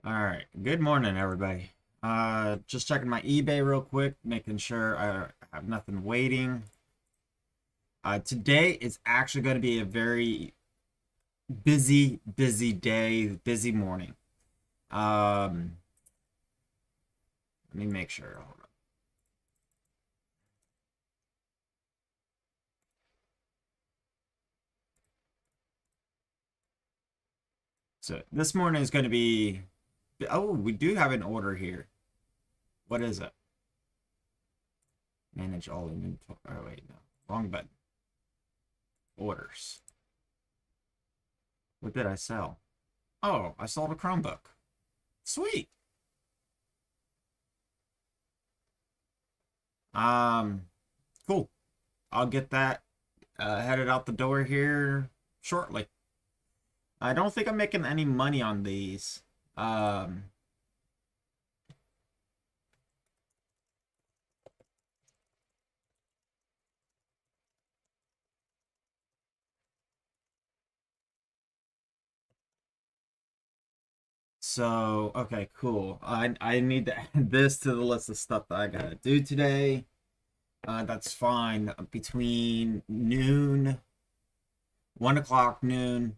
All right. Good morning, everybody. Just checking my eBay real quick, making sure I have nothing waiting. Today is actually going to be a very busy day, busy morning. Um, Let me make sure. Hold on. So this morning is going to be. Oh, we do have an order here. What is it? Manage all inventory. Oh wait, no, wrong button. Orders. What did I sell? Oh, I sold a Chromebook. Sweet. Um, cool. I'll get that headed out the door here shortly. I don't think I'm making any money on these. Um, so okay, cool. I need to add this to the list of stuff that I gotta do today. That's fine. Between noon, 1 o'clock noon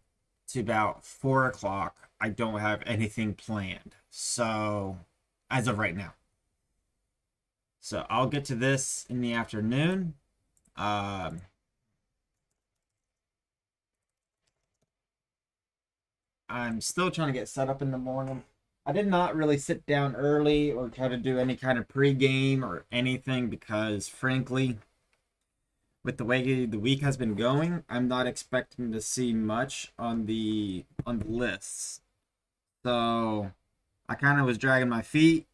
to about 4 o'clock, I don't have anything planned. So as of right now. So I'll get to this in the afternoon. Um, I'm still trying to get set up in the morning. I did not really sit down early or try to do any kind of pregame or anything because, frankly, with the way the week has been going, I'm not expecting to see much on the lists. So I kind of was dragging my feet,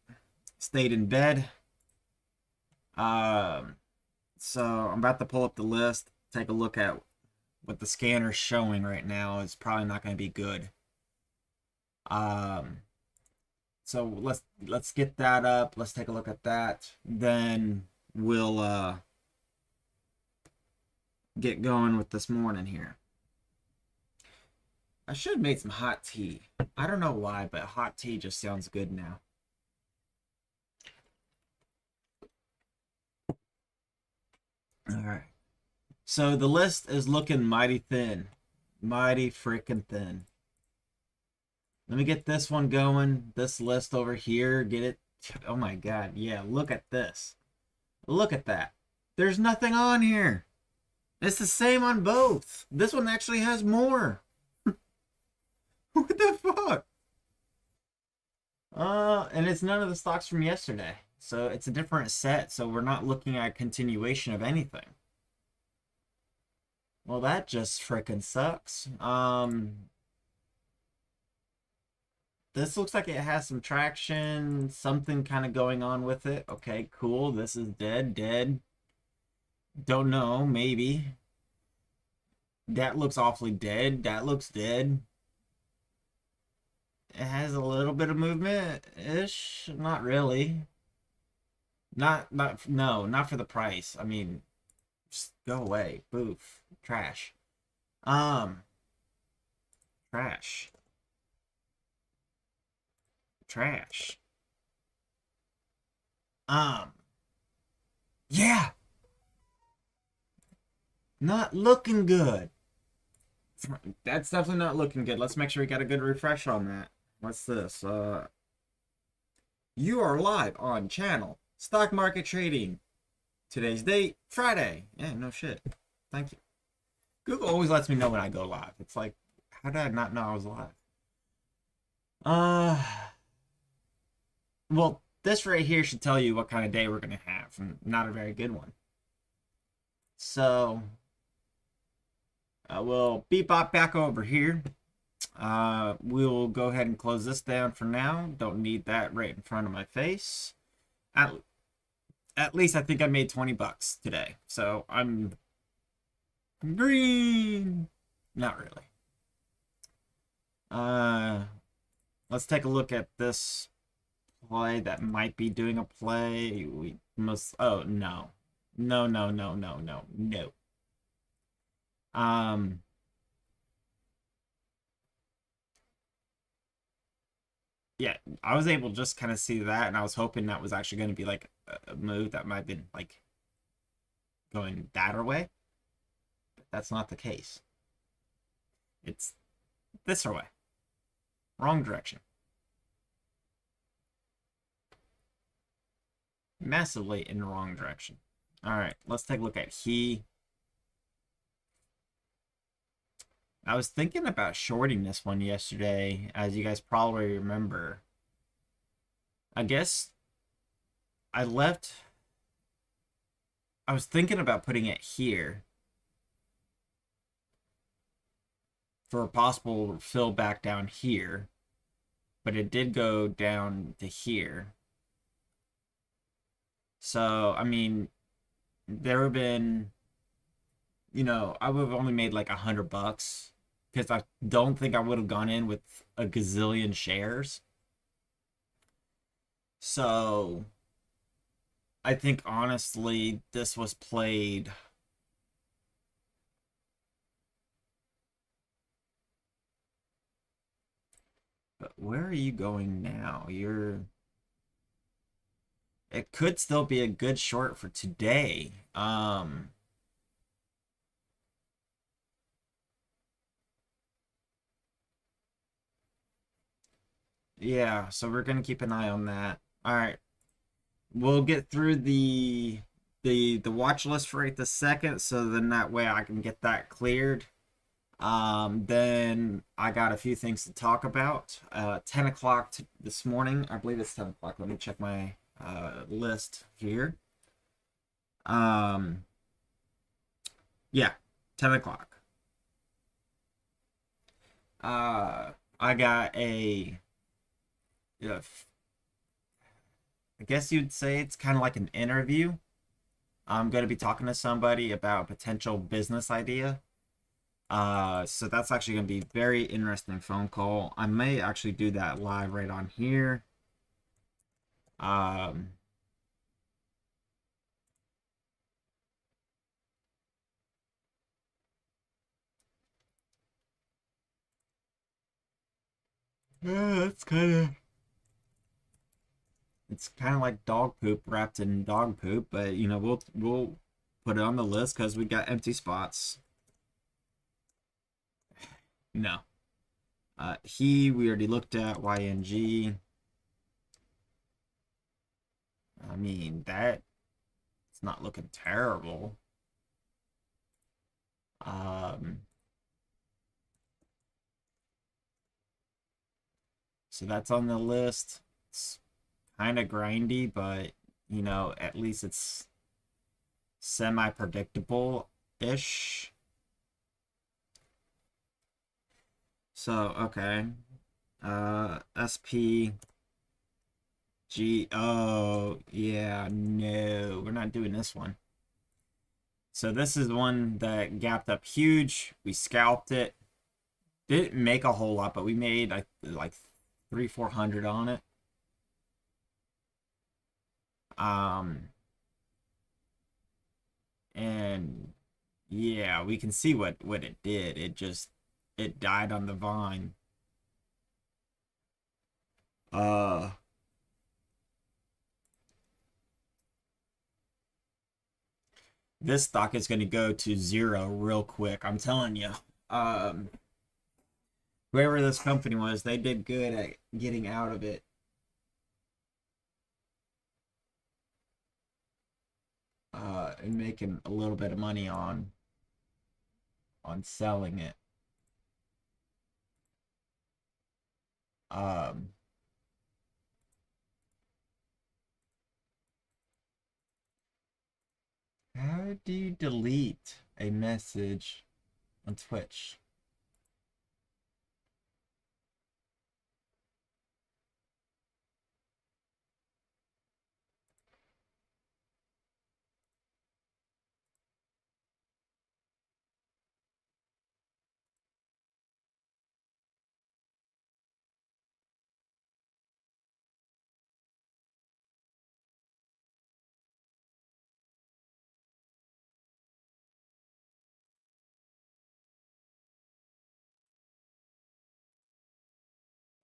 stayed in bed. Um, so I'm about to pull up the list, take a look at what the scanner's showing right now. Is probably not going to be good. Um, so let's get that up. Let's take a look at that. Then we'll get going with this morning here. I should have made some hot tea. I don't know why, but hot tea just sounds good now. All right. So the list is looking mighty thin. Mighty freaking thin. Let me get this one going. This list over here. Get it. Oh my God. Yeah, look at this. Look at that. There's nothing on here. It's the same on both. This one actually has more. What the fuck? And it's none of the stocks from yesterday. So it's a different set, so we're not looking at a continuation of anything. Well, that just frickin' sucks. This looks like it has some traction, something kind of going on with it. Okay, cool. This is dead. Don't know, maybe. That looks awfully dead. That looks dead. It has a little bit of movement-ish. Not really. No, not for the price. I mean, just go away. Boof. Trash. Um, Trash. Trash. Um, yeah, not looking good. That's definitely not looking good. Let's make sure we got a good refresh on that. What's this? You are live on channel stock market trading. Today's date, Friday. Yeah, no shit. Thank you. Google always lets me know when I go live. It's like, how did I not know I was live? Uh, well, this right here should tell you what kind of day we're gonna have, and not a very good one. So, we'll beep bop back over here. We'll go ahead and close this down for now. Don't need that right in front of my face. At, at least I think I made 20 bucks today. So I'm green. Not really. Uh, let's take a look at this play that might be doing a play. We must. Oh no, no. Um, yeah, I was able to just kind of see that, and I was hoping that was actually going to be like a move that might have been like going that way, but that's not the case. It's this way, wrong direction, massively in the wrong direction. All right, let's take a look at he. I was thinking about shorting this one yesterday, as you guys probably remember. I guess I left. I was thinking about putting it here for a possible fill back down here, but it did go down to here. So, I mean, there have been, I would have only made like $100 because I don't think I would have gone in with a gazillion shares. So, I think honestly, this was played. But where are you going now? It could still be a good short for today. Yeah, so we're gonna keep an eye on that. All right, we'll get through the watch list for right this second, so then that way I can get that cleared. Then I got a few things to talk about. 10 o'clock this morning, I believe it's 10 o'clock. Let me check my list here. Um, yeah, 10 o'clock. I got uh, I guess you'd say it's kind of like an interview. I'm going to be talking to somebody about a potential business idea. So that's actually going to be very interesting phone call. I may actually do that live right on here. Um, yeah, it's kind of like dog poop wrapped in dog poop, but we'll put it on the list because we got empty spots. No. We already looked at YNG. I mean, that it's not looking terrible. Um, so that's on the list. It's kind of grindy, but at least it's semi predictable ish. So, okay. SPG. Oh, yeah, no, we're not doing this one. So this is one that gapped up huge. We scalped it. Didn't make a whole lot, but we made like 300-400 on it. Um, and yeah, we can see what it did. It died on the vine. Uh, this stock is going to go to zero real quick. I'm telling you. Um, Whoever this company was, they did good at getting out of it. And making a little bit of money on selling it. Um, how do you delete a message on Twitch?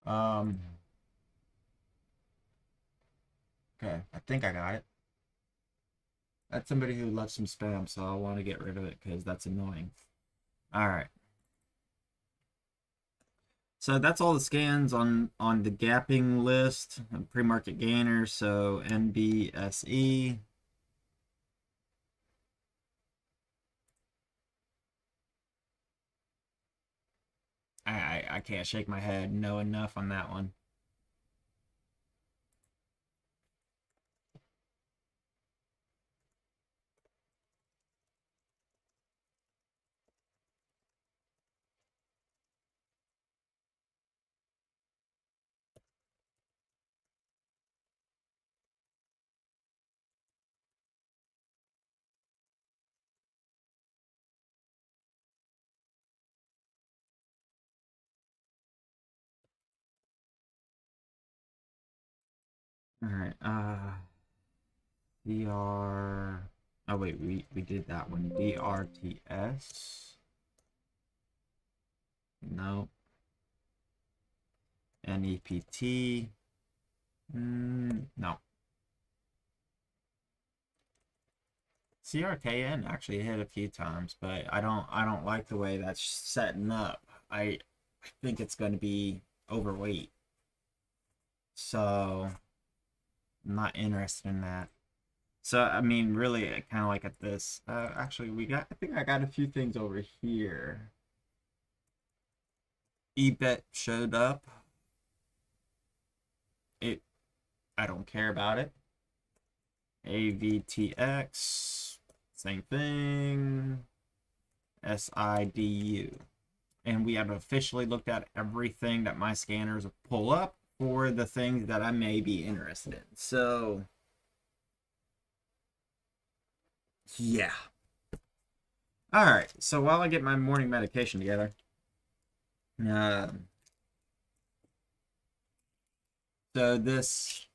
Um, Okay, I think I got it. That's somebody who left some spam, so I want to get rid of it because that's annoying. All right. So that's all the scans on the gapping list, pre-market gainer. So NBSE. I can't shake my head. No enough on that one. All right. DR. Oh wait, we did that one. DRTS. No. NEPT. No. CRKN actually hit a few times, but I don't like the way that's setting up. I think it's going to be overweight. So I'm not interested in that. So I mean, really, kind of like at this. Actually, I think I got a few things over here. EBET showed up. It, I don't care about it. AVTX, same thing. SIDU. And we have officially looked at everything that my scanners pull up for the things that I may be interested in. So, yeah. All right. So while I get my morning medication together, uh, so this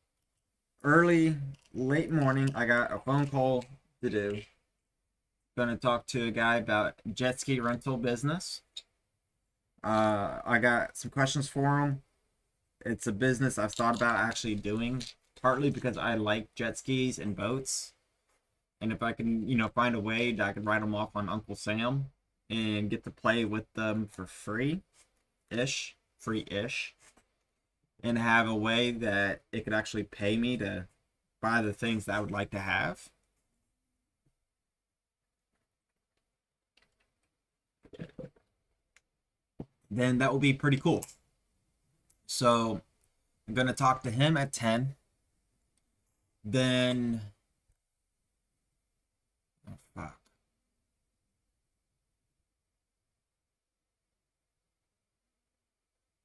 late morning, I got a phone call to do. Going to talk to a guy about jet ski rental business. I got some questions for him. It's a business I've thought about actually doing, partly because I like jet skis and boats. And if I can, find a way that I can write them off on Uncle Sam and get to play with them for free-ish, and have a way that it could actually pay me to buy the things that I would like to have, then that will be pretty cool. So I'm going to talk to him at 10. Then, oh, fuck.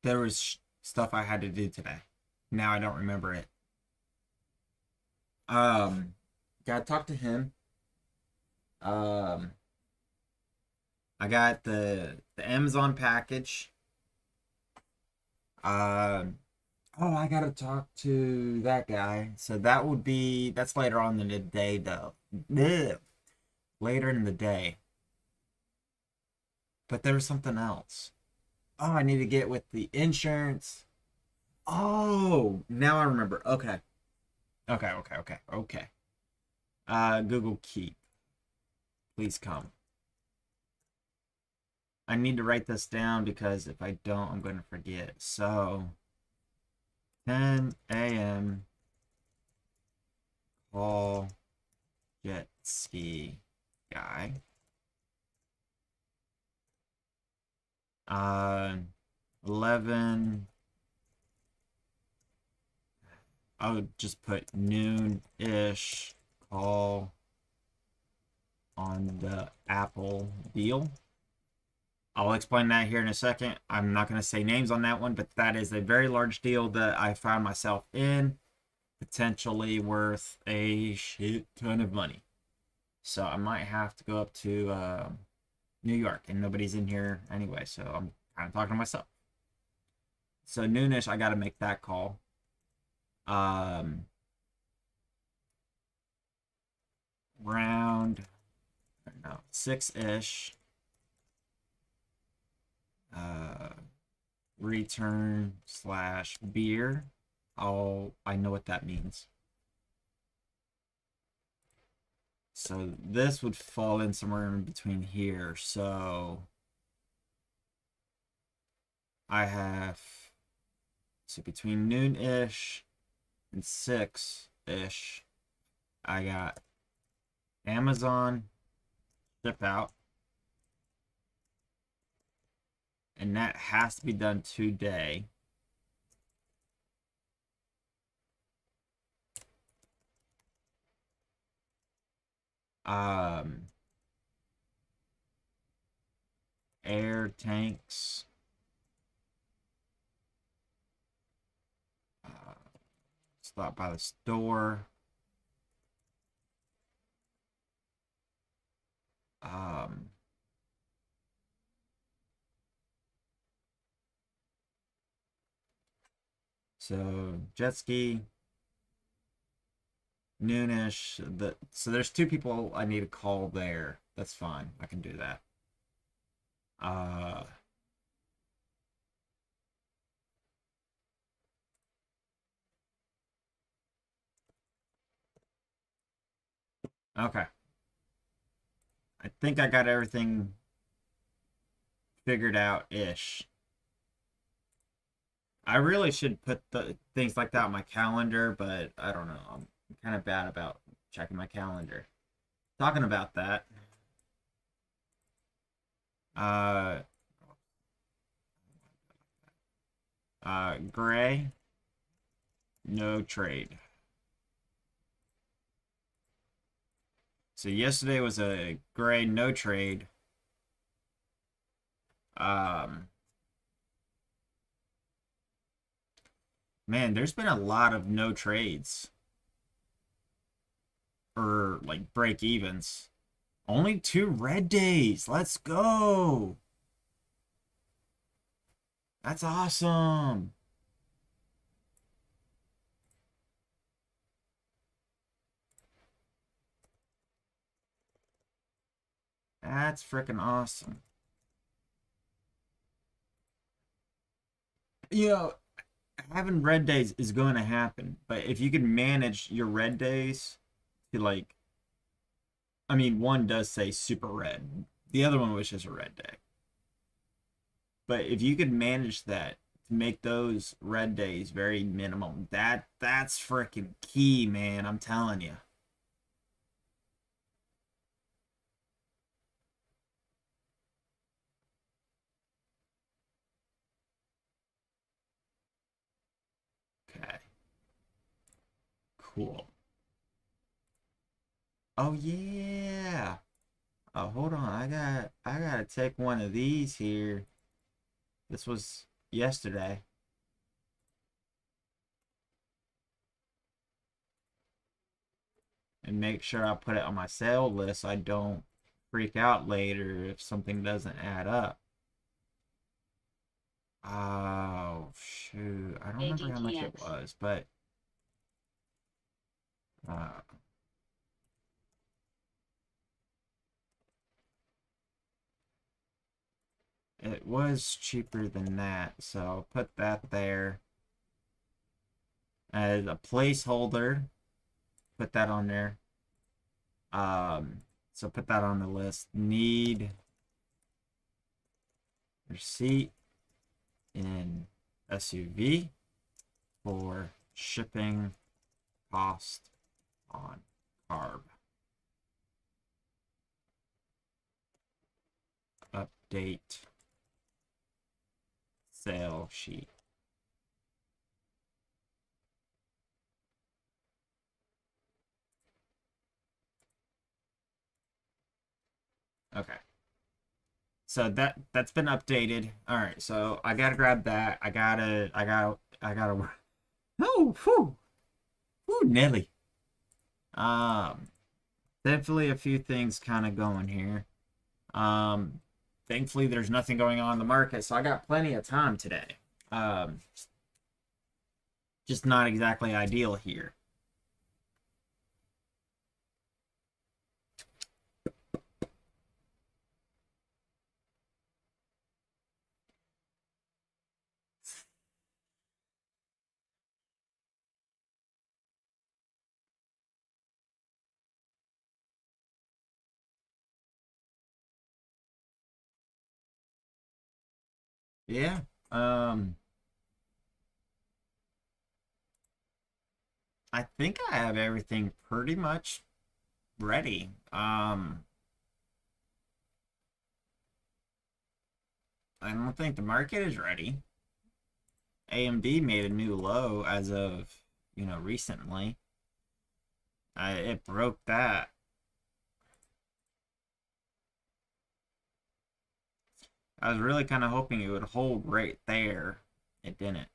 There was stuff I had to do today. Now I don't remember it. Um, Gotta talk to him. Um, I got the Amazon package. Oh, I gotta talk to that guy. So that's later on in the day though. Ugh. Later in the day. But there was something else. Oh, I need to get with the insurance. Oh, now I remember. Okay. Okay. Google Keep. Please come. I need to write this down because if I don't, I'm going to forget. So, 10 a.m. call jet ski guy. 11. I would just put noon-ish call on the Apple deal. I'll explain that here in a second. I'm not going to say names on that one, but that is a very large deal that I found myself in, potentially worth a shit ton of money. So I might have to go up to New York, and nobody's in here anyway, so I'm kind of talking to myself. So noonish, I got to make that call. Round, I don't know, 6-ish. Return /beer. I know what that means. So this would fall in somewhere in between here. So I have, so between noon-ish and 6-ish, I got Amazon ship out. And that has to be done today. Um, Air tanks. Stop by the store. Um, so jet ski, noonish. So there's 2 people I need to call there. That's fine. I can do that. Uh, okay. I think I got everything figured out ish. I really should put the things like that on my calendar, but I don't know. I'm kind of bad about checking my calendar. Talking about that, uh, gray, no trade. So yesterday was a gray no trade. Um, man, there's been a lot of no trades or like break evens. Only 2 red days. Let's go. That's awesome. That's freaking awesome. You know, having red days is going to happen, but if you can manage your red days to like, I mean, one does say super red, the other one was just a red day. But if you could manage that to make those red days very minimum, that's freaking key, man. I'm telling you. Okay, cool. Oh yeah. Oh, hold on. I gotta take one of these here. This was yesterday. And make sure I put it on my sale list so I don't freak out later if something doesn't add up. Oh shoot. I don't remember how much it was, but uh it was cheaper than that, so I'll put that there as a placeholder. Put that on there. So put that on the list. Need receipt in SUV for shipping cost on carb. Update sale sheet. Okay. So that's been updated. All right. So I gotta grab that. I gotta. Oh, whew, whew, Nelly. Um, definitely a few things kind of going here. Um, thankfully there's nothing going on in the market, so I got plenty of time today. Um, just not exactly ideal here. Yeah. I think I have everything pretty much ready. I don't think the market is ready. AMD made a new low as of, recently. It broke that. I was really kind of hoping it would hold right there. It didn't.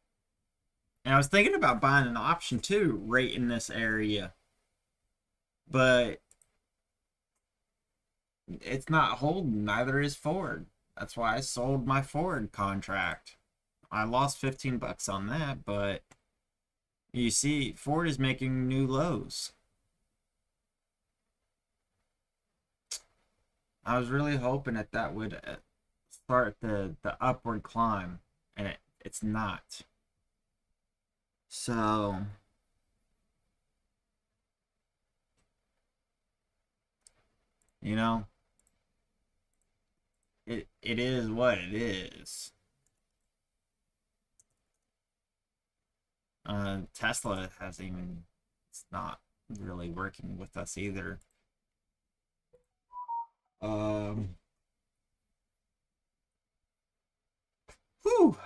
And I was thinking about buying an option too, right in this area. But it's not holding, neither is Ford. That's why I sold my Ford contract. I lost 15 bucks on that, but you see, Ford is making new lows. I was really hoping that would start the upward climb, and it's not. So, you know, it is what it is. Tesla hasn't even, it's not really working with us either. Um, whew.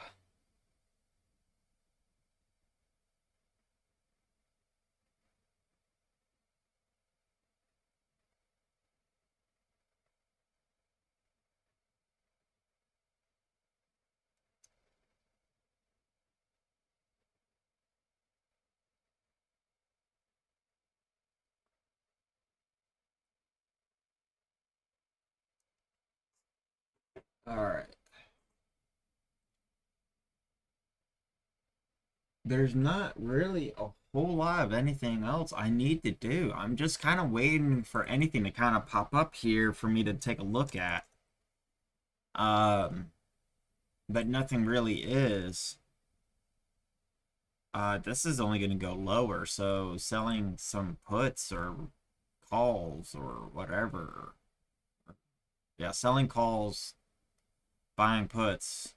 All right. There's not really a whole lot of anything else I need to do. I'm just kind of waiting for anything to kind of pop up here for me to take a look at. Um, but nothing really is. This is only going to go lower, so selling some puts or calls or whatever. Yeah, selling calls, buying puts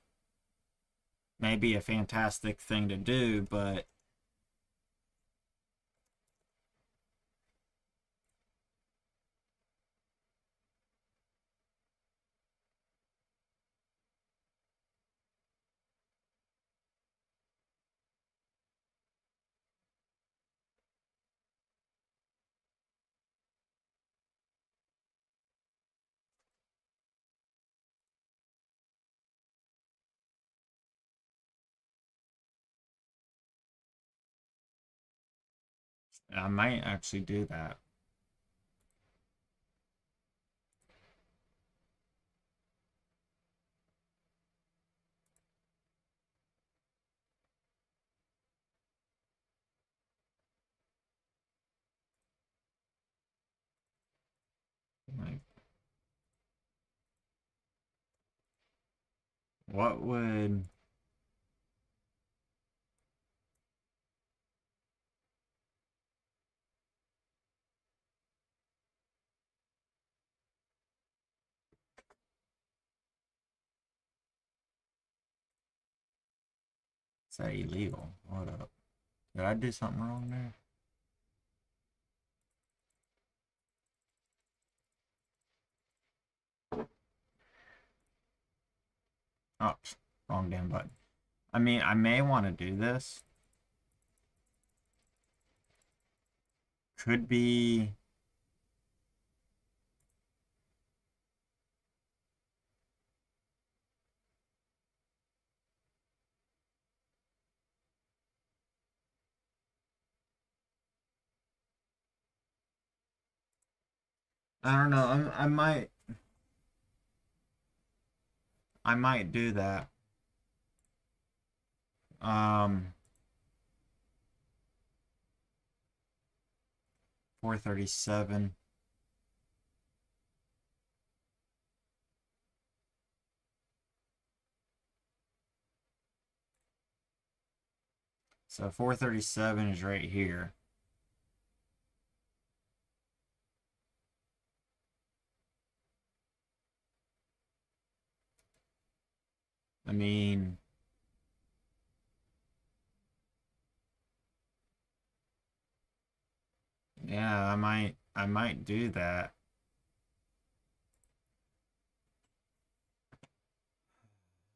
may be a fantastic thing to do, but I might actually do that. Like, what would say illegal? Hold up. Did I do something wrong there? Oh, wrong damn button. I mean, I may want to do this. Could be. I don't know. I might do that. Um, 437. So 437 is right here. I mean, yeah, I might do that.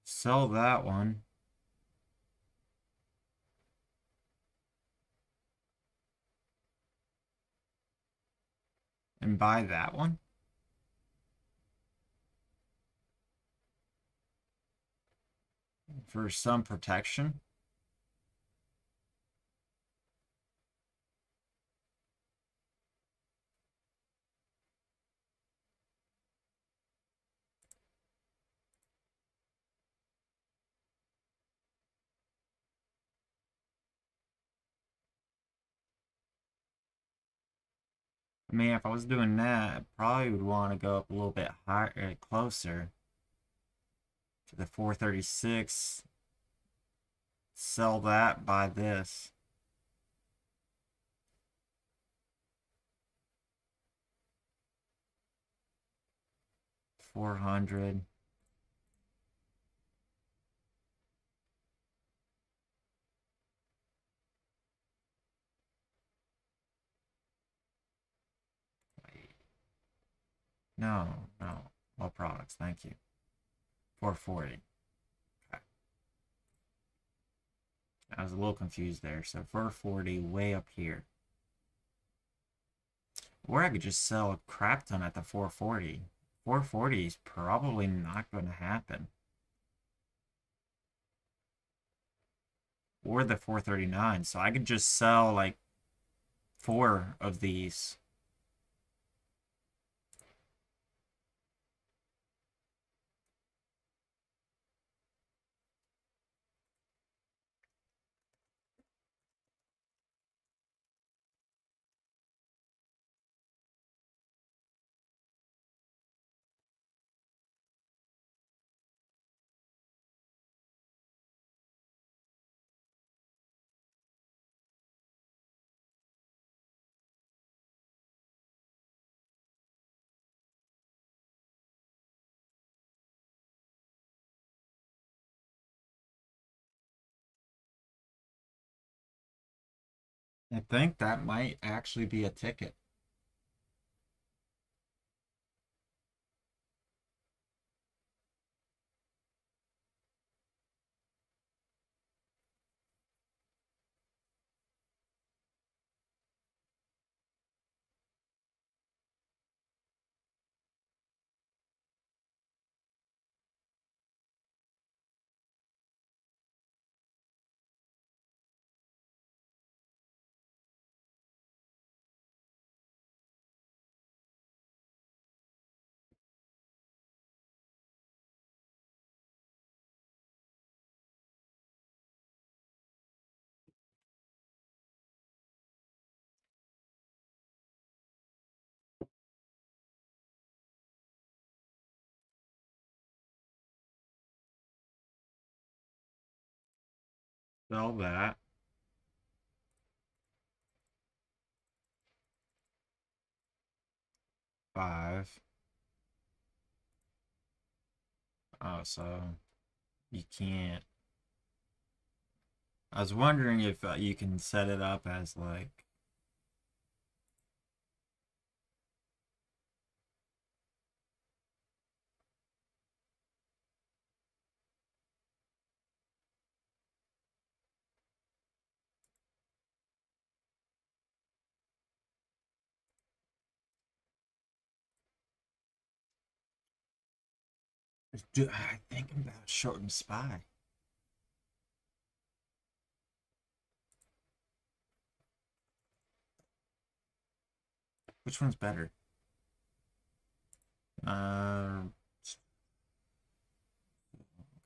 Sell that one and buy that one for some protection. I mean, if I was doing that, I probably would want to go up a little bit higher, closer to the 436. Sell that, buy this. 400. No, no. All products, thank you. 440. Okay. I was a little confused there. So 440 way up here. Or I could just sell a crap ton at the 440. 440 is probably not going to happen. Or the 439. So I could just sell like 4 of these. I think that might actually be a ticket. Sell that. Five. Oh, so you can't. I was wondering if you can set it up as like 'cause I think I'm about short and spy. Which one's better? Uh,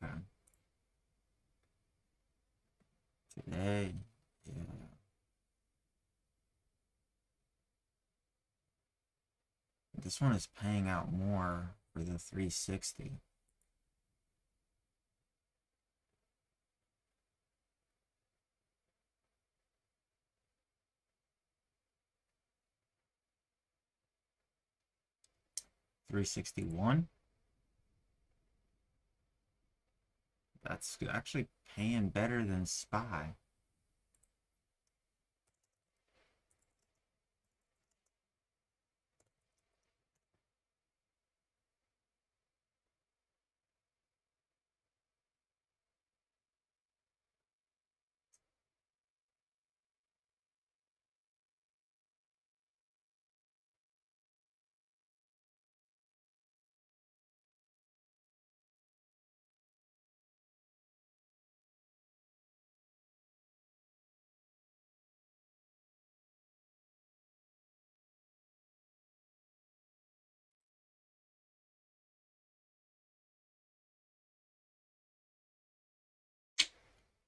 okay. Today, yeah. This one is paying out more for the 360. $361. That's actually paying better than Spy.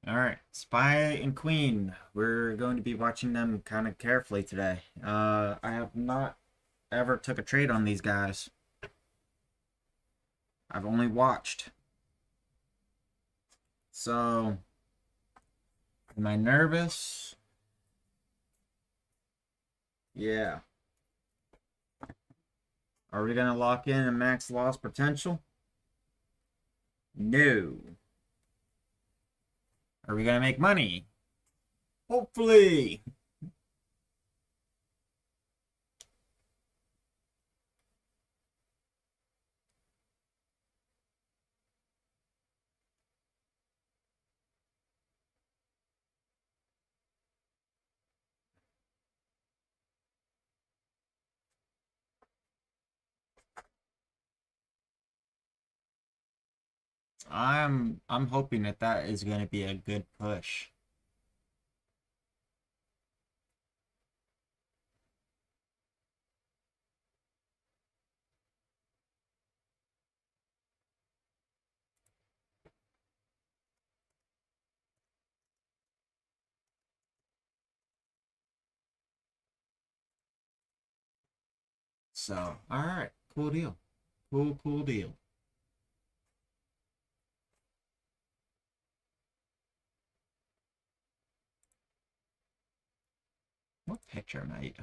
All right, Spy and Queen. We're going to be watching them kind of carefully today. I have not ever took a trade on these guys. I've only watched. So, am I nervous? Yeah. Are we gonna lock in a max loss potential? No. Are we gonna make money? Hopefully. I'm hoping that that is going to be a good push. So, all right, cool deal. Cool deal. What picture am I?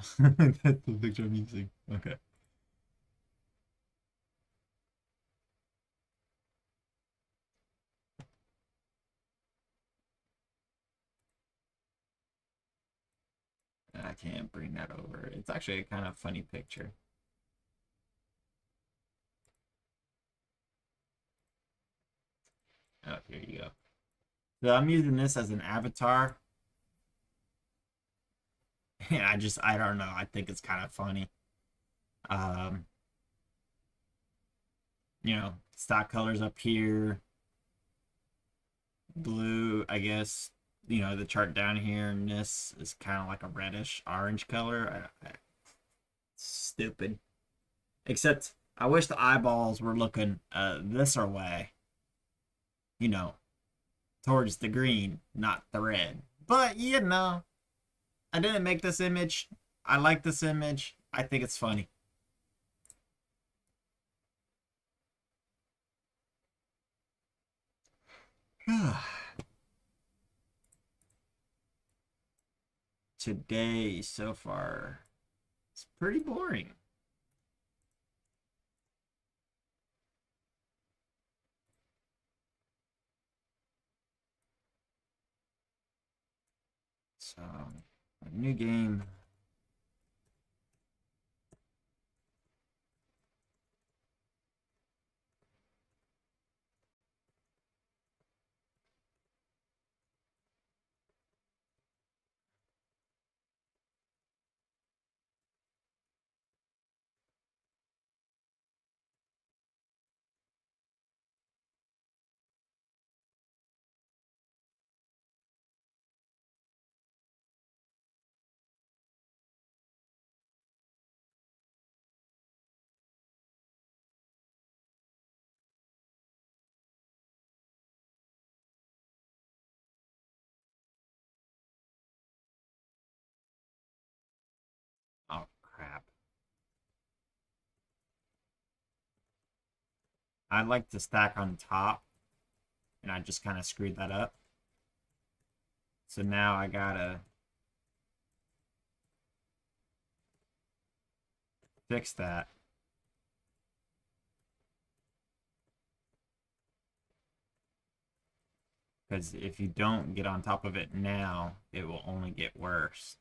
That's the picture I'm using. Okay. I can't bring that over. It's actually a kind of funny picture. Oh, here you go. So I'm using this as an avatar. And I don't know. I think it's kind of funny. Um, stock colors up here. Blue, I guess, the chart down here, and this is kind of like a reddish orange color. Stupid. Except I wish the eyeballs were looking this way, you know, towards the green, not the red. But I didn't make this image. I like this image. I think it's funny. Today so far, it's pretty boring. So, a new game. Oh, crap. I'd like to stack on top, and I just kind of screwed that up. So now I gotta fix that. Because if you don't get on top of it now, it will only get worse.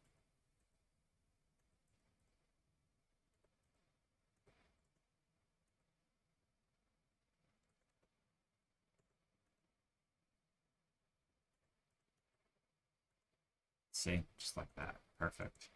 See, just like that. Perfect.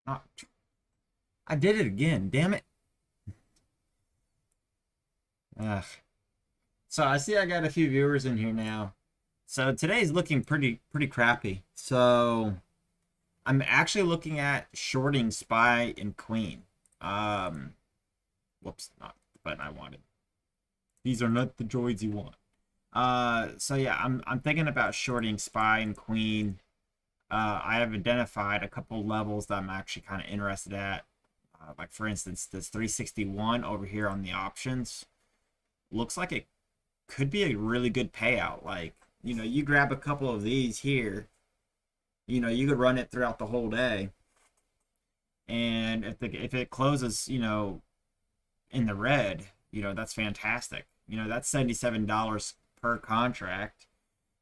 Oh, I did it again. Damn it. Ugh. So I see I got a few viewers in here now. So today's looking pretty crappy. So I'm actually looking at shorting Spy and Queen. Um, whoops, not the button I wanted. These are not the droids you want. So yeah, I'm thinking about shorting Spy and Queen. I have identified a couple levels that I'm actually kind of interested at. Like for instance, this 361 over here on the options looks like it could be a really good payout. Like, you grab a couple of these here, you could run it throughout the whole day. And if it closes, in the red, that's fantastic. That's $77 per contract.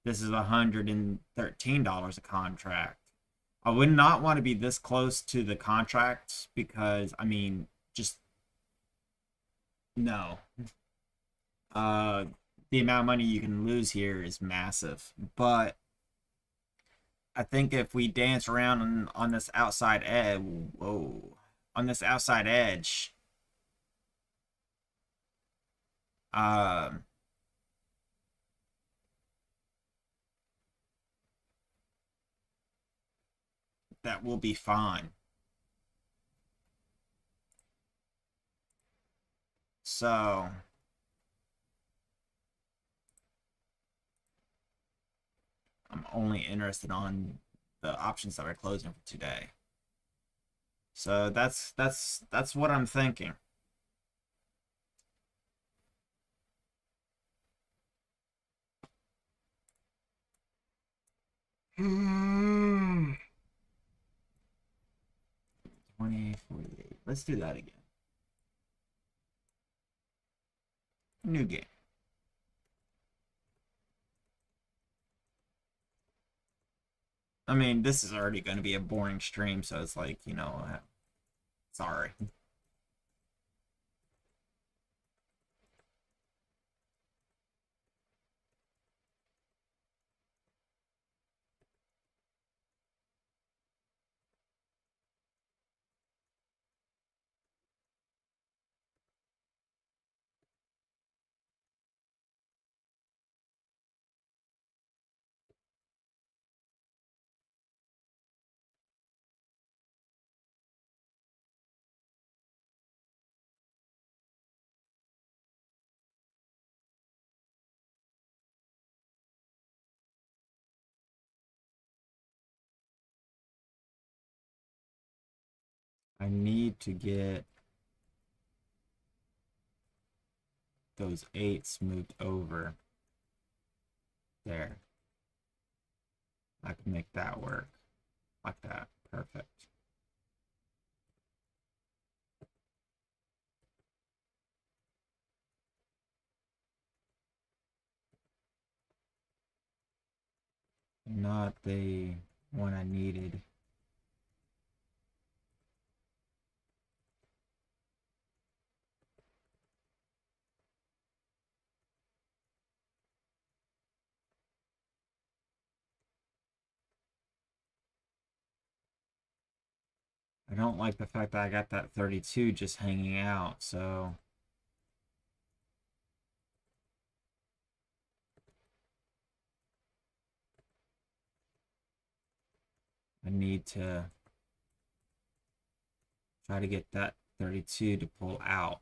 This is $113 a contract. I would not want to be this close to the contracts because I mean, just no. Uh, the amount of money you can lose here is massive. But I think if we dance around on this outside edge, whoa, on this outside edge, um, that will be fine. So I'm only interested on the options that are closing for today. So that's what I'm thinking. Hmm. 2048. Let's do that again. New game. I mean, this is already going to be a boring stream, so it's like, sorry. I need to get those eights moved over. There. I can make that work. Like that. Perfect. Not the one I needed. I don't like the fact that I got that 32 just hanging out, so I need to try to get that 32 to pull out.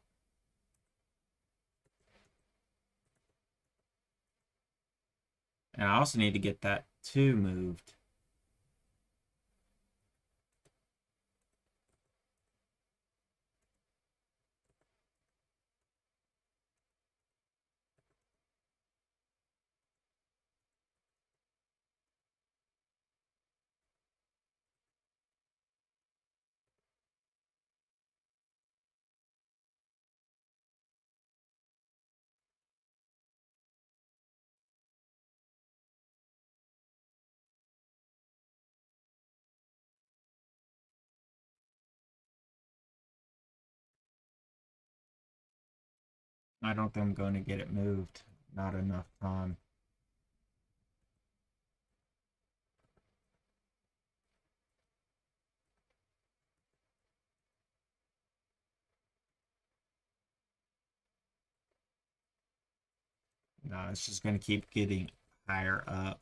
And I also need to get that Two moved. I don't think I'm going to get it moved. Not enough time. No, it's just going to keep getting higher up.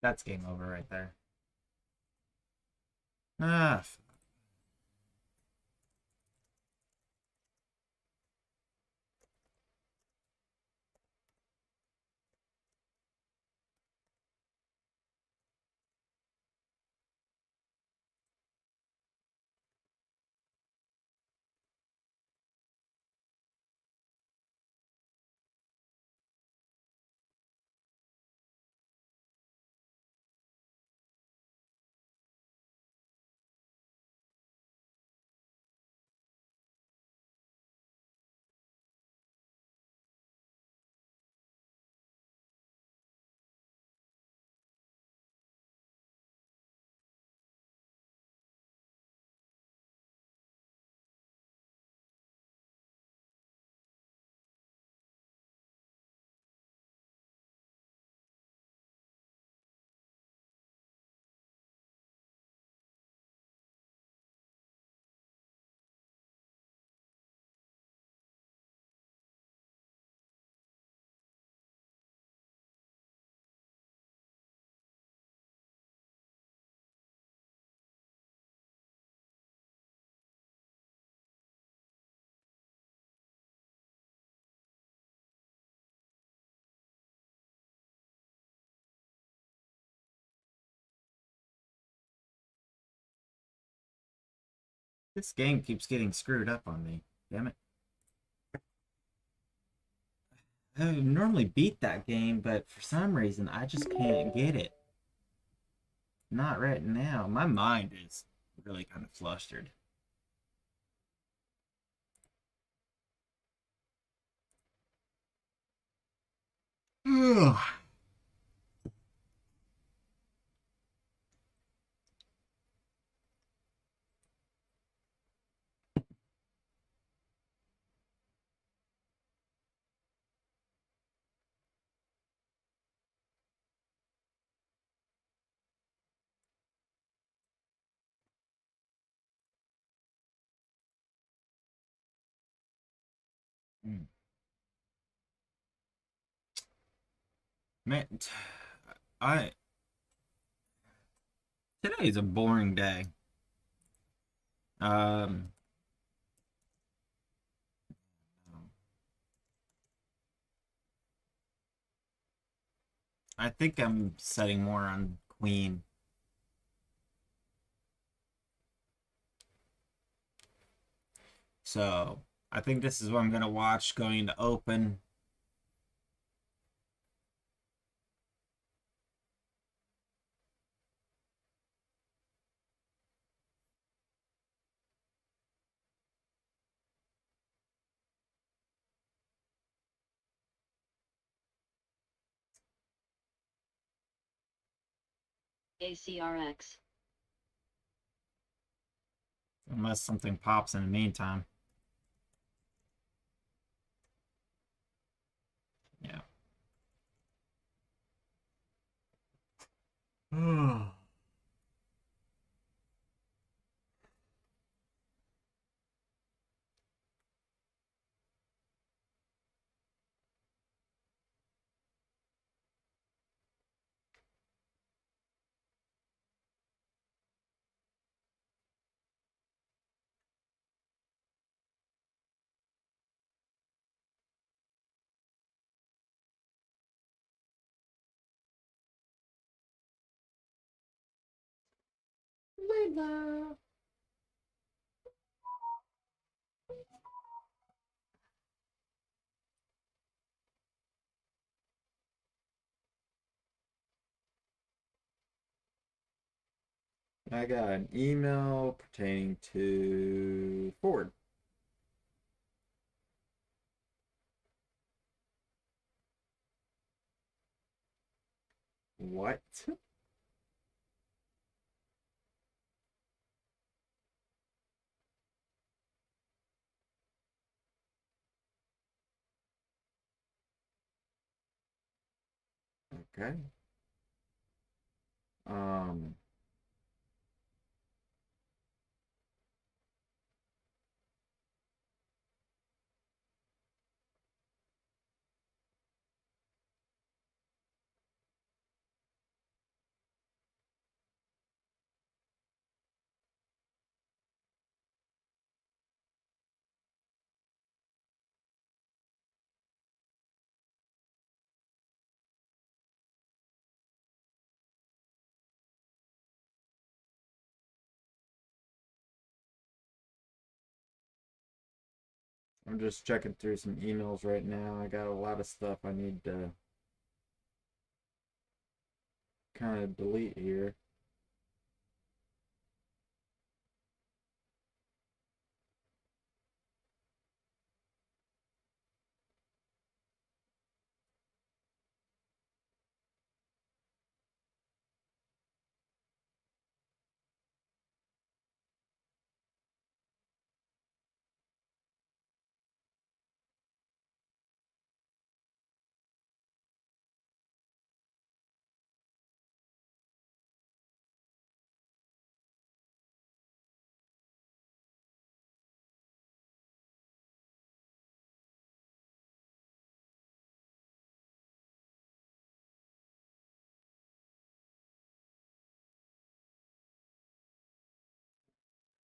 That's game over right there. Ah, this game keeps getting screwed up on me. Damn it. I would normally beat that game, but for some reason, I just can't get it. Not right now. My mind is really kind of flustered. Ugh. Mm. Man, I today is a boring day. Um, I think I'm setting more on Queen. So I think this is what I'm gonna watch going to open. ACRX. Unless something pops in the meantime. Yeah. Layla. I got an email pertaining to Ford. What? Okay. Um, I'm just checking through some emails right now. I got a lot of stuff I need to kind of delete here.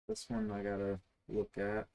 This one I gotta look at.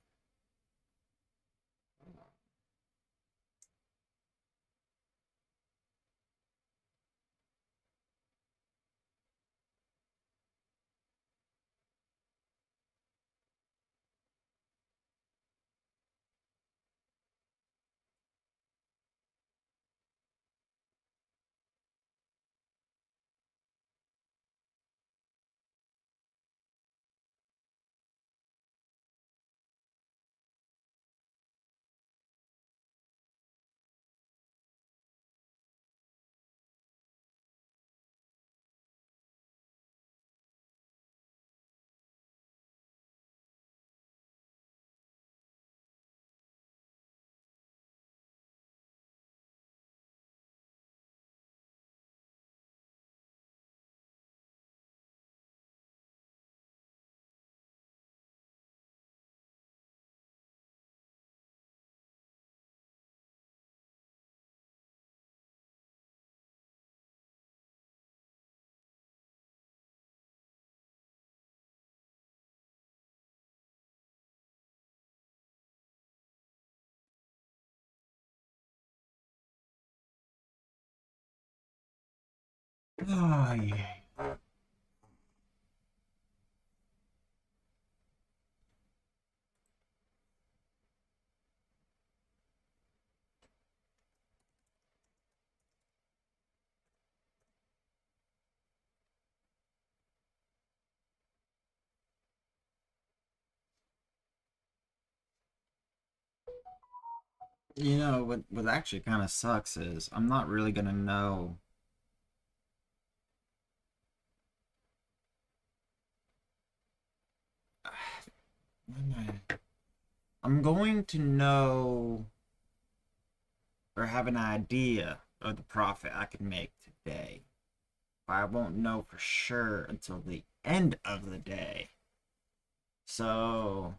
Oh, yeah. You know, what actually kind of sucks is I'm not really gonna know I'm going to know or have an idea of the profit I can make today. But I won't know for sure until the end of the day. So,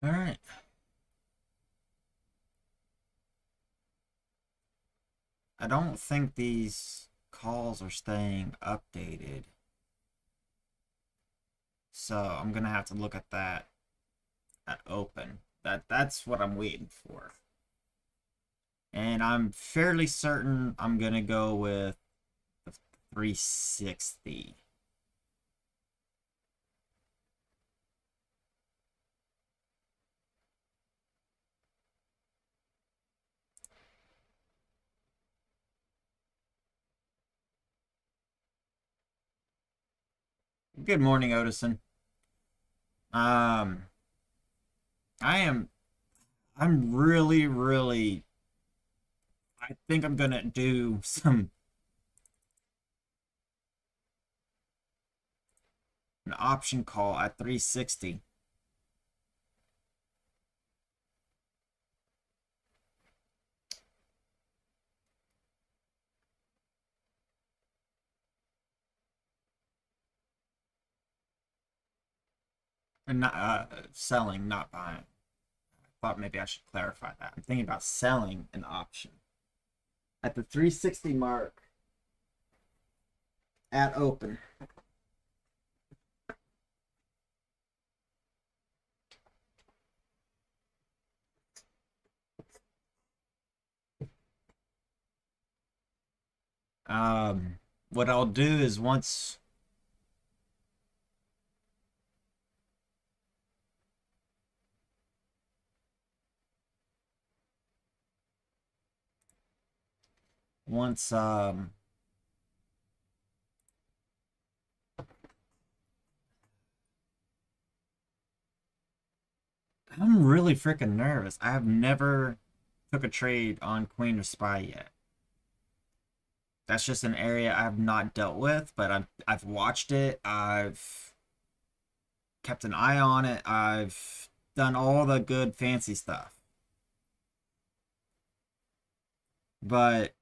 all right. I don't think these calls are staying updated. So I'm gonna have to look at that at open. That's what I'm waiting for. And I'm fairly certain I'm gonna go with the 360. Good morning, Odison. Um, I am. I'm really. I think I'm gonna do some an option call at 360. And not selling, not buying. I thought maybe I should clarify that. I'm thinking about selling an option at the 360 mark at open. What I'll do is once I'm really freaking nervous. I have never took a trade on Queen or Spy yet. That's just an area I've not dealt with, but I've watched it. I've kept an eye on it. I've done all the good fancy stuff. But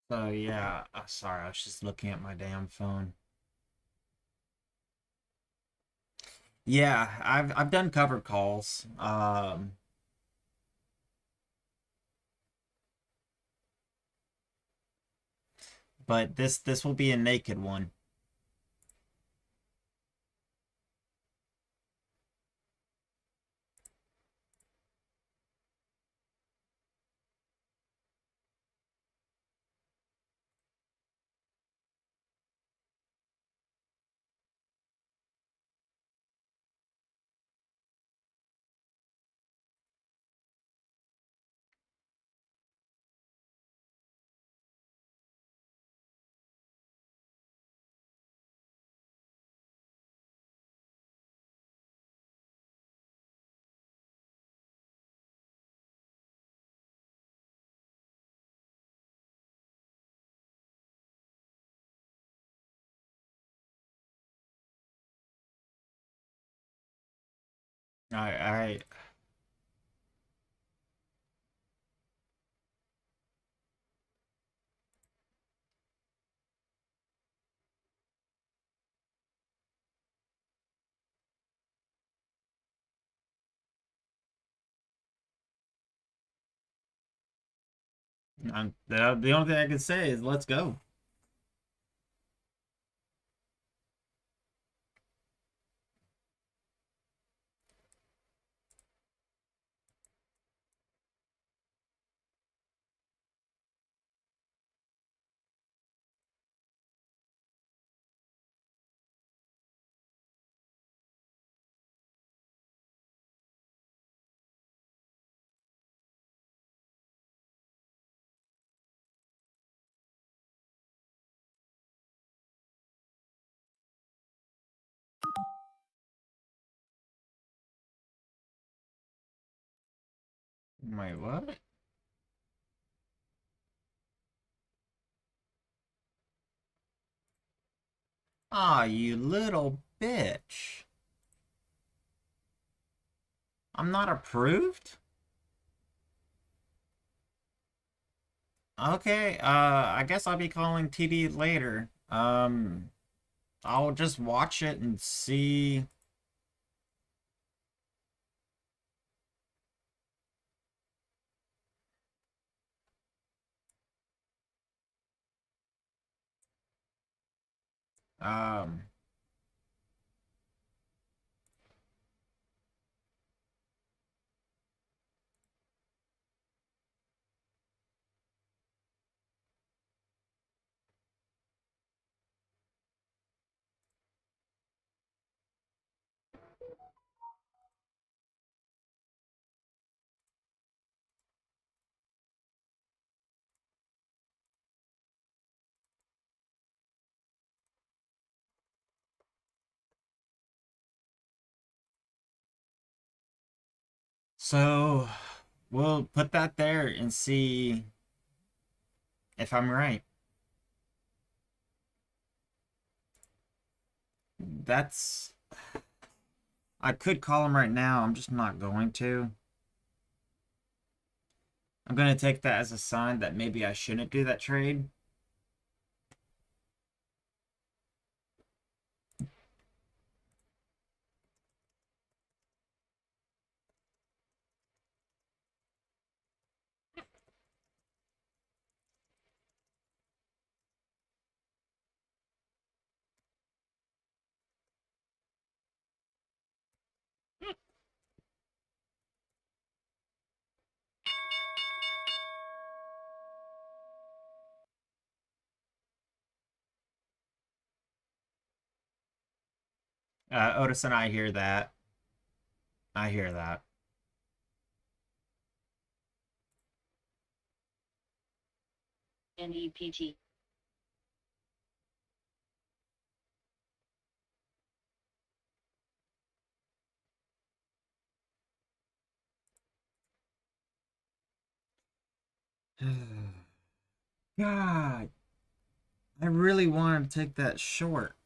so yeah, sorry, I was just looking at my damn phone. Yeah, I've done covered calls. But this will be a naked one. I the only thing I can say is let's go. Wait, what? Ah, you little bitch. I'm not approved? Okay, I guess I'll be calling TD later. I'll just watch it and see. Um, so we'll put that there and see if I'm right. That's. I could call him right now. I'm just not going to. I'm going to take that as a sign that maybe I shouldn't do that trade. Otis and I hear that. I hear that. NEPT. God, I really wanted to take that short.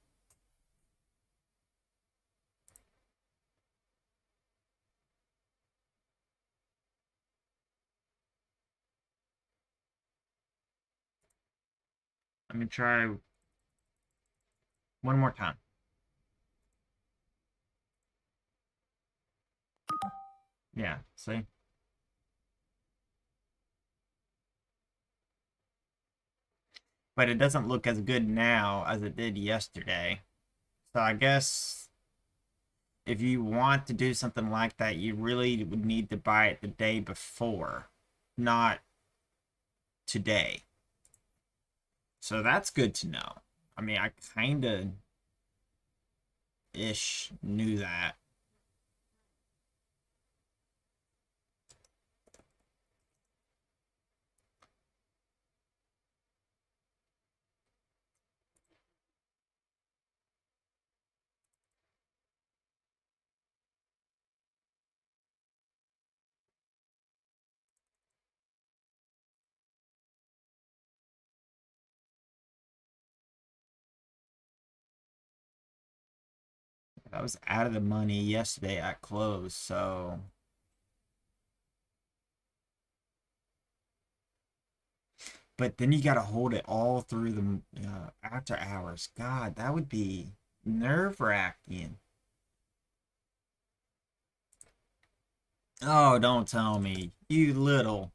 Let me try one more time. Yeah, see? But it doesn't look as good now as it did yesterday. So I guess if you want to do something like that, you really would need to buy it the day before, not today. So that's good to know. I mean, I kind of ish knew that. That was out of the money yesterday at close, so but then you got to hold it all through the after hours. God, that would be nerve-wracking. Oh, don't tell me. You little.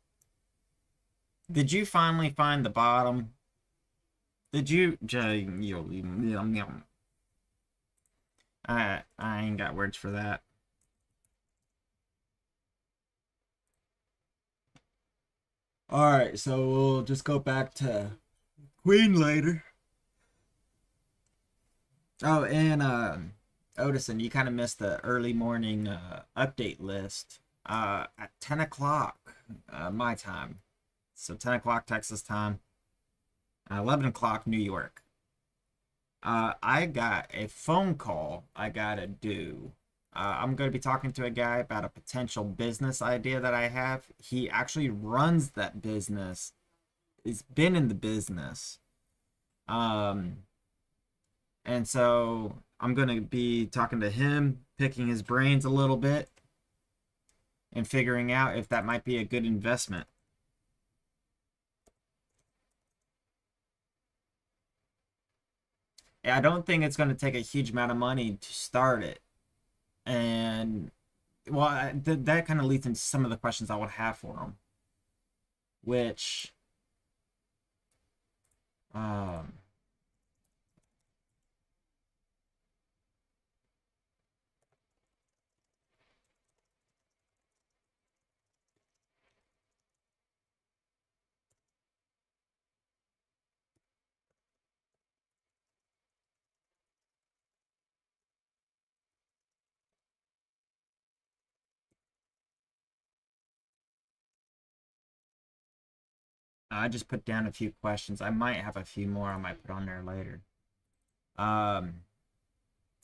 Did you finally find the bottom? Did you? I ain't got words for that. All right, so we'll just go back to Queen later. Oh, and Odison, you kind of missed the early morning update list. At 10 o'clock my time, so 10 o'clock Texas time, 11 o'clock New York. I got a phone call I gotta do. I'm going to be talking to a guy about a potential business idea that I have. He actually runs that business. He's been in the business. Um, and so I'm going to be talking to him, picking his brains a little bit, and figuring out if that might be a good investment. I don't think it's going to take a huge amount of money to start it. And well, that kind of leads into some of the questions I would have for him, which um, I just put down a few questions. I might have a few more I might put on there later. Um,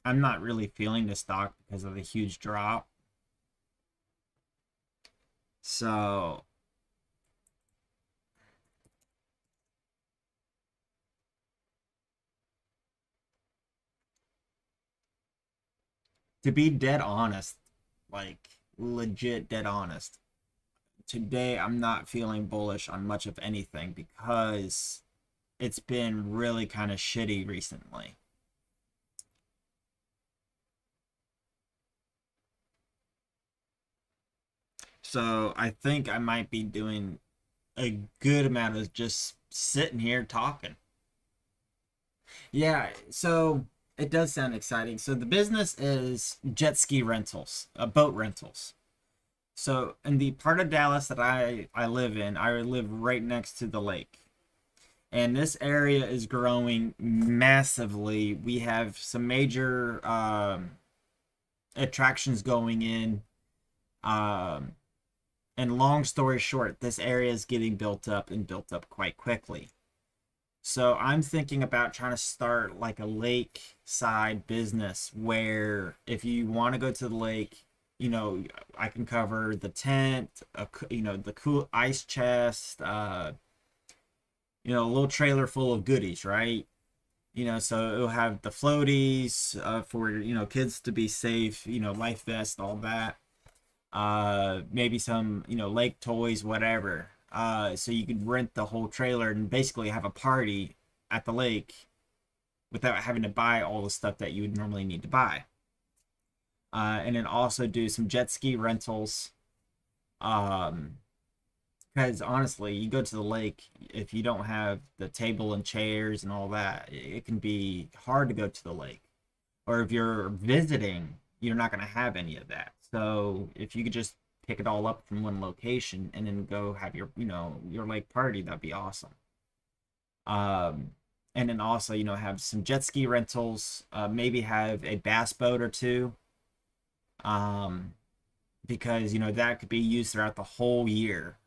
I'm not really feeling the stock because of the huge drop. So to be dead honest, like legit dead honest, today I'm not feeling bullish on much of anything because it's been really kind of shitty recently. So I think I might be doing a good amount of just sitting here talking. Yeah, so it does sound exciting. So the business is jet ski rentals, boat rentals. So in the part of Dallas that I live in, I live right next to the lake. And this area is growing massively. We have some major attractions going in. Um, and long story short, this area is getting built up and built up quite quickly. So I'm thinking about trying to start like a lakeside business where if you want to go to the lake, I can cover the tent, the cool ice chest, a little trailer full of goodies, right? So it'll have the floaties for kids to be safe, life vest, all that. Maybe some lake toys, whatever. So you could rent the whole trailer and basically have a party at the lake without having to buy all the stuff that you would normally need to buy. And then also do some jet ski rentals. Um, because honestly, you go to the lake, if you don't have the table and chairs and all that, it can be hard to go to the lake. Or if you're visiting, you're not going to have any of that. So if you could just pick it all up from one location and then go have your lake party, that'd be awesome. Um, and then also, have some jet ski rentals, maybe have a bass boat or two. Um, because that could be used throughout the whole year.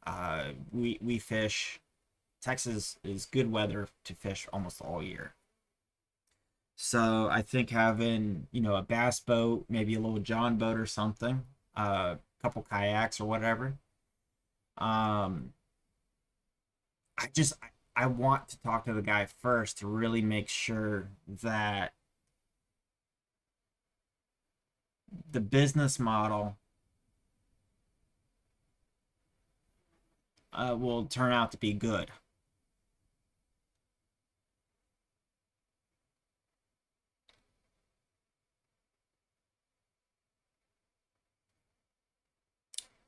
We fish. Texas is good weather to fish almost all year. So I think having a bass boat, maybe a little John boat or something, a couple kayaks or whatever. Um, I want to talk to the guy first to really make sure that the business model will turn out to be good.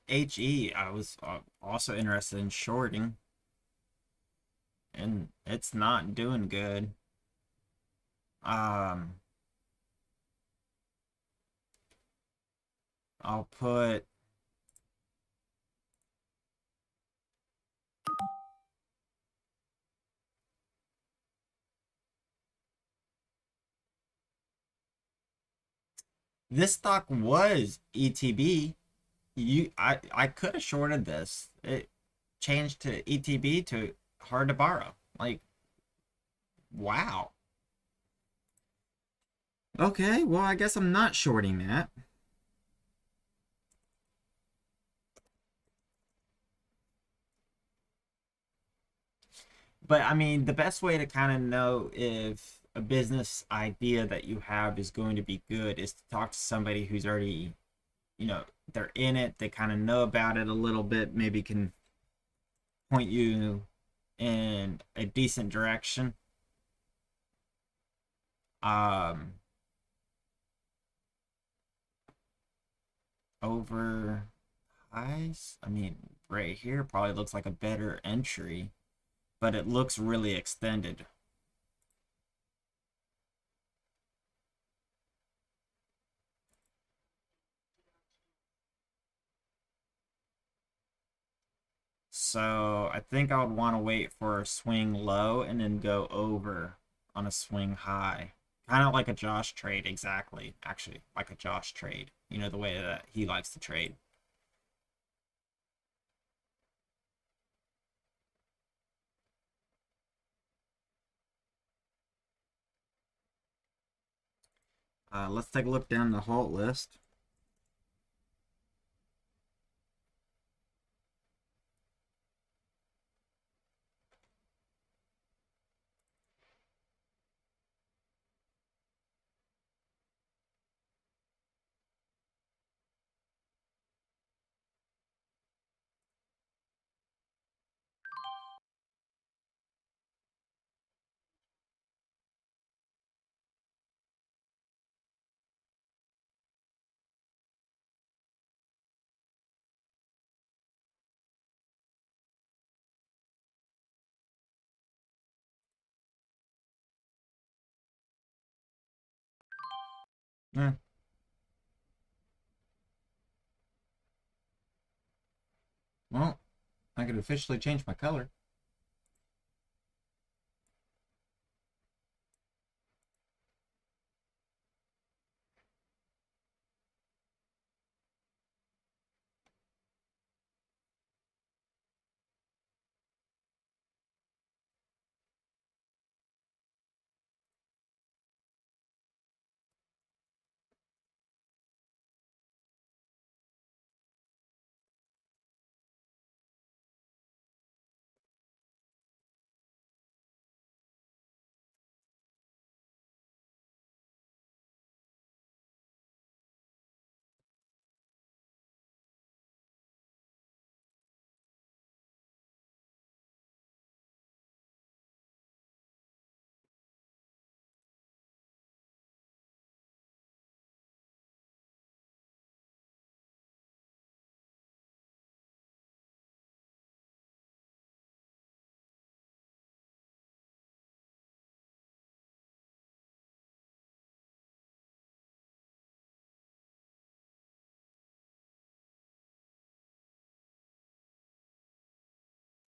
I was also interested in shorting, and it's not doing good. Um, I'll put this stock was ETB. I could have shorted this. It changed to ETB to hard to borrow. Like, wow. Okay, well, I guess I'm not shorting that. But I mean, the best way to kind of know if a business idea that you have is going to be good is to talk to somebody who's already, they're in it, they kind of know about it a little bit, maybe can point you in a decent direction. Um, over highs, I mean, right here probably looks like a better entry, but it looks really extended. So I think I would want to wait for a swing low and then go over on a swing high. Kind of like a Josh trade, exactly. Actually, like a Josh trade. You know, the way that he likes to trade. Let's take a look down the halt list. Eh, well, I could officially change my color.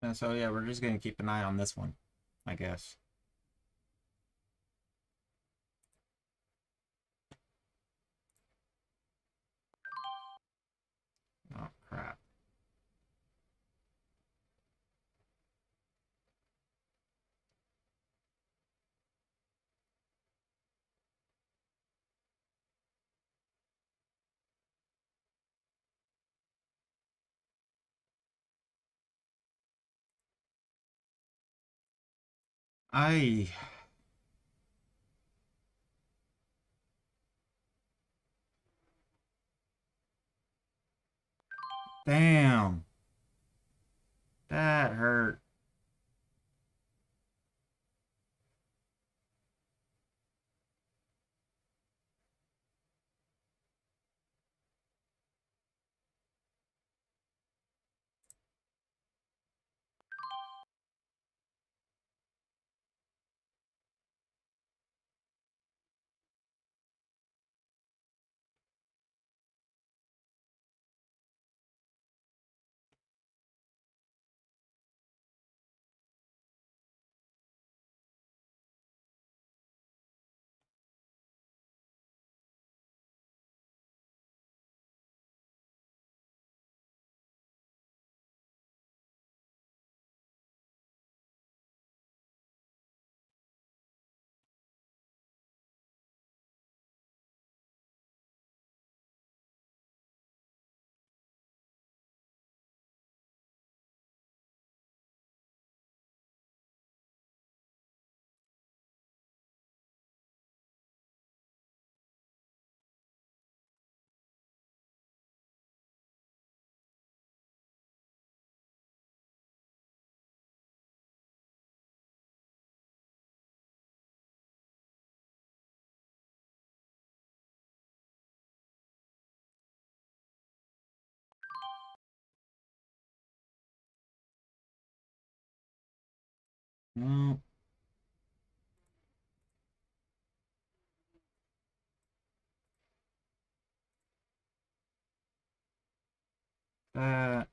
And so yeah, we're just gonna keep an eye on this one, I guess. Oh crap. I Damn. That hurt. No. That.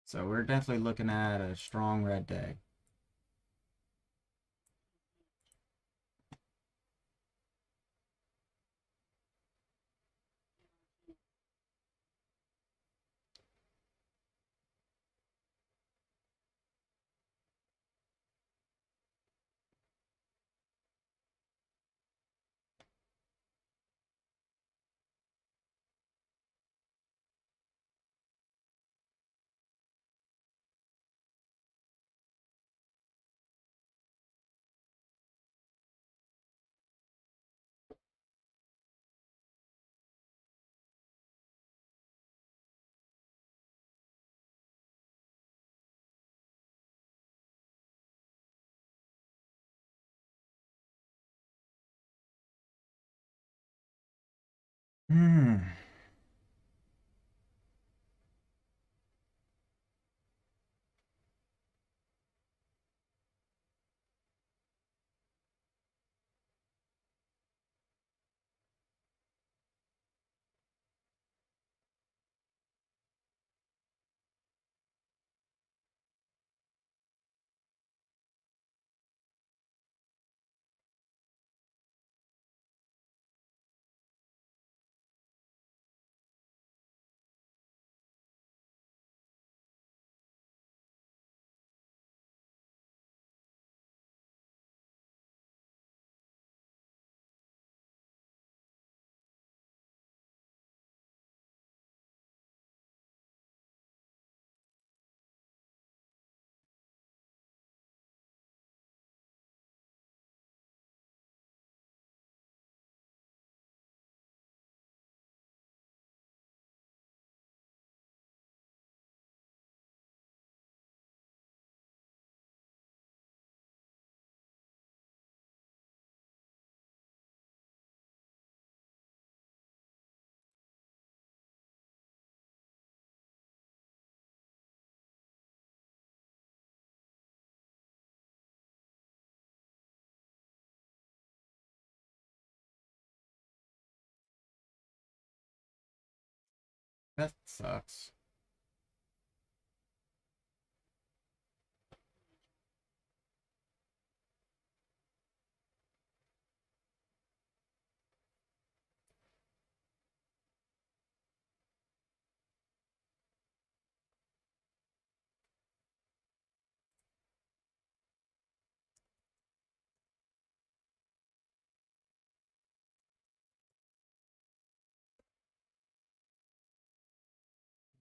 So we're definitely looking at a strong red day. Hmm. That sucks.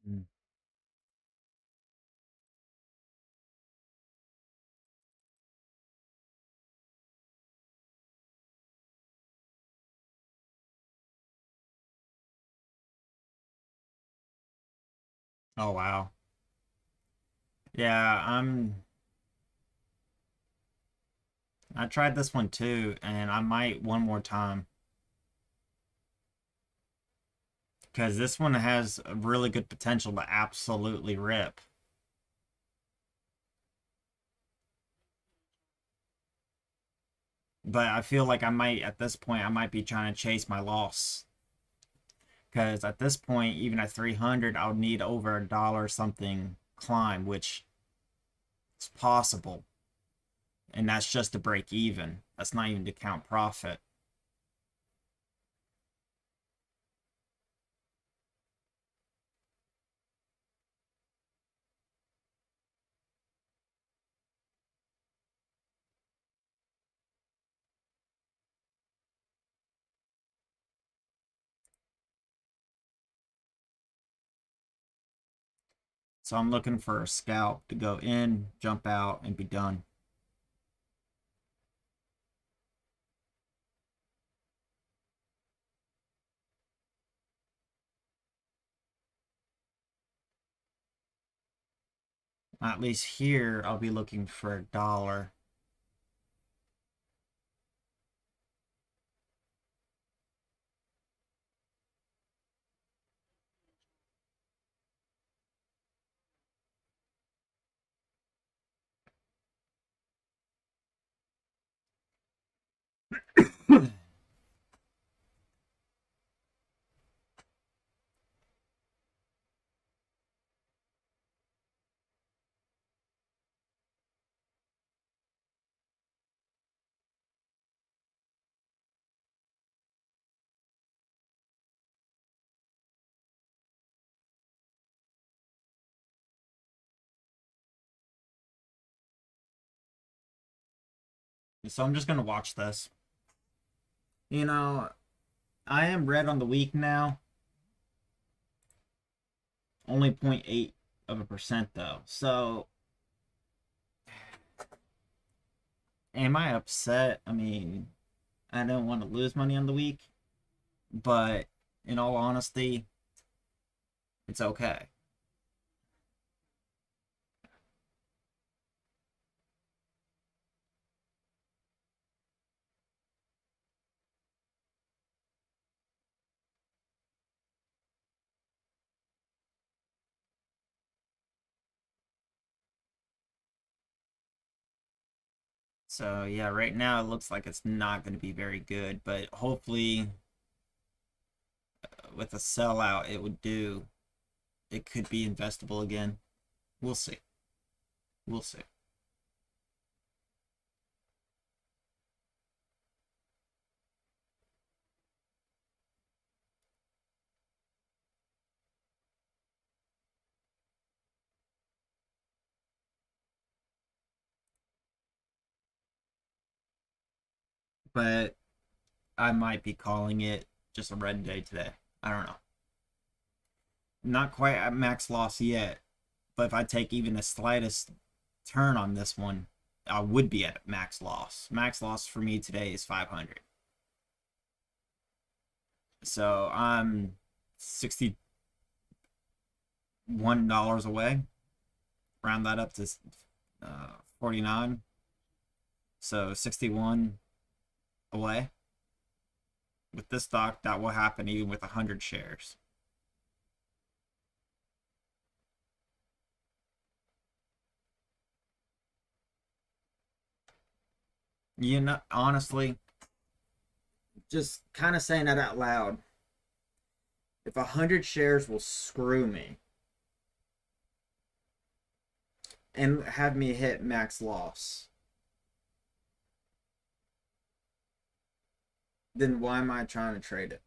Mm. Oh wow. Yeah, I tried this one too, and I might one more time because this one has a really good potential to absolutely rip. But I feel like I might at this point I might be trying to chase my loss because at this point, even at 300, I'll need over $1 something climb, which is possible, and that's just to break even. That's not even to count profit. So I'm looking for a scalp to go in, jump out, and be done. At least here, I'll be looking for $1. So I'm just gonna watch this. You know, I am red on the week now. Only 0.8% though. So am I upset? I mean, I don't want to lose money on the week, but in all honesty, it's okay. So yeah, right now it looks like it's not going to be very good, but hopefully with a sellout it would do. It could be investable again. We'll see. We'll see. But I might be calling it just a red day today. I don't know. Not quite at max loss yet, but if I take even the slightest turn on this one, I would be at max loss. Max loss for me today is 500. So I'm $61 away. Round that up to 49. So 61 away. With this stock, that will happen even with 100 shares. You know, honestly, just kind of saying that out loud. If 100 shares will screw me and have me hit max loss, then why am I trying to trade it?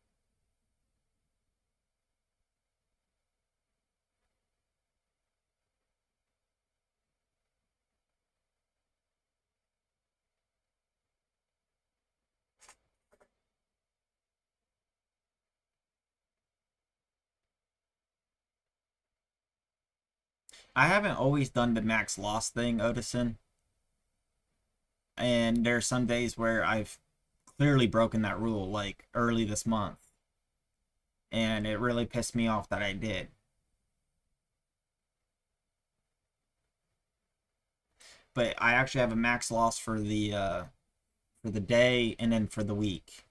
I haven't always done the max loss thing, Odison, and there are some days where I've clearly broken that rule, like early this month, and it really pissed me off that I did. But I actually have a max loss for the day and then for the week.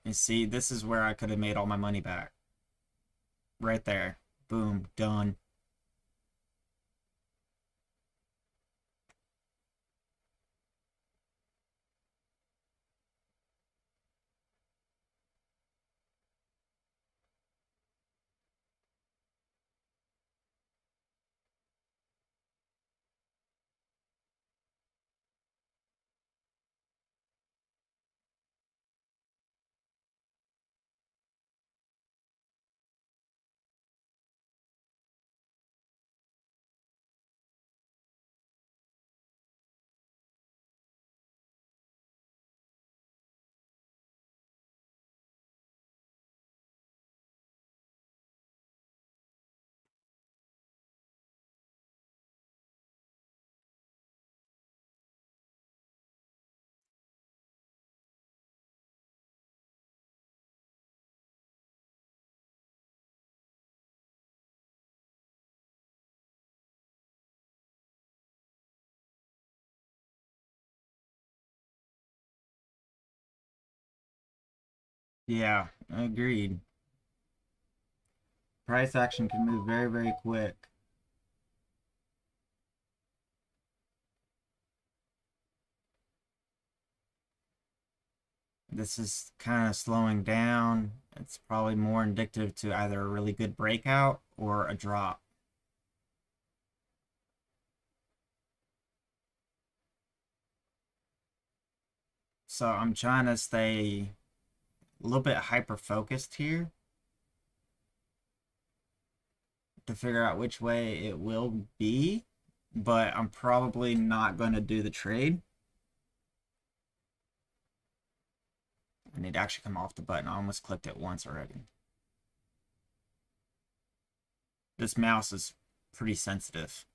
And see, this is where I could have made all my money back. Right there. Boom, done. Yeah, agreed. Price action can move very, very quick. This is kind of slowing down. It's probably more indicative to either a really good breakout or a drop. So I'm trying to stay a little bit hyper focused here to figure out which way it will be, but I'm probably not going to do the trade. I need to actually come off the button. I almost clicked it once already. This mouse is pretty sensitive.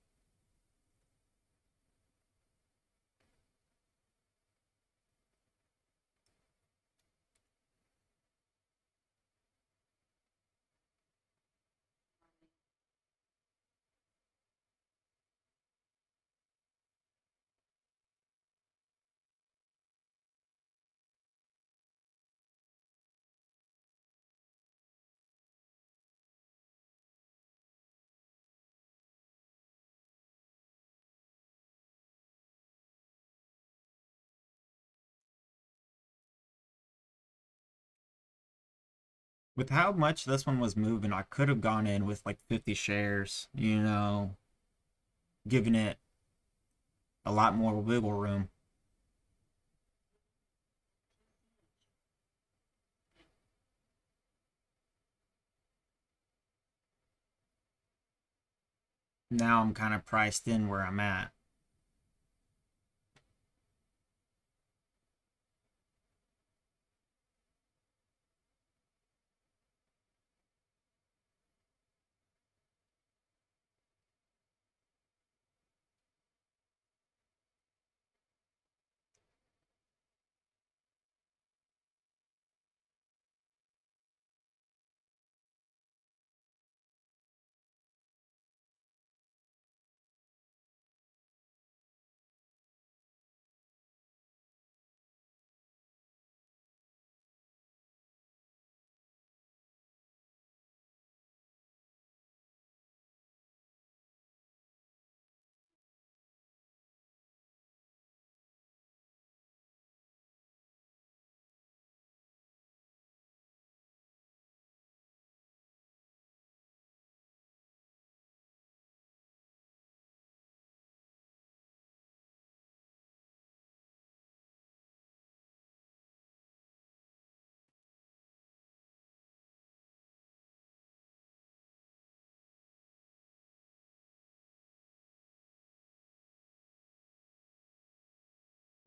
With how much this one was moving, I could have gone in with like 50 shares, giving it a lot more wiggle room. Now I'm kind of priced in where I'm at.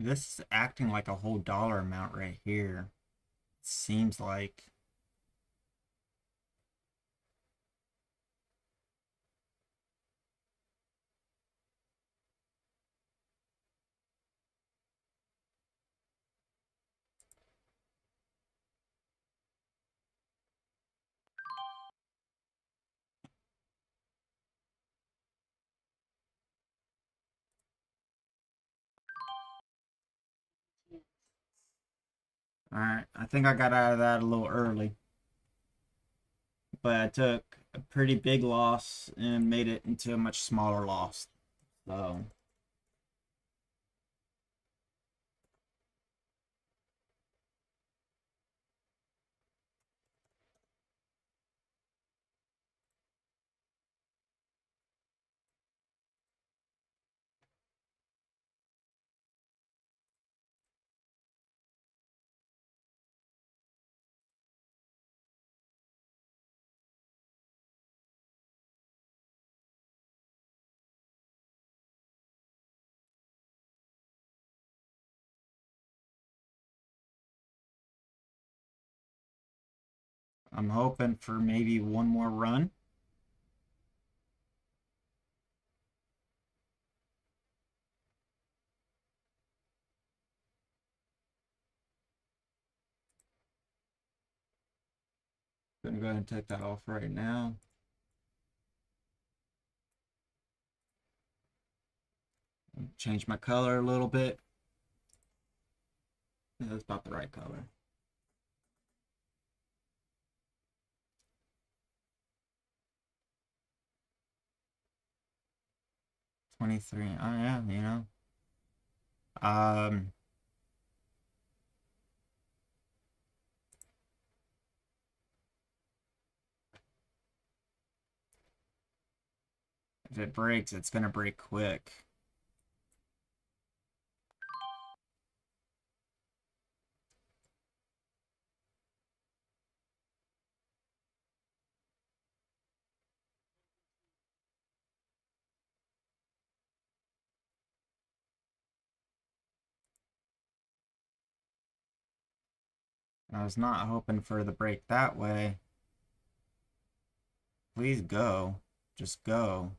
This is acting like a whole dollar amount right here. Seems like. Alright, I think I got out of that a little early. But I took a pretty big loss and made it into a much smaller loss. So I'm hoping for maybe one more run. Gonna go ahead and take that off right now. Change my color a little bit. Yeah, that's about the right color. $23. Oh yeah, you know. Um if it breaks, it's gonna break quick. I was not hoping for the break that way. Please go. Just go.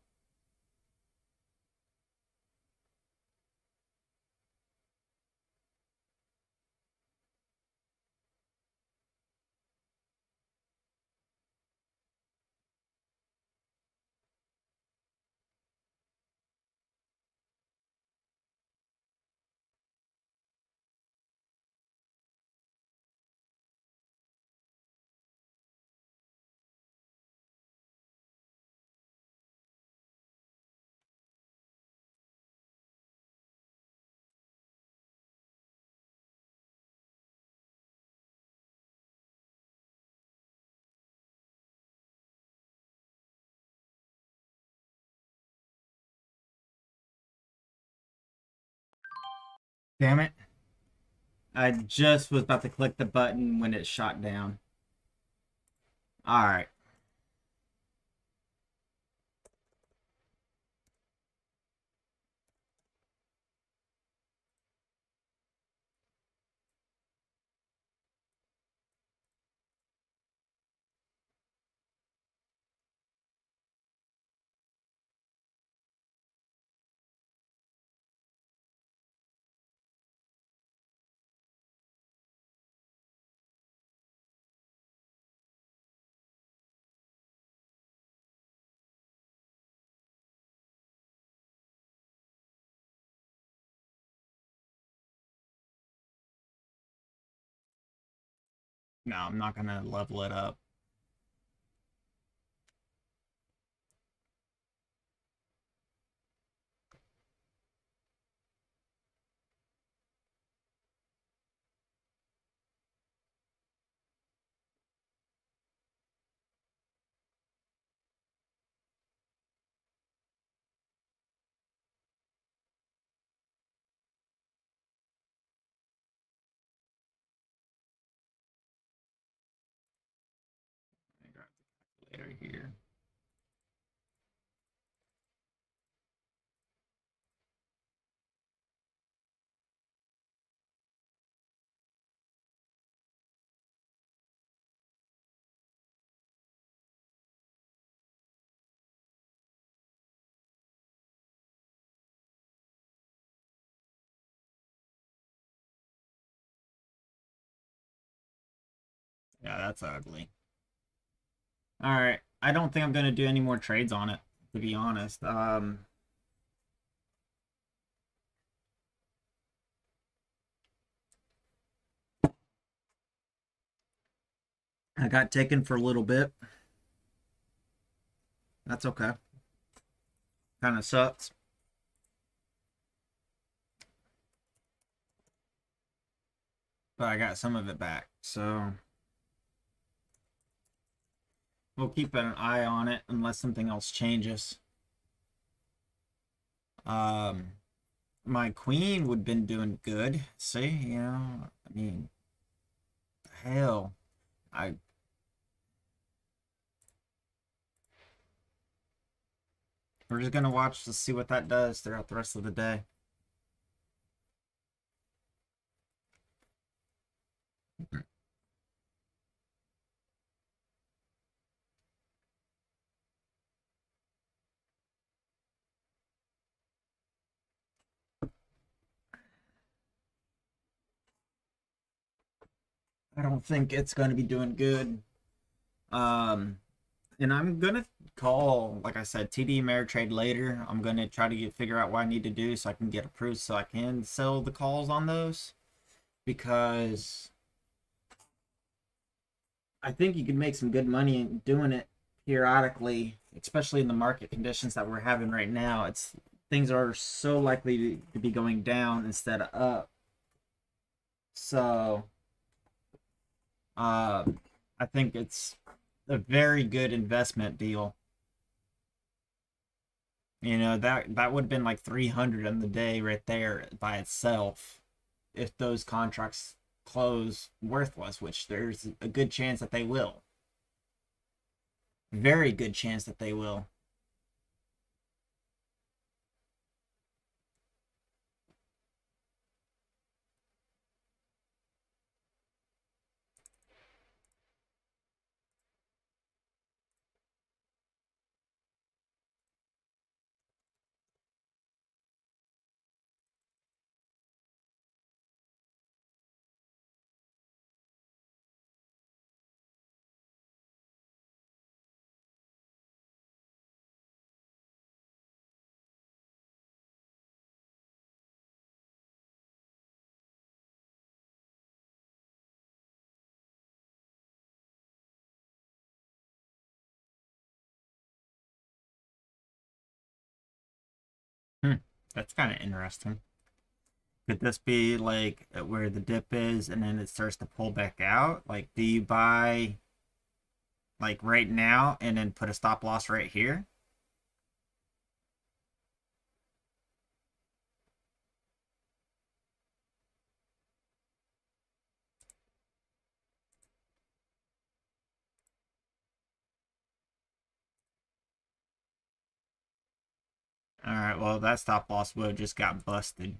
Damn it. I just was about to click the button when it shot down. Alright. No, I'm not gonna level it up. Grab the calculator here. Yeah, that's ugly. All right. I don't think I'm going to do any more trades on it, to be honest. I got taken for a little bit. That's okay. Kind of sucks. But I got some of it back. So we'll keep an eye on it unless something else changes. Um, my queen would have been doing good. See, I mean, hell, I we're just gonna watch to see what that does throughout the rest of the day. I don't think it's going to be doing good. Um, and I'm gonna call, like I said, TD Ameritrade later. I'm gonna try to figure out what I need to do so I can get approved so I can sell the calls on those because I think you can make some good money doing it periodically, especially in the market conditions that we're having right now. It's things are so likely to be going down instead of up. So, uh, I think it's a very good investment deal. That would have been like 300 on the day right there by itself if those contracts close worthless, which there's a good chance that they will. Very good chance that they will. Hmm. That's kind of interesting. Could this be like where the dip is and then it starts to pull back out? Like, do you buy like right now and then put a stop loss right here? All right, well, that stop loss would have just got busted.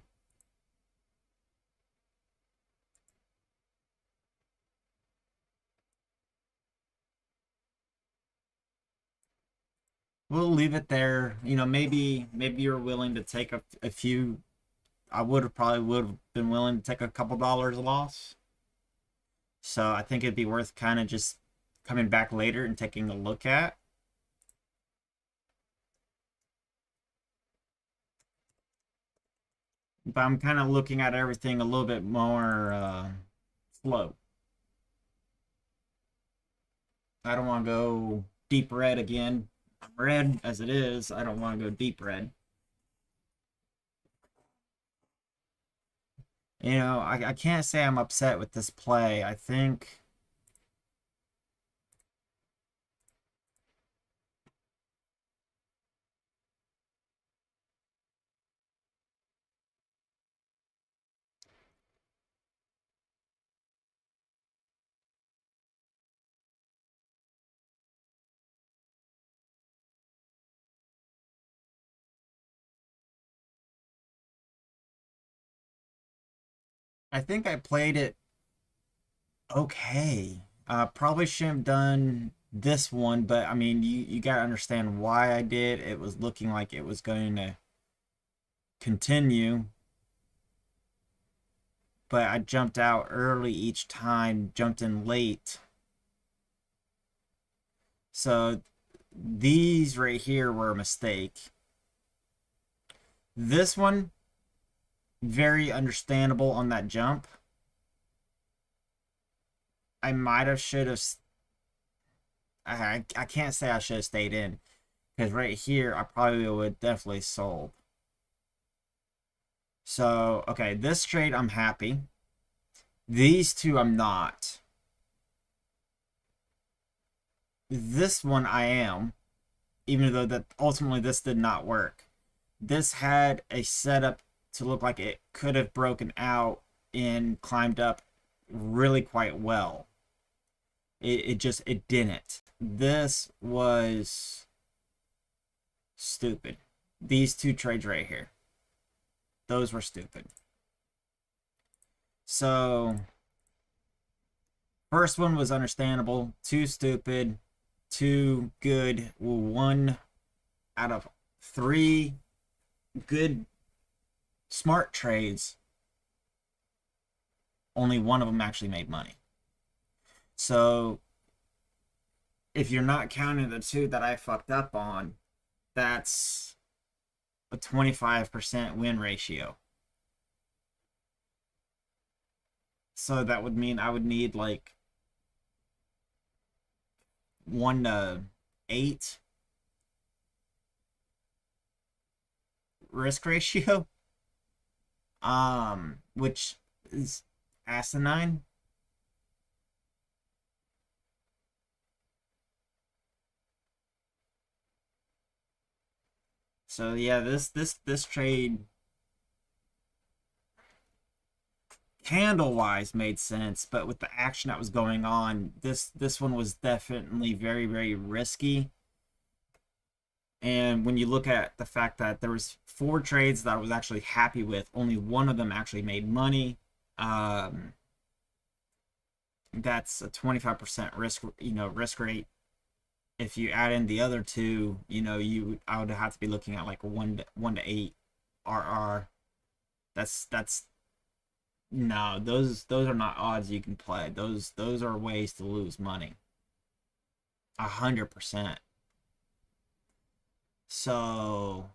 We'll leave it there. Maybe you're willing to take a few. I would have been willing to take a couple dollars loss. So I think it'd be worth kind of just coming back later and taking a look at. But I'm kind of looking at everything a little bit more slow. I don't want to go deep red again. Red as it is, I don't want to go deep red. I can't say I'm upset with this play. I think I played it okay. Probably shouldn't have done this one, but I mean, you gotta understand why I did. It was looking like it was going to continue, but I jumped out early each time, jumped in late, So these right here were a mistake. This one, very understandable on that jump. I might have should have. I can't say I should have stayed in, because right here I probably would definitely sold. So okay, this trade I'm happy. These two I'm not. This one I am, even though that ultimately this did not work. This had a setup to look like it could have broken out and climbed up really quite well. It didn't. This was stupid. These two trades right here, those were stupid. So first one was understandable, two stupid, two good, one out of three good smart trades, only one of them actually made money. So if you're not counting the two that I fucked up on, that's a 25% win ratio. So that would mean I would need like 1 to 8 risk ratio, which is asinine. So yeah, this trade candle wise made sense, but with the action that was going on, this one was definitely very risky. And when you look at the fact that there was 4 trades that I was actually happy with, only one of them actually made money. That's a 25% risk rate. If you add in the other two, I would have to be looking at like 1 to 8 RR. That's no, those are not odds you can play. Those are ways to lose money. 100%. So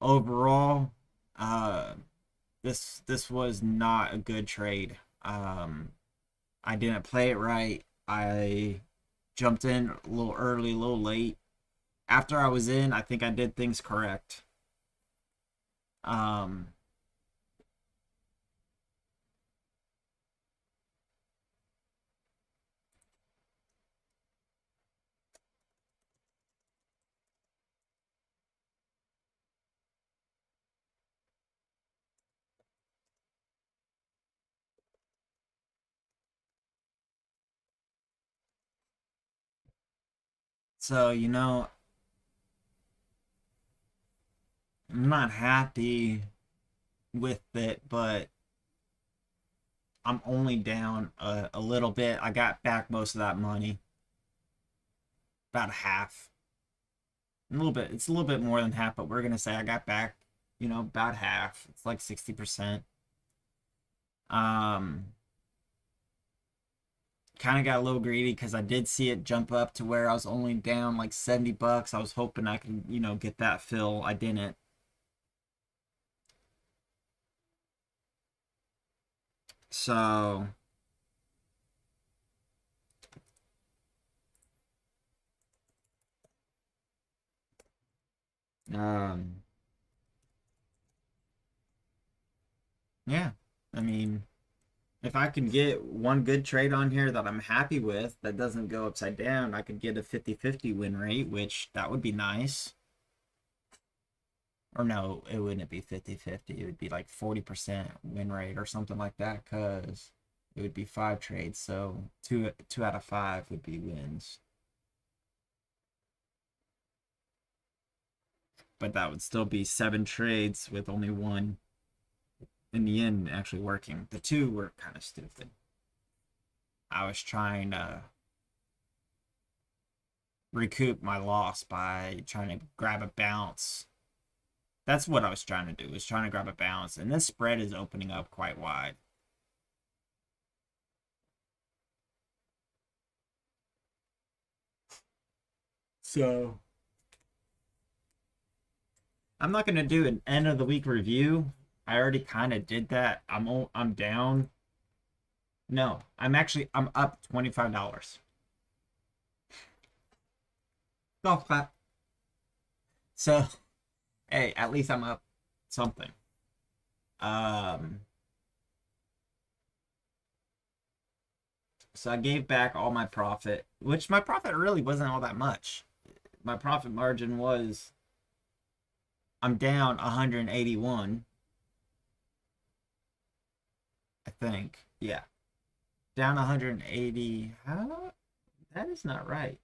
overall, uh, this was not a good trade. I didn't play it right. I jumped in a little early, a little late. After I was in, I think I did things correct. Um, so I'm not happy with it, but I'm only down a little bit. I got back most of that money, about half. A little bit. It's a little bit more than half, but we're gonna say I got back, about half. It's like 60%. Um, kind of got a little greedy because I did see it jump up to where I was only down like $70. I was hoping I could, get that fill. I didn't. So, um, yeah. I mean, if I could get one good trade on here that I'm happy with that doesn't go upside down, I could get a 50-50 win rate, which that would be nice. Or no, it wouldn't be 50-50. It would be like 40% win rate or something like that, because it would be 5 trades. So two out of 5 would be wins. But that would still be 7 trades with only one in the end actually working. The 2 were kind of stupid. I was trying to recoup my loss by trying to grab a bounce. That's what I was trying to do, was trying to grab a bounce. And this spread is opening up quite wide. So I'm not gonna do an end of the week review. I already kind of did that. I'm down. No, I'm up $25. Golf clap. So hey, at least I'm up something. Um, so I gave back all my profit, which my profit really wasn't all that much. My profit margin was I'm down 181, I think. Yeah, down 180. How? That is not right.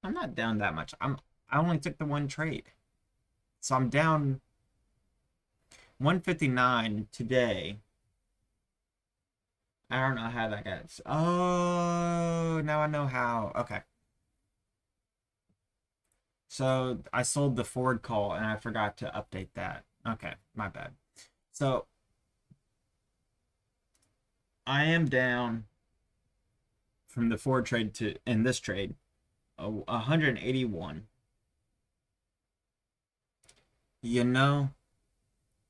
I'm not down that much. I only took the one trade. So I'm down 159 today. I don't know how that gets. Oh, now I know how. Okay. So I sold the Ford call and I forgot to update that. Okay, my bad. So I am down from the Ford trade to in this trade 181. You know,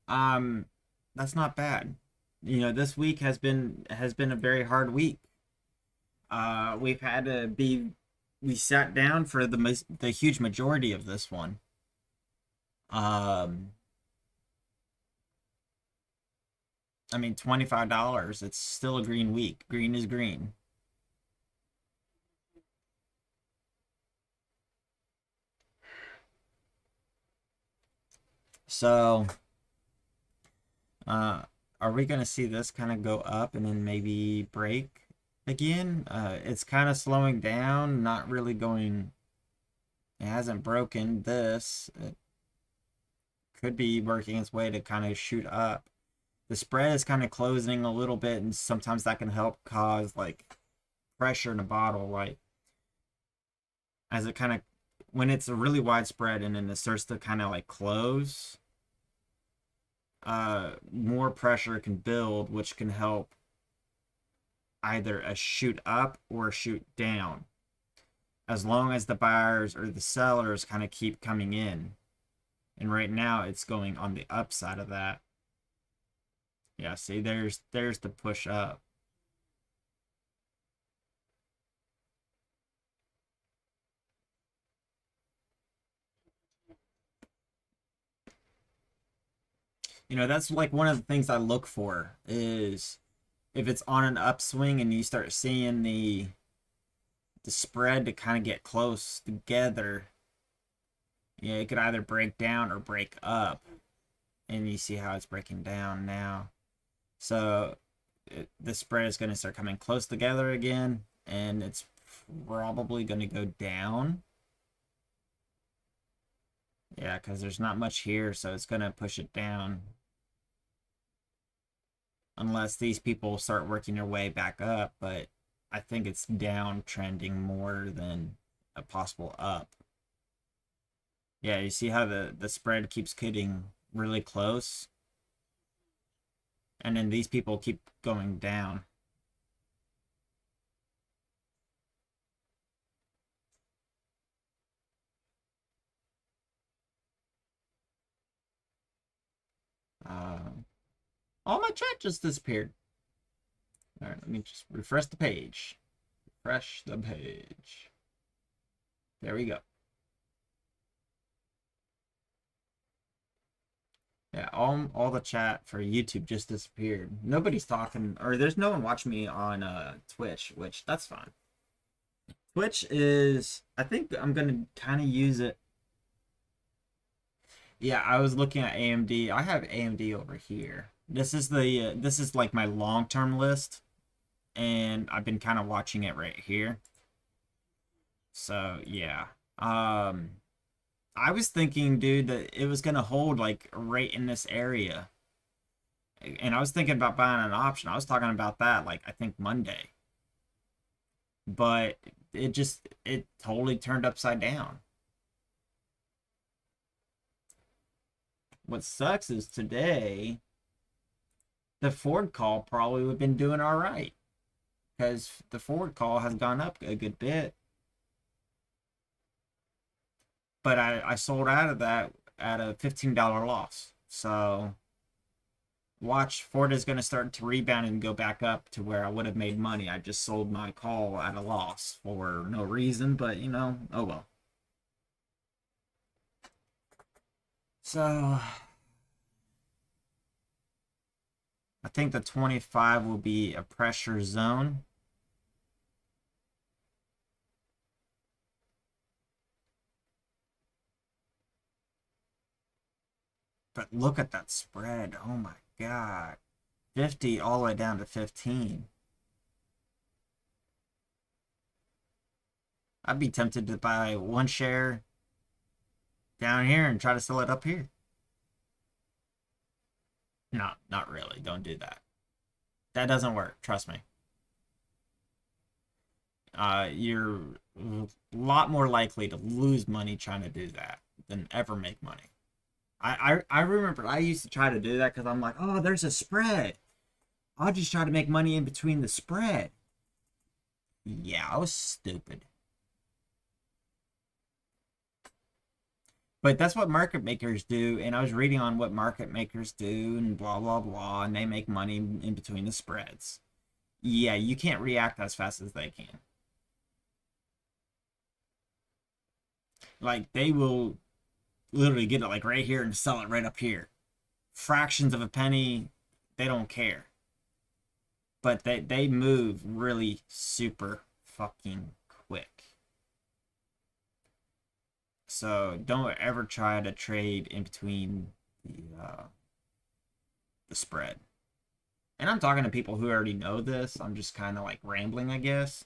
um that's not bad. You know, this week has been a very hard week. We've had to be we sat down for the huge majority of this one. Um I mean, $25, it's still a green week. Green is green. So, uh, are we going to see this kind of go up and then maybe break again? It's kind of slowing down, not really going, it hasn't broken this. It could be working its way to kind of shoot up. The spread is kind of closing a little bit, and sometimes that can help cause like pressure in a bottle, like as it kind of when it's a really widespread and then it starts to kind of like close, more pressure can build, which can help either a shoot up or a shoot down, as long as the buyers or the sellers kind of keep coming in. And right now it's going on the upside of that. Yeah, see, there's the push up. You know, that's like one of the things I look for is if it's on an upswing and you start seeing the spread to kind of get close together, yeah, it could either break down or break up. And you see how it's breaking down now. So the spread is going to start coming close together again, and it's probably going to go down. Yeah, because there's not much here, so it's going to push it down. Unless these people start working their way back up, but I think it's down trending more than a possible up. Yeah, you see how the spread keeps getting really close, and then these people keep going down. Uh, all my chat just disappeared. All right, let me just refresh the page. Refresh the page. There we go. Yeah, all the chat for YouTube just disappeared. Nobody's talking, or there's no one watching me on Twitch, which that's fine. Twitch is, I think I'm gonna kind of use it. Yeah, I was looking at AMD. I have AMD over here. This is like my long-term list, and I've been kind of watching it right here. So yeah, I was thinking, dude, that it was gonna hold like right in this area. And I was thinking about buying an option. I was talking about that like I think Monday. But it totally turned upside down. What sucks is today the Ford call probably would have been doing all right because the Ford call has gone up a good bit. but I sold out of that at a $15 loss. So watch, Ford is going to start to rebound and go back up to where I would have made money. I just sold my call at a loss for no reason, but you know, oh well. So I think the 25 will be a pressure zone. But look at that spread. Oh my God. 50 all the way down to 15. I'd be tempted to buy one share down here and try to sell it up here. No, not really. Don't do that. That doesn't work. Trust me. You're a lot more likely to lose money trying to do that than ever make money. I remember I used to try to do that because I'm like, oh, there's a spread. I'll just try to make money in between the spread. Yeah, I was stupid. But that's what market makers do. And I was reading on what market makers do and blah, blah, blah. And they make money in between the spreads. Yeah, you can't react as fast as they can. Like, they will literally get it like right here and sell it right up here. Fractions of a penny, they don't care. But they move really super fucking quick. So don't ever try to trade in between the spread. And I'm talking to people who already know this. I'm just kind of like rambling, I guess.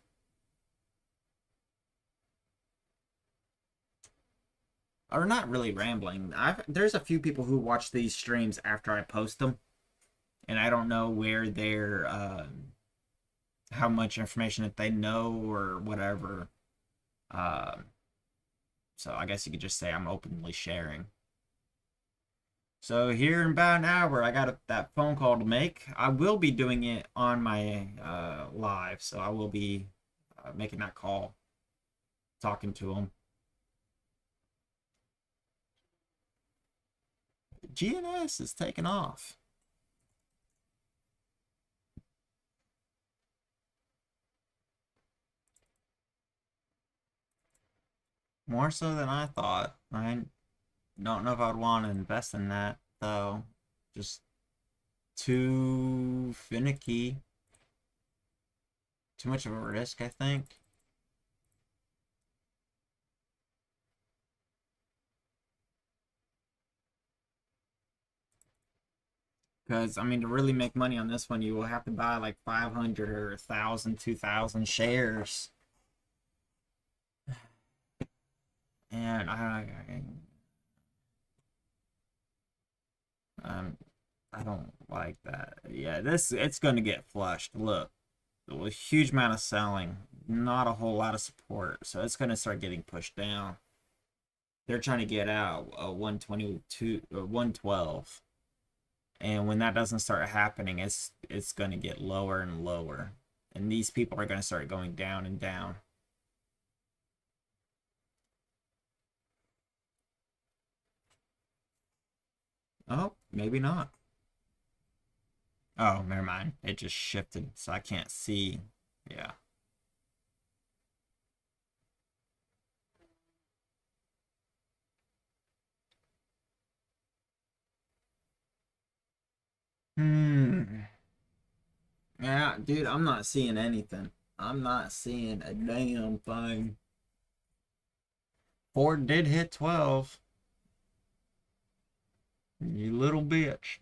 Or not really rambling. There's a few people who watch these streams after I post them, and I don't know where they're how much information that they know or whatever. Uh, so I guess you could just say I'm openly sharing. So here in about an hour, I got that phone call to make. I will be doing it on my live, so I will be making that call, talking to them. GNS is taking off. More so than I thought. I don't know if I'd want to invest in that, though. Just too finicky. Too much of a risk, I think. Because, I mean, to really make money on this one, you will have to buy like 500 or 1,000, 2,000 shares. And I don't like that. Yeah, it's going to get flushed. Look, a huge amount of selling, not a whole lot of support. So it's going to start getting pushed down. They're trying to get out a 122 or 112. And when that doesn't start happening, it's going to get lower and lower. And these people are going to start going down and down. Oh, maybe not. Oh, never mind. It just shifted, so I can't see. Yeah. Hmm. Yeah, dude, I'm not seeing anything. I'm not seeing a damn thing. Ford did hit 12. You little bitch.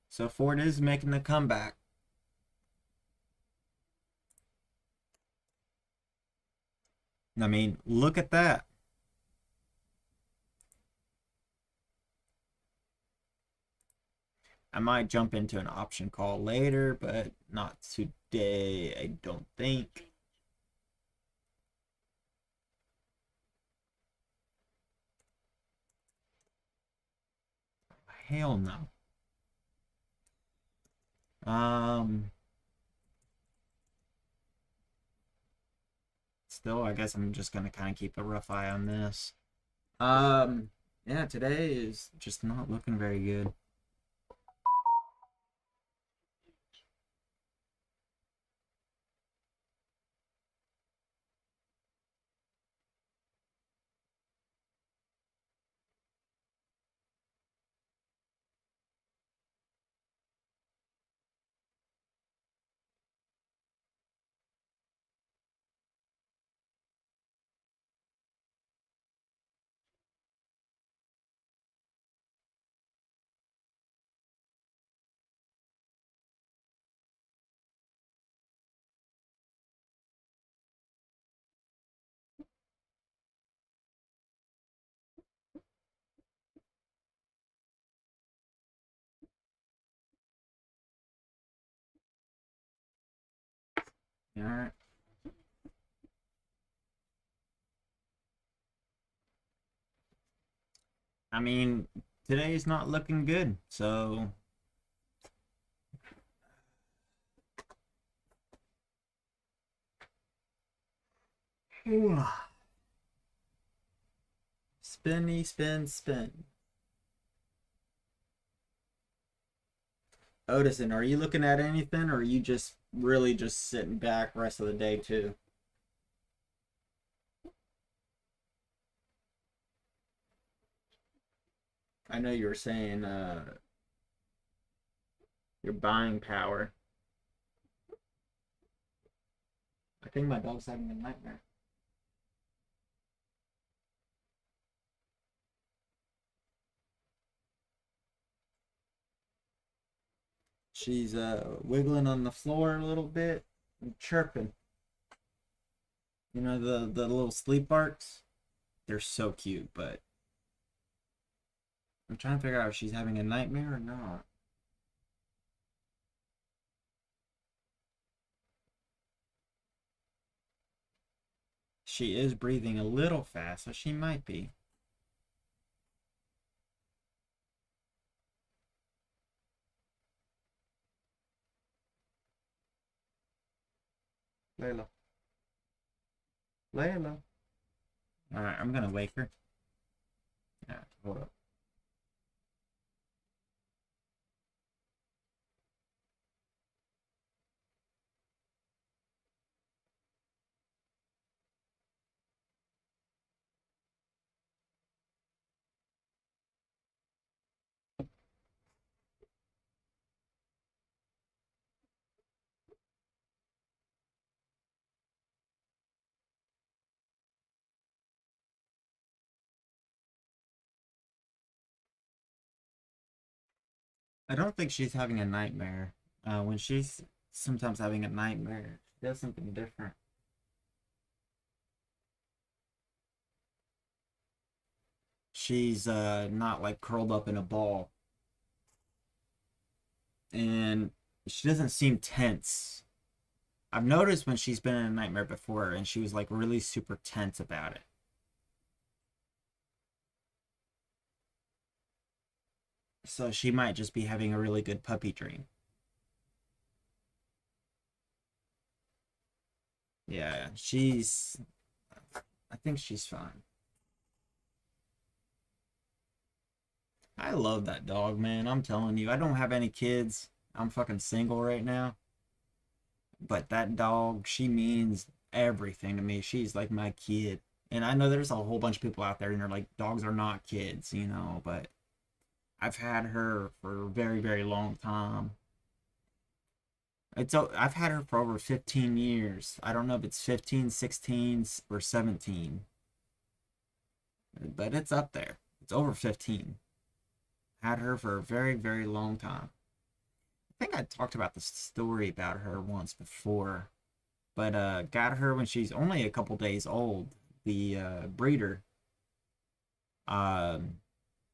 So Ford is making the comeback. I mean, look at that. I might jump into an option call later, but not today, I don't think. Hell no. Um, still, I guess I'm just gonna kind of keep a rough eye on this. Yeah, today is just not looking very good. All right. I mean, today's not looking good, so spinny spin spin. Odison, are you looking at anything, or are you just really just sitting back rest of the day too? I know you were saying your buying power. I think my dog's having a nightmare. She's wiggling on the floor a little bit and chirping. You know the little sleep barks? They're so cute, but I'm trying to figure out if she's having a nightmare or not. She is breathing a little fast, so she might be. Layla. Layla. Alright, I'm gonna wake her. Yeah, hold up. I don't think she's having a nightmare. When she's sometimes having a nightmare, she does something different. She's not like curled up in a ball, and she doesn't seem tense. I've noticed when she's been in a nightmare before, and she was like really super tense about it. So she might just be having a really good puppy dream. Yeah, I think she's fine. I love that dog, man. I'm telling you, I don't have any kids. I'm fucking single right now. But that dog, she means everything to me. She's like my kid. And I know there's a whole bunch of people out there and they're like, dogs are not kids, you know, but I've had her for a very, very long time. I've had her for over 15 years. I don't know if it's 15, 16, or 17, but it's up there. It's over 15. Had her for a very, very long time. I think I talked about the story about her once before, but got her when she's only a couple days old. The breeder, um,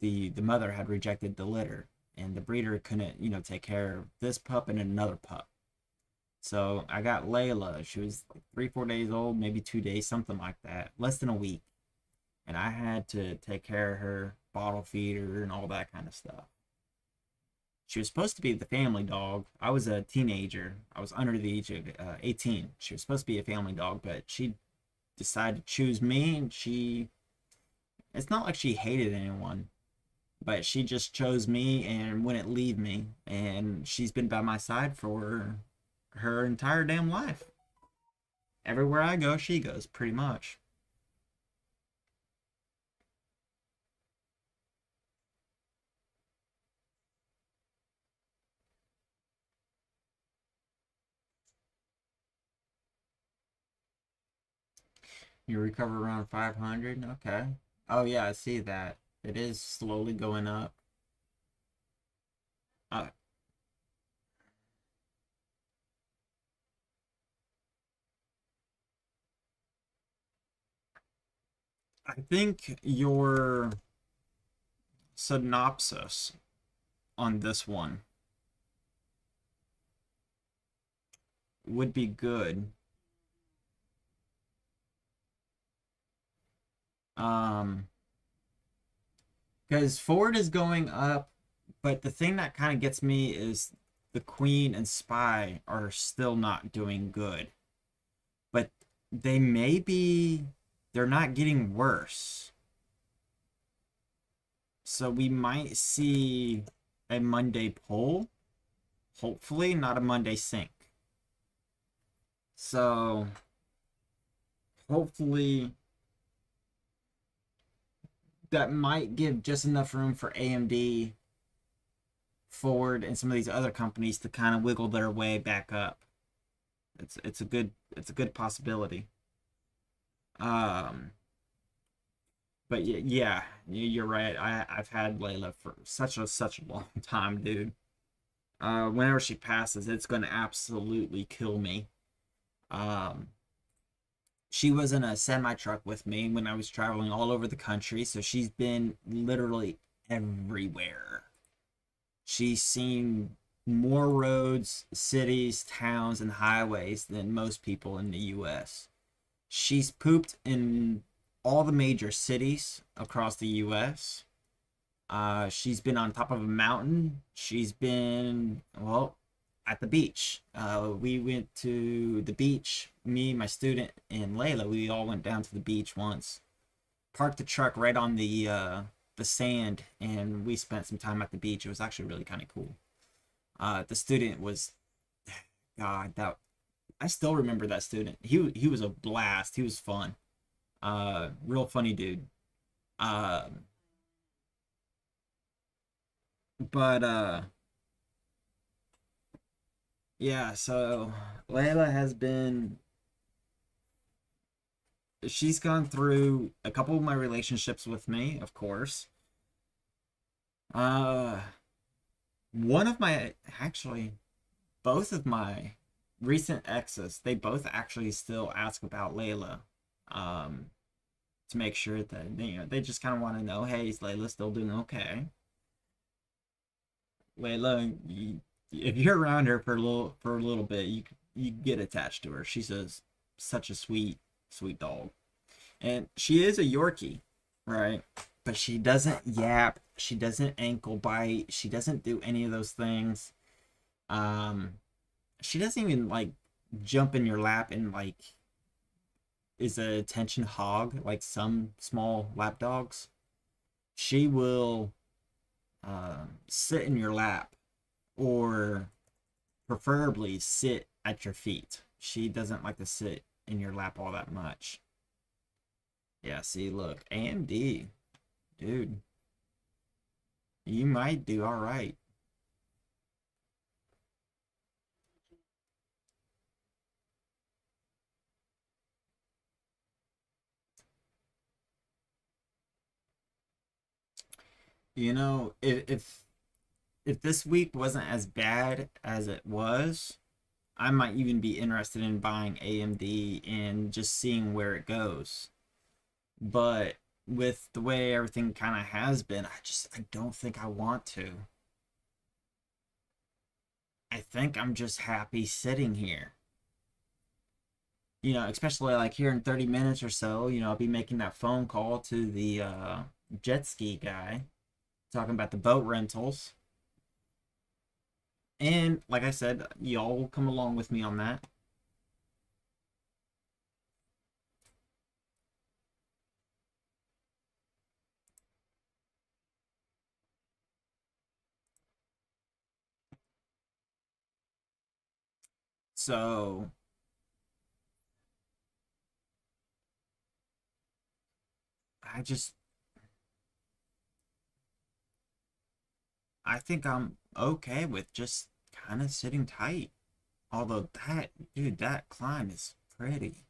the mother had rejected the litter, and the breeder couldn't, take care of this pup and another pup. So I got Layla. She was like 3, 4 days old, maybe 2 days, something like that, less than a week, and I had to take care of her, bottle feed her, and all that kind of stuff. She was supposed to be the family dog. I was a teenager. I was under the age of 18. She was supposed to be a family dog, but she decided to choose me, and it's not like she hated anyone, but she just chose me and wouldn't leave me. And she's been by my side for her entire damn life. Everywhere I go, she goes, pretty much. You recover around 500. Okay. Oh, yeah, I see that. It is slowly going up. Uh, I think your synopsis on this one would be good. Um, because Ford is going up, but the thing that kind of gets me is the Queen and Spy are still not doing good. But they may be, they're not getting worse. So we might see a Monday pull, hopefully, not a Monday sink. So hopefully that might give just enough room for AMD, Ford, and some of these other companies to kind of wiggle their way back up. It's a good possibility. Um, but yeah, you're right. I've had Layla for such a long time, dude. Whenever she passes, it's gonna absolutely kill me. Um, she was in a semi truck with me when I was traveling all over the country, so she's been literally everywhere. She's seen more roads, cities, towns, and highways than most people in the US. She's pooped in all the major cities across the US. She's been on top of a mountain. She's been, well, at the beach. We went to the beach, me, my student, and Layla. We all went down to the beach once, parked the truck right on the sand, and we spent some time at the beach. It was actually really kind of cool. The student was, God, that I still remember that student. He was a blast. He was fun. Real funny dude. Uh, but yeah. So Layla has been. She's gone through a couple of my relationships with me, of course. Uh, one of my actually both of my recent exes, they both actually still ask about Layla. Um, to make sure that they just kind of want to know, hey, is Layla still doing okay? Layla, if you're around her for a little bit, you get attached to her. She's such a sweet dog, and she is a Yorkie, right? But she doesn't yap. She doesn't ankle bite. She doesn't do any of those things. Um, she doesn't even like jump in your lap and like is a attention hog like some small lap dogs. She will sit in your lap or preferably sit at your feet. She doesn't like to sit in your lap all that much. Yeah, see, look, AMD, dude, you might do all right. If this week wasn't as bad as it was, I might even be interested in buying AMD and just seeing where it goes. But with the way everything kind of has been, I don't think I want to. I think I'm just happy sitting here. Especially like here in 30 minutes or so, I'll be making that phone call to the jet ski guy talking about the boat rentals. And like I said, y'all will come along with me on that. So I just I think I'm okay with just kind of sitting tight. Although that dude, that climb is pretty.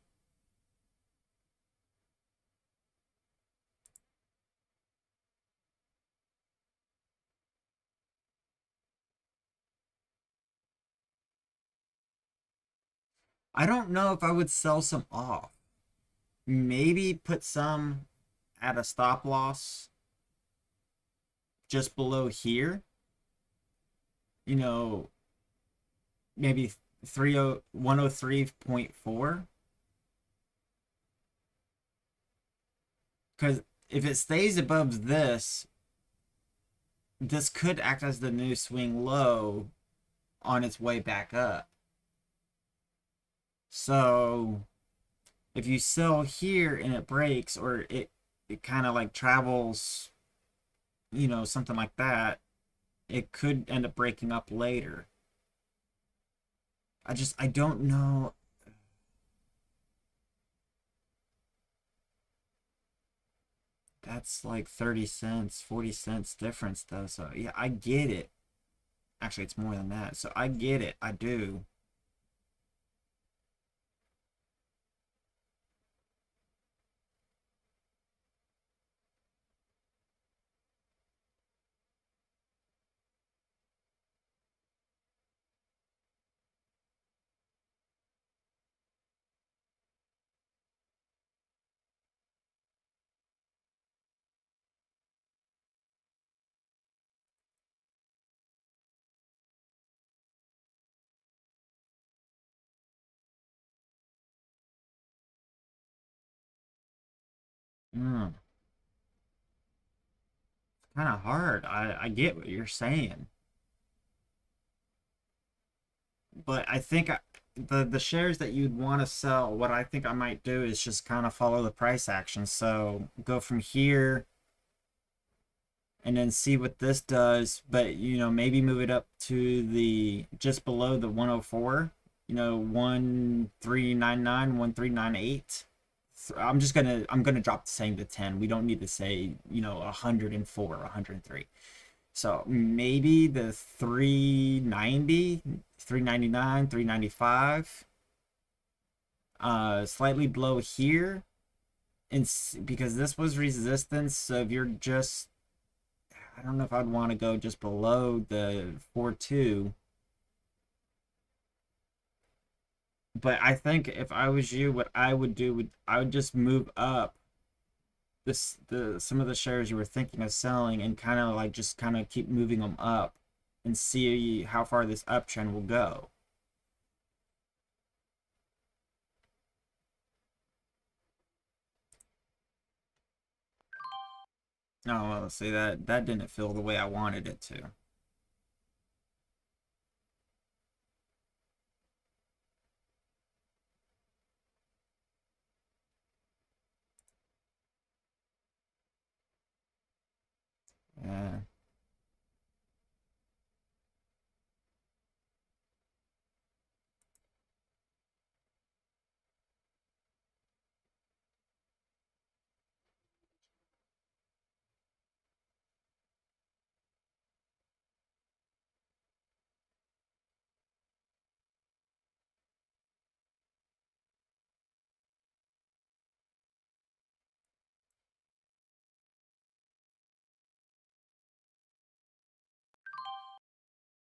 I don't know if I would sell some off. Maybe put some at a stop loss just below here. You know, maybe 103.4. Because if it stays above this, this could act as the new swing low on its way back up. So if you sell here and it breaks, or it kind of like travels, something like that, it could end up breaking up later. I don't know. That's like 30 cents, 40 cents difference though. So yeah, I get it. Actually, it's more than that. So I get it. I do. Mm, kind of hard. I get what you're saying. But I think the shares that you'd want to sell, what I think I might do is just kind of follow the price action. So go from here and then see what this does, but maybe move it up to the just below the 104, 1399, 1398. I'm gonna drop the same to 10. We don't need to say 104 or 103. So maybe the 390, 399, 395, slightly below here, and because this was resistance. So if you're just, I don't know if I'd want to go just below the 4.2, but I think if I was you, what I would do would I would just move up the some of the shares you were thinking of selling, and kind of like just kind of keep moving them up and see how far this uptrend will go. Oh well, see that didn't feel the way I wanted it to. Yeah.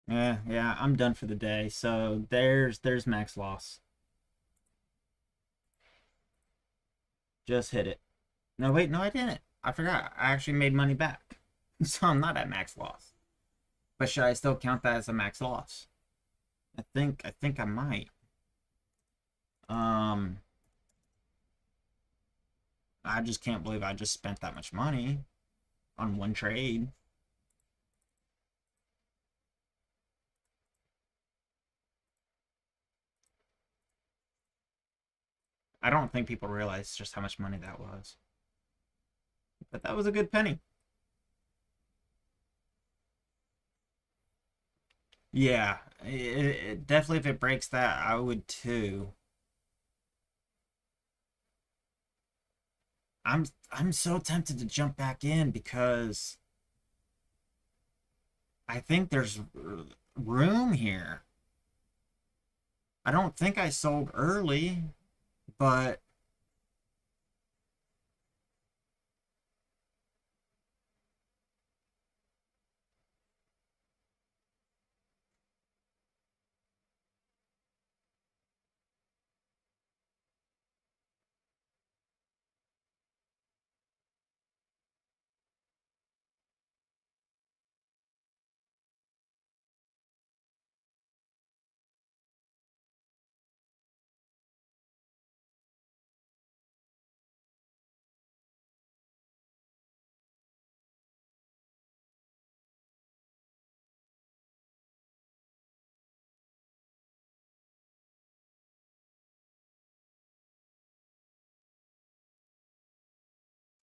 Yeah, yeah, I'm done for the day. So there's max loss. Just hit it. No, wait, no, I didn't. I forgot. I actually made money back. So I'm not at max loss. But should I still count that as a max loss? I think I might. Um I just can't believe I just spent that much money on one trade. I don't think people realize just how much money that was. But that was a good penny. Yeah, definitely if it breaks that, I would too. I'm so tempted to jump back in because I think there's room here. I don't think I sold early, but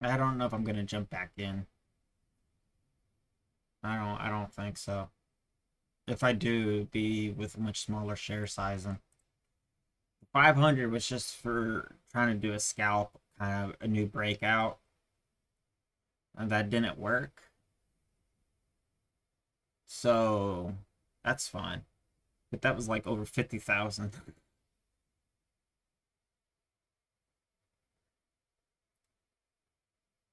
I don't know if I'm gonna jump back in. I don't think so. If I do, it'd be with a much smaller share size. And 500 was just for trying to do a scalp, kind of a new breakout, and that didn't work. So that's fine. But that was like over 50,000.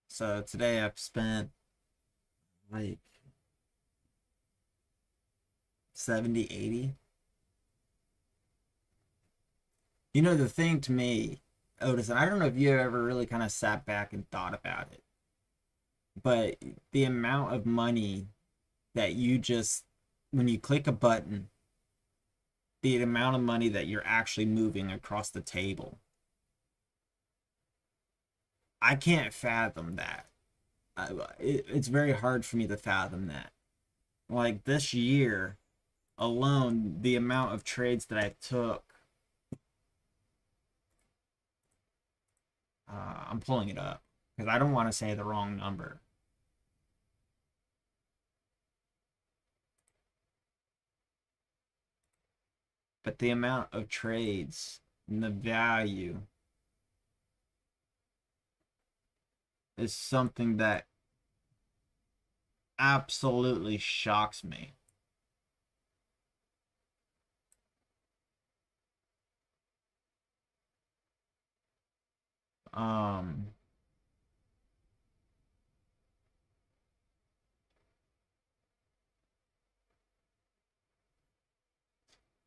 So today I've spent like 70, 80. You know, the thing to me, Otis, and I don't know if you ever really kind of sat back and thought about it, but the amount of money that you just, when you click a button, the amount of money that you're actually moving across the table, I can't fathom that. It's very hard for me to fathom that. Like this year alone, the amount of trades that I took, I'm pulling it up because I don't want to say the wrong number. But the amount of trades and the value is something that absolutely shocks me. Um,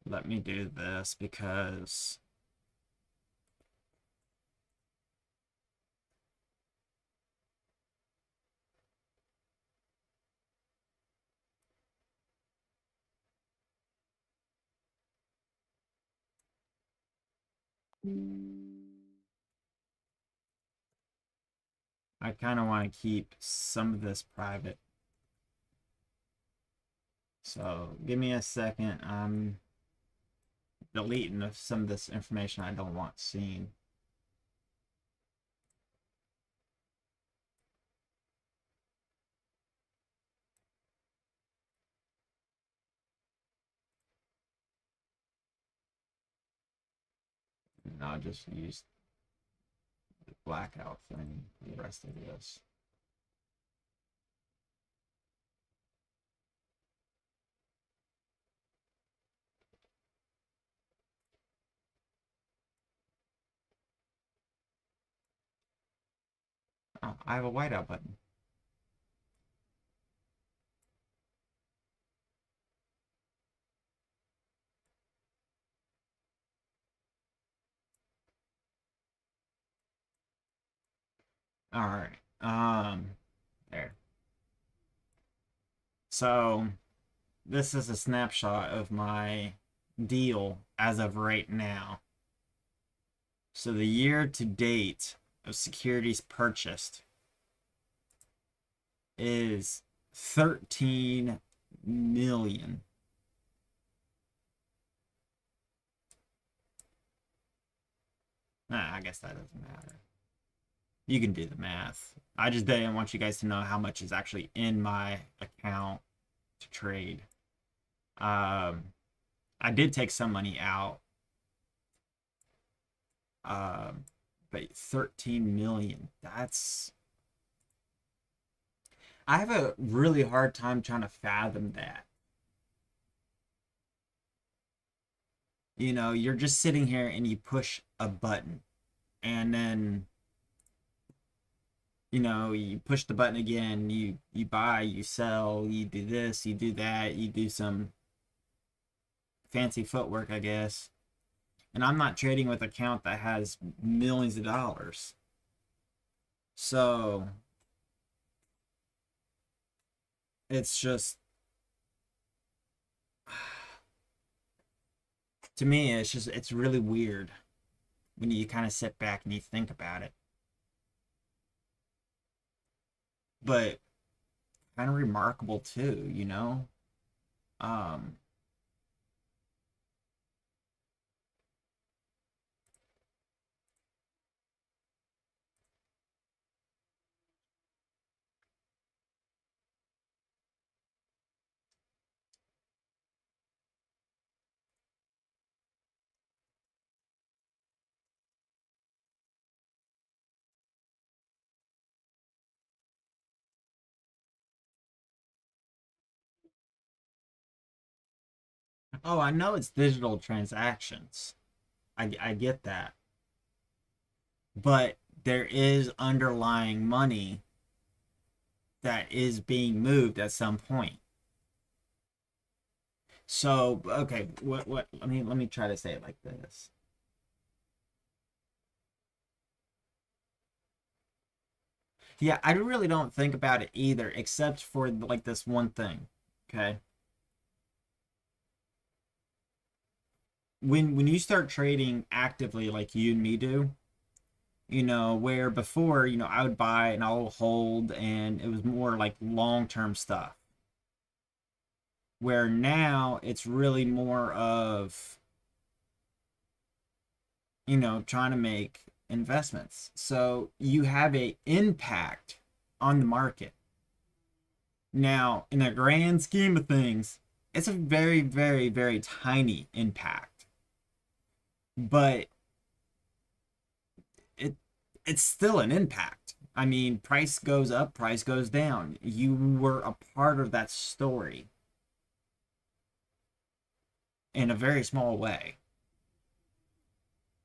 Let me do this because I kind of want to keep some of this private. So give me a second. I'm deleting some of this information I don't want seen. And I'll just use the blackout thing for the rest of this. Oh, I have a whiteout button. All right. There. So this is a snapshot of my deal as of right now. So the year to date of securities purchased is 13 million. Nah, I guess that doesn't matter. You can do the math. I just didn't want you guys to know how much is actually in my account to trade. I did take some money out, but 13 million. That's I have a really hard time trying to fathom that. You're just sitting here and you push a button, and then you push the button again, you buy, you sell, you do this, you do that, you do some fancy footwork, I guess. And I'm not trading with an account that has millions of dollars. So it's just, to me, it's really weird when you kind of sit back and you think about it. But kind of remarkable too, you know? Um, oh, I know it's digital transactions. I get that. But there is underlying money that is being moved at some point. So, okay, what let me try to say it like this. Yeah, I really don't think about it either, except for like this one thing. Okay. When you start trading actively like you and me do, where before, I would buy and I'll hold and it was more like long-term stuff. Where now it's really more of, trying to make investments. So you have a impact on the market. Now, in the grand scheme of things, it's a very, very, very tiny impact. But it it's still an impact. I mean, price goes up, price goes down. You were a part of that story in a very small way.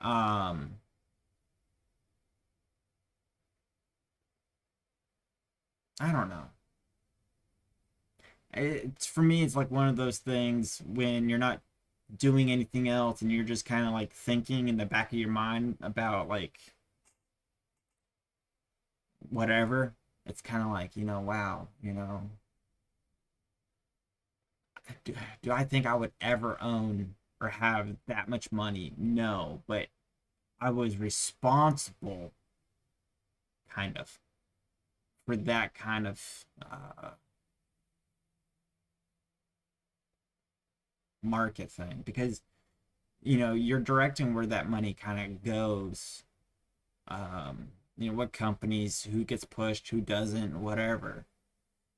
Um, I don't know. It's for me, it's like one of those things when you're not doing anything else and you're just kind of like thinking in the back of your mind about like whatever. It's kind of like, wow, do I think I would ever own or have that much money? No, but I was responsible, kind of, for that kind of market thing because you're directing where that money kind of goes. What companies, who gets pushed, who doesn't, whatever.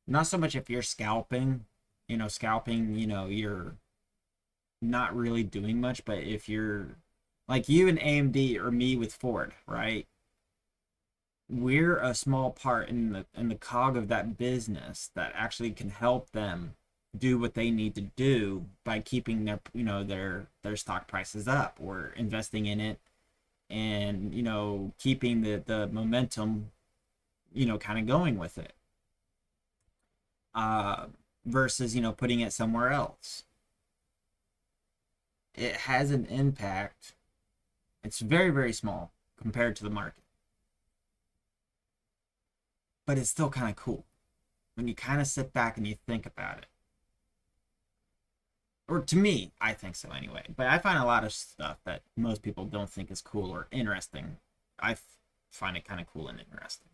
Not so much if you're scalping. Scalping. You're not really doing much, but if you're like you and AMD or me with Ford, right? We're a small part in the cog of that business that actually can help them do what they need to do by keeping their stock prices up or investing in it and keeping the momentum kind of going with it uh versus putting it somewhere else. It has an impact. It's very, very small compared to the market, but it's still kind of cool when you kind of sit back and you think about it. Or to me, I think so anyway. But I find a lot of stuff that most people don't think is cool or interesting. Find it kind of cool and interesting.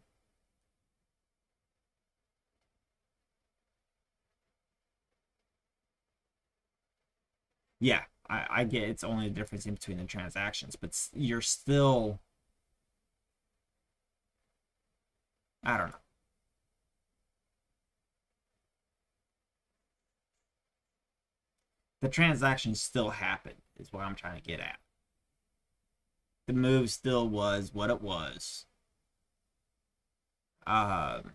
Yeah, I get it's only a difference in between the transactions, but you're still, I don't know. The transaction still happened, is what I'm trying to get at. The move still was what it was. Um,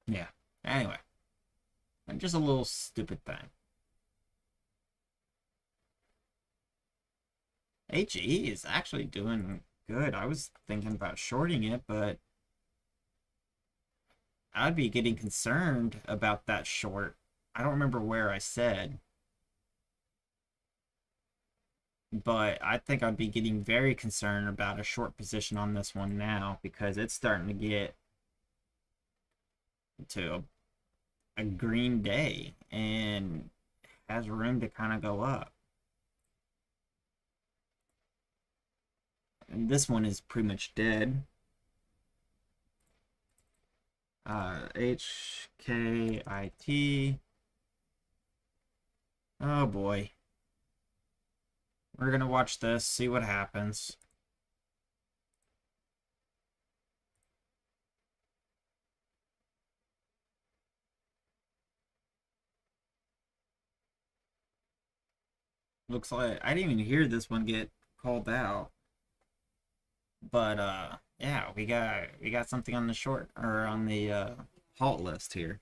yeah. Anyway, just a little stupid thing. HE is actually doing good. I was thinking about shorting it, but I'd be getting concerned about that short. I don't remember where I said, but I think I'd be getting very concerned about a short position on this one now because it's starting to get to a green day and has room to kind of go up. And this one is pretty much dead. HKIT. Oh boy. We're gonna watch this, see what happens. Looks like I didn't even hear this one get called out. But yeah, we got something on the short or on the halt list here.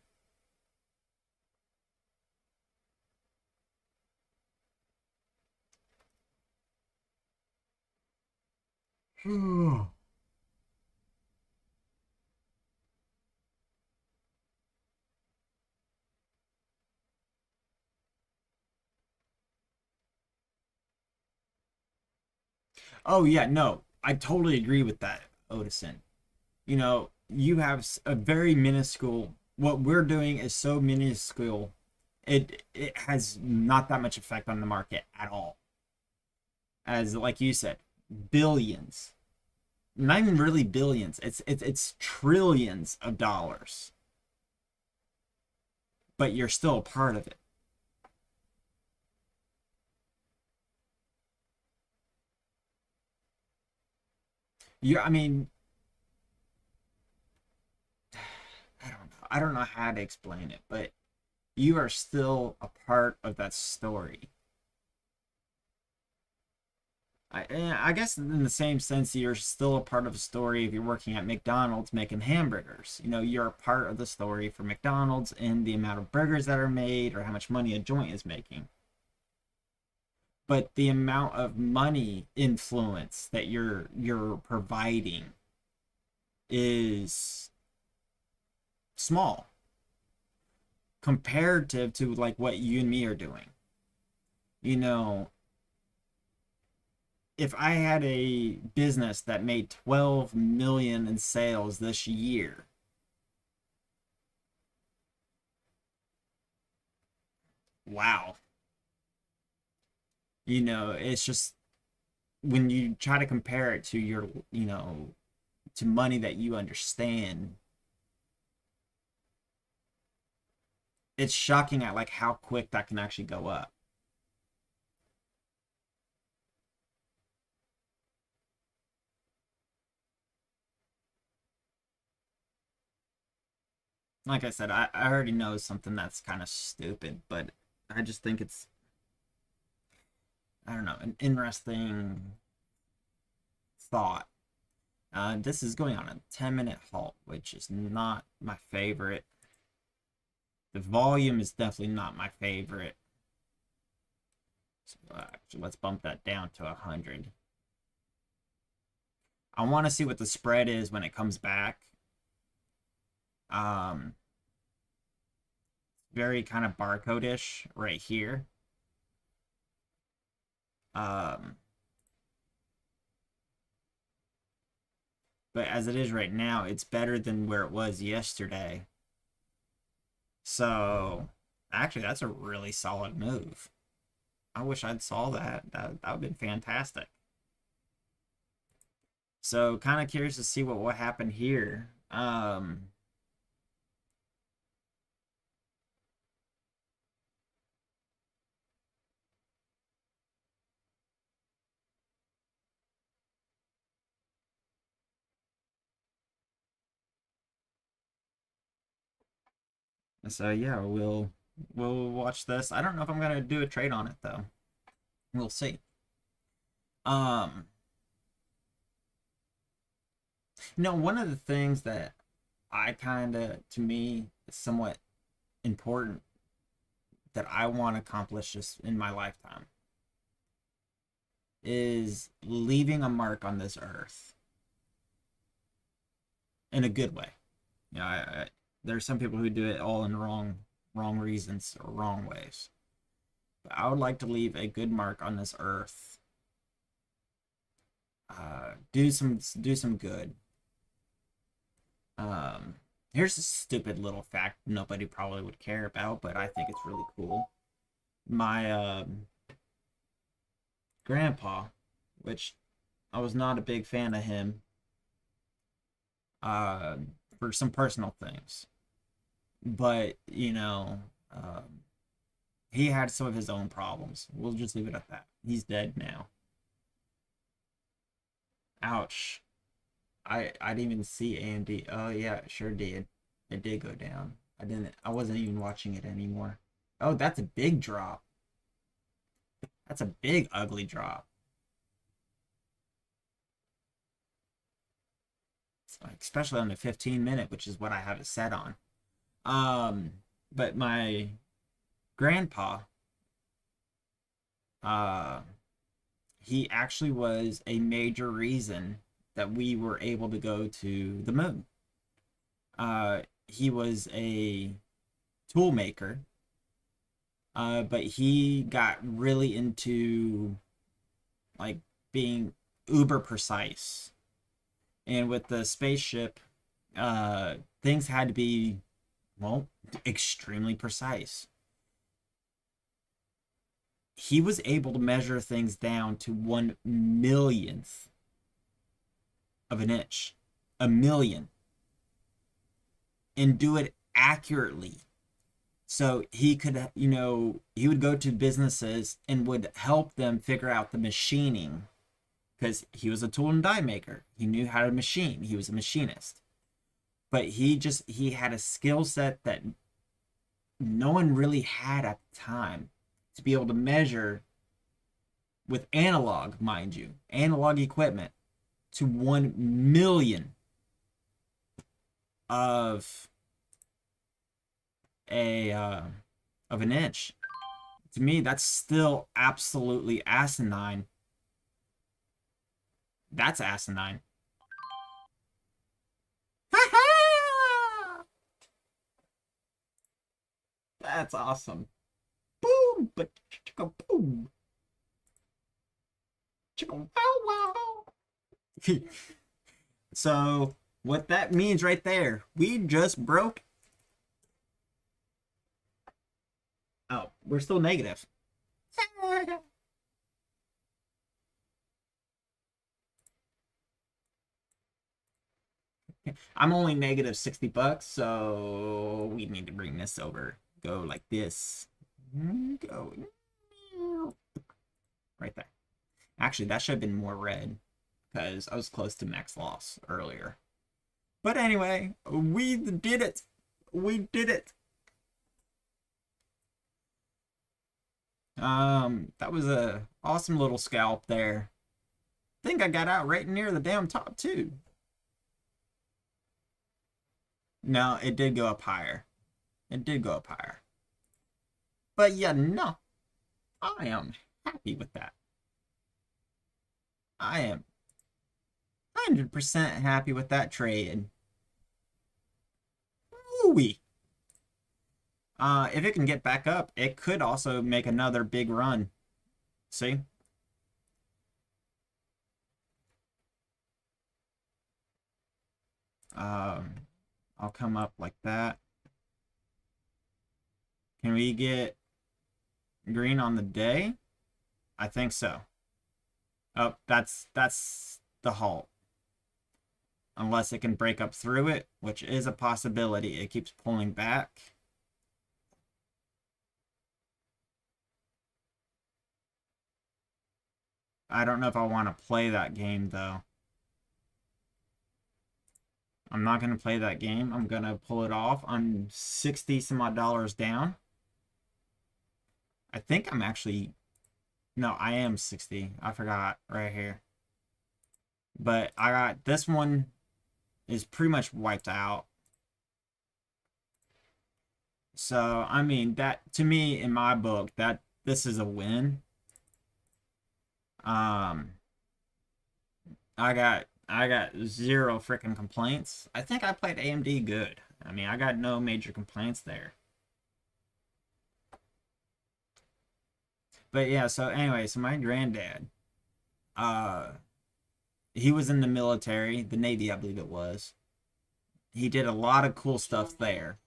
Oh yeah, no, I totally agree with that, Odison. You know, you have a very minuscule. What we're doing is so minuscule. It has not that much effect on the market at all. As like you said, billions, not even really billions. It's trillions of dollars, but you're still a part of it. I mean, I don't know. I don't know how to explain it, but you are still a part of that story. I guess in the same sense, you're still a part of a story if you're working at McDonald's making hamburgers. You know, you're a part of the story for McDonald's and the amount of burgers that are made or how much money a joint is making. But the amount of money influence that you're providing is small comparative to like what you and me are doing. You know, if I had a business that made 12 million in sales this year, wow. You know, it's just when you try to compare it to your, to money that you understand, it's shocking at like how quick that can actually go up. Like I said, I already know something that's kind of stupid, but I just think it's, I don't know, an interesting thought. This is going on a 10-minute halt, which is not my favorite. The volume is definitely not my favorite. So, actually, let's bump that down to 100. I want to see what the spread is when it comes back. Um, very kind of barcode-ish right here. Um, but as it is right now, it's better than where it was yesterday. So, actually, that's a really solid move. I wish I'd saw that. That would have been fantastic. So, kind of curious to see what happened here. So yeah, we'll watch this. I don't know if I'm gonna do a trade on it though. We'll see. Um, one of the things that I kind of, to me, is somewhat important that I want to accomplish just in my lifetime is leaving a mark on this earth in a good way. There are some people who do it all in wrong reasons or wrong ways. But I would like to leave a good mark on this earth. Do some good. Um, Here's a stupid little fact nobody probably would care about, but I think it's really cool. My grandpa, which I was not a big fan of him uh, for some personal things, but he had some of his own problems. We'll just leave it at that. He's dead now. Ouch. I didn't even see AMD. Oh yeah, it sure did. It did go down. I wasn't even watching it anymore. Oh, that's a big drop. That's a big ugly drop. Especially on the 15-minute, which is what I have it set on. But my grandpa, uh, he actually was a major reason that we were able to go to the moon. He was a tool maker, but he got really into like being uber precise. And with the spaceship, things had to be, well, extremely precise. He was able to measure things down to 1 millionth of an inch, a million, and do it accurately. So he could, he would go to businesses and would help them figure out the machining because he was a tool and die maker. He knew how to machine. He was a machinist. But he had a skill set that no one really had at the time to be able to measure with analog, mind you, analog equipment to 1 million of a of an inch. To me, that's still absolutely asinine. That's asinine. That's awesome. Boom, but chicka boom, chicka wow wow. So what that means right there, we just broke. Oh, we're still negative. I'm only negative $60, so we need to bring this over. Go like this. Go right there. Actually, that should have been more red because I was close to max loss earlier. But anyway, we did it. We did it. That was a awesome little scalp there. I think I got out right near the damn top too. No, it did go up higher. It did go up higher. But yeah, no, I am happy with that. I am 100% happy with that trade. Woo-wee. If it can get back up, it could also make another big run. See? I'll come up like that. Can we get green on the day? I think so. Oh, that's the halt. Unless it can break up through it, which is a possibility. It keeps pulling back. I don't know if I want to play that game though. I'm not gonna play that game. I'm gonna pull it off. I'm 60 some odd dollars down. I think I'm actually, no, I am 60. I forgot right here. But I got this one is pretty much wiped out. So I mean that to me in my book that this is a win. Um, I got zero freaking complaints. I think I played AMD good. I mean, I got no major complaints there. But yeah, so anyway, so my granddad, uh, he was in the military, the Navy, I believe it was. He did a lot of cool stuff there.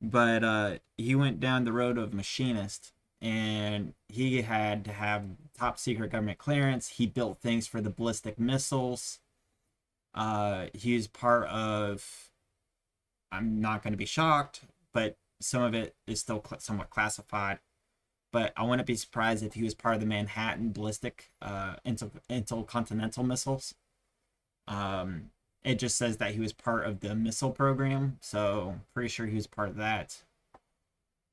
But he went down the road of machinist, and he had to have top secret government clearance. He built things for the ballistic missiles. He was part of, I'm not going to be shocked, but some of it is still somewhat classified. But I wouldn't be surprised if he was part of the Manhattan ballistic intercontinental missiles. Um, it just says that he was part of the missile program, so pretty sure he was part of that.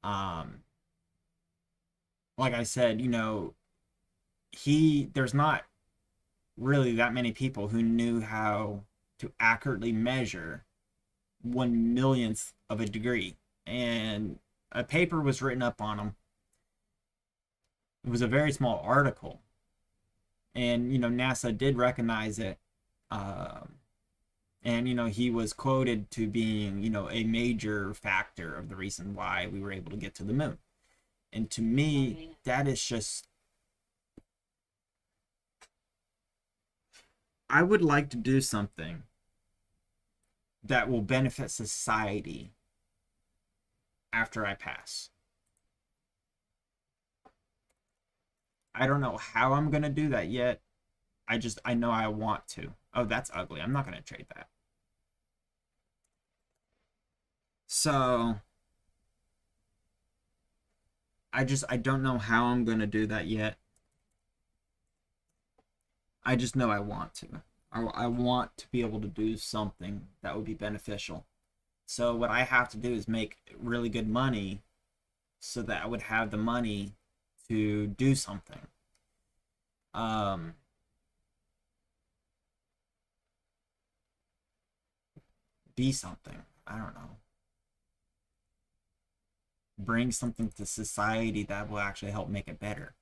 Um, like I said, there's not really that many people who knew how to accurately measure 1 millionth of a degree, and a paper was written up on him. It was a very small article, and NASA did recognize it. Um, and he was quoted to being a major factor of the reason why we were able to get to the moon. And to me, that is just, I would like to do something that will benefit society after I pass. I don't know how I'm going to do that yet. I know I want to. Oh, that's ugly. I'm not going to trade that. So, I don't know how I'm going to do that yet. I just know I want to. I want to be able to do something that would be beneficial. So what I have to do is make really good money so that I would have the money to do something. Um, be something. I don't know. Bring something to society that will actually help make it better.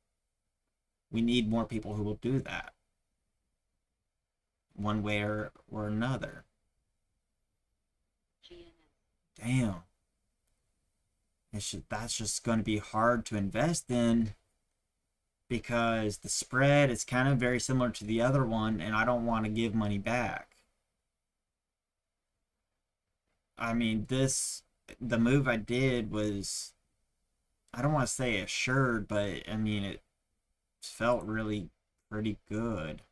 We need more people who will do that, one way or another. Damn. That's just going to be hard to invest in because the spread is kind of very similar to the other one, and I don't want to give money back. I mean, the move I did was, I don't want to say assured, but I mean, it felt really pretty good.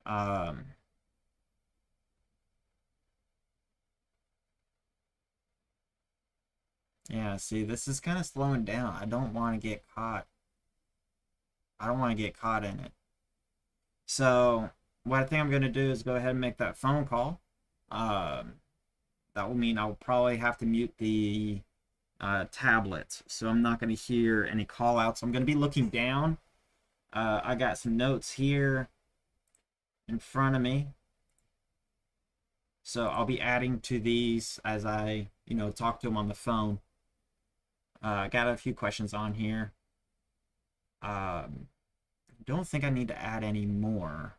Um, yeah, see, this is kind of slowing down. I don't want to get caught. I don't want to get caught in it. So, what I think I'm going to do is go ahead and make that phone call. Um, that will mean I'll probably have to mute the tablet, so I'm not going to hear any call outs. I'm going to be looking down. I got some notes here in front of me, so I'll be adding to these as I talk to them on the phone. I got a few questions on here. Don't think I need to add any more.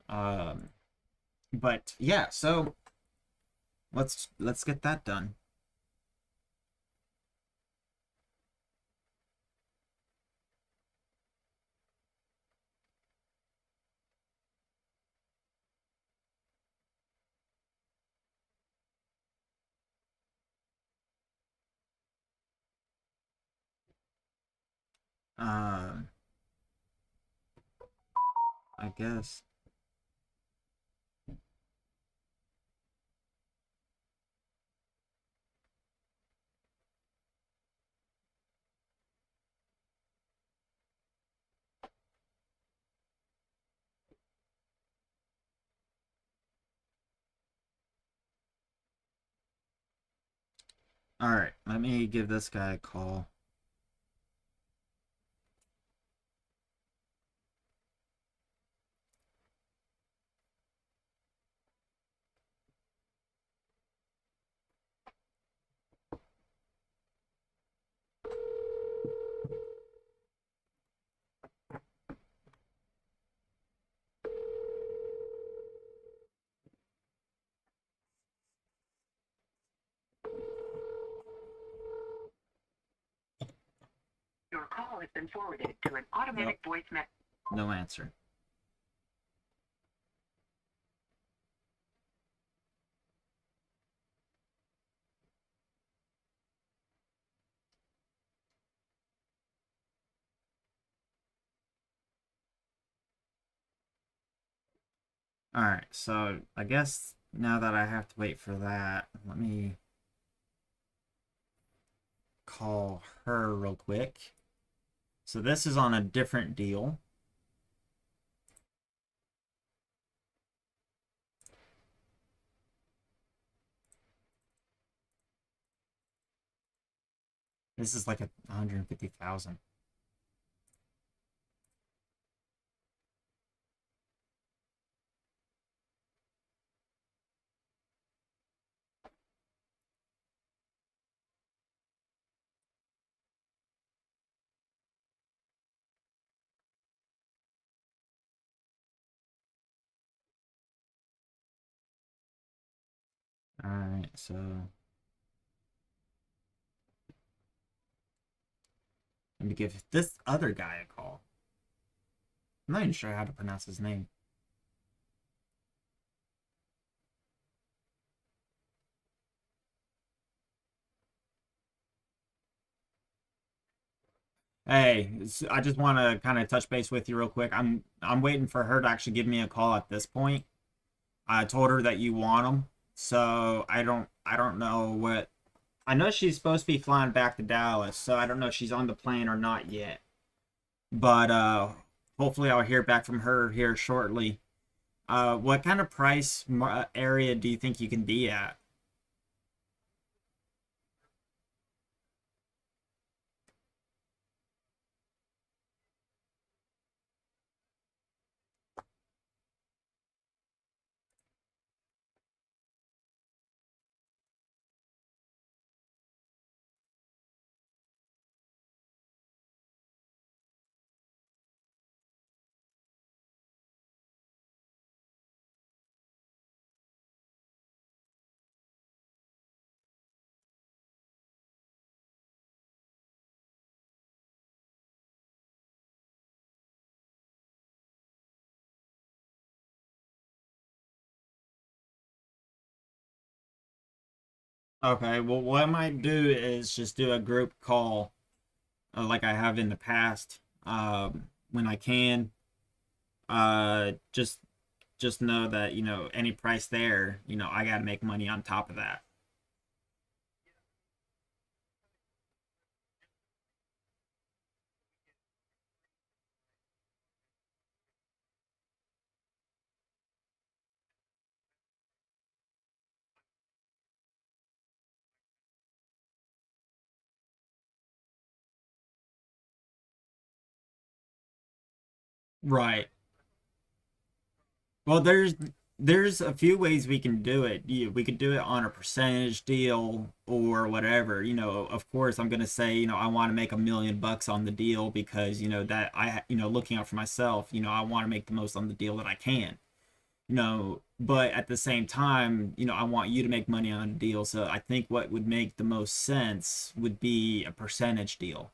Um, but yeah, so let's get that done. Uh, I guess. All right, let me give this guy a call. Your call has been forwarded to an automatic voice message. No answer. All right, so I guess now that I have to wait for that, let me call her real quick. So this is on a different deal. This is like 150,000. All right, so let me give this other guy a call. I'm not even sure how to pronounce his name. Hey, I just want to kind of touch base with you real quick. I'm waiting for her to actually give me a call at this point. I told her that you want them, so I don't know what. I know she's supposed to be flying back to Dallas, so I don't know if she's on the plane or not yet. But hopefully I'll hear back from her here shortly. What kind of price area do you think you can be at? Okay, well, what I might do is just do a group call, like I have in the past, when I can. Just know that any price there, I got to make money on top of that. Right. Well, there's a few ways we can do it. We could do it on a percentage deal or whatever. Of course, I'm gonna say, I want to make $1 million on the deal because that looking out for myself. I want to make the most on the deal that I can. But at the same time, I want you to make money on a deal. So I think what would make the most sense would be a percentage deal.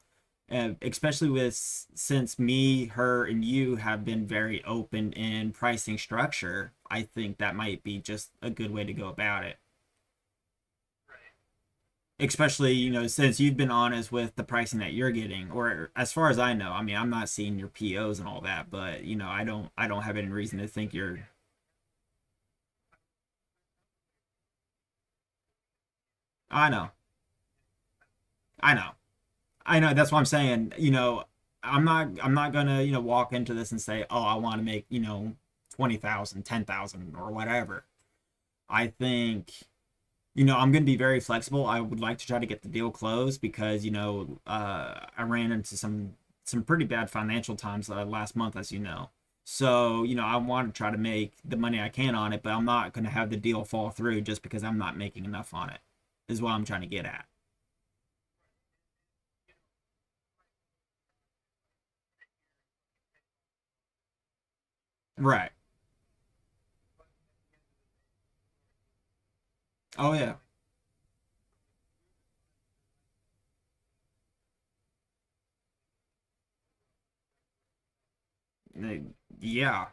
Especially since me, her, and you have been very open in pricing structure, I think that might be just a good way to go about it. Especially, since you've been honest with the pricing that you're getting, or as far as I know, I mean, I'm not seeing your POs and all that, but I don't have any reason to think you're. I know, I know. I know that's what I'm saying. I'm not gonna walk into this and say, oh, I want to make 20,000, 10,000, or whatever. I think I'm going to be very flexible. I would like to try to get the deal closed because, I ran into some pretty bad financial times last month, as you know. So, I want to try to make the money I can on it, but I'm not going to have the deal fall through just because I'm not making enough on it, is what I'm trying to get at. Right. Oh, yeah. Uh, Yeah.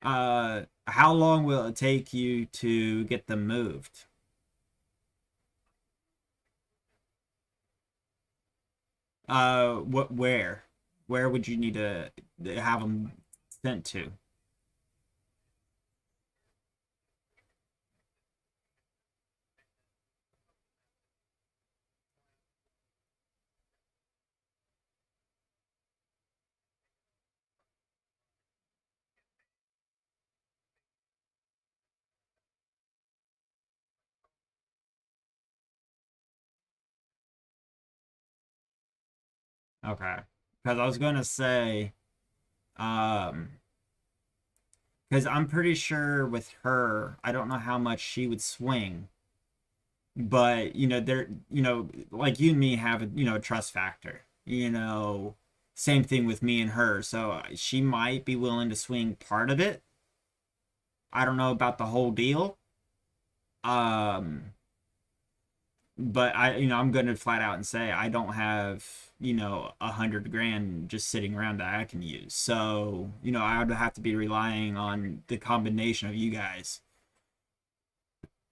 How long will it take you to get them moved? Where? Where would you need to have them sent to? Okay. Because I was gonna say, um, because I'm pretty sure with her, I don't know how much she would swing, but there, like you and me have a trust factor. Same thing with me and her. So she might be willing to swing part of it. I don't know about the whole deal. Um, but I'm going to flat out and say I don't have 100 grand just sitting around that I can use. So I would have to be relying on the combination of you guys,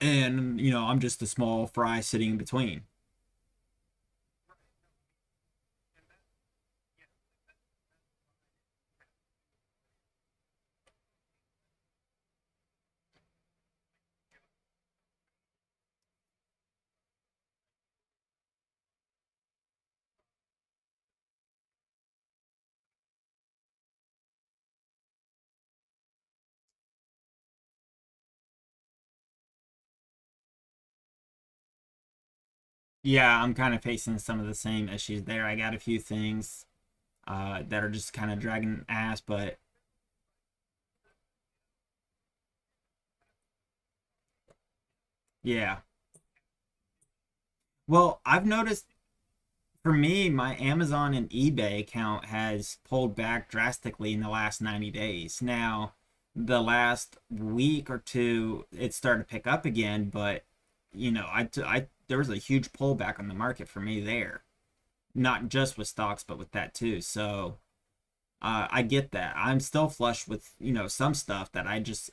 and I'm just a small fry sitting in between. Yeah, I'm kind of facing some of the same issues there. I got a few things that are just kind of dragging ass, but yeah. Well, I've noticed for me, my Amazon and eBay account has pulled back drastically in the last 90 days. Now, the last week or two, it started to pick up again, but there was a huge pullback on the market for me there. Not just with stocks, but with that too. So, I get that. I'm still flush with, some stuff that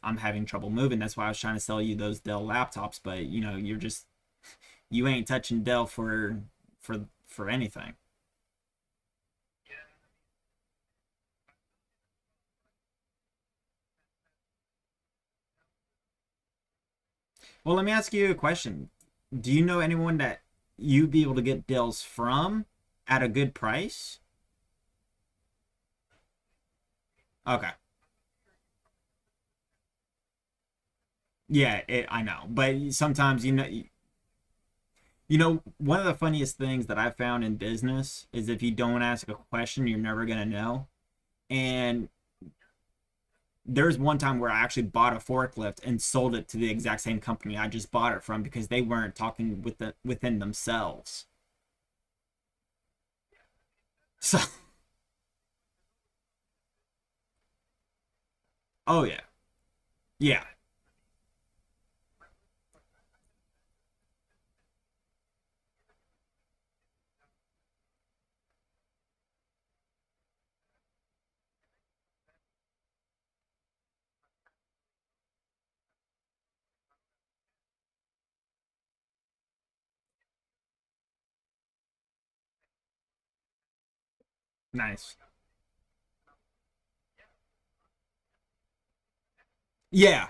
I'm having trouble moving. That's why I was trying to sell you those Dell laptops, but you ain't touching Dell for anything. Well, let me ask you a question. Do you know anyone that you'd be able to get deals from at a good price? Okay. Yeah, I know. But sometimes, one of the funniest things that I found in business is if you don't ask a question, you're never going to know. And there's one time where I actually bought a forklift and sold it to the exact same company I just bought it from because they weren't talking within themselves. So, oh yeah. Yeah. Nice. Yeah.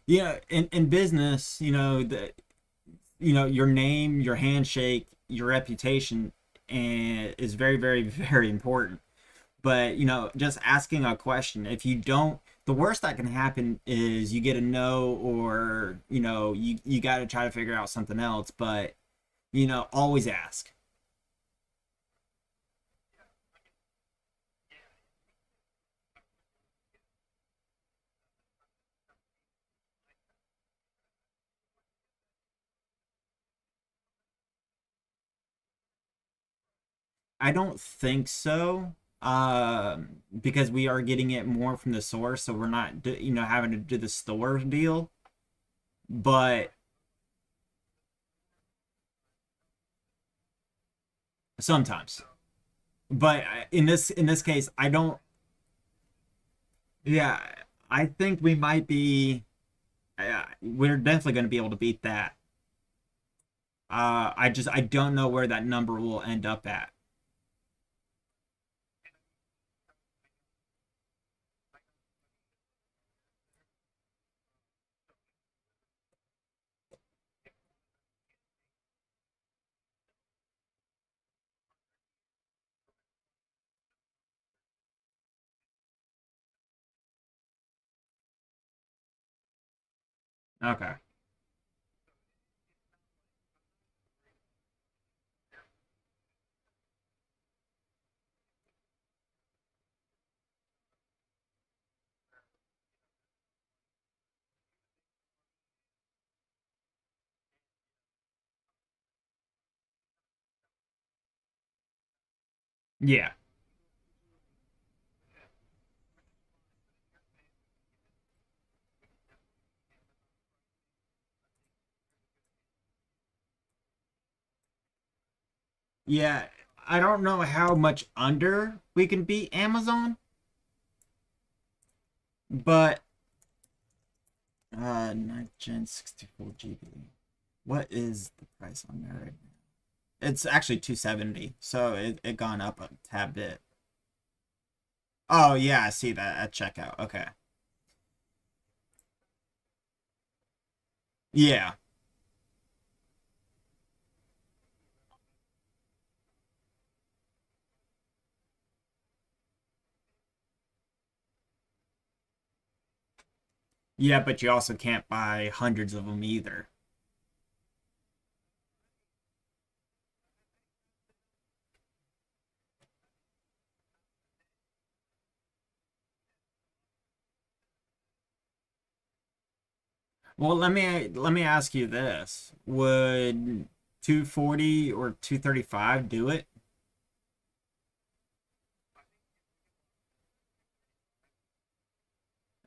Yeah, in business, your name, your handshake, your reputation and is very, very, very important. But just asking a question. If you don't, the worst that can happen is you get a no, or you got to try to figure out something else. But always ask. I don't think so. Because we are getting it more from the source, so we're not, having to do the store deal. But sometimes, but in this case, I don't. Yeah, I think we might be. We're definitely going to be able to beat that. I don't know where that number will end up at. Okay. Yeah. Yeah. I don't know how much under we can beat Amazon, but 9th gen 64 GB. What is the price on there right now? It's actually 270, so it gone up a tad bit. Oh yeah, I see that at checkout. Okay. Yeah. Yeah, but you also can't buy hundreds of them either. Well, let me ask you this. Would 240 or 235 do it?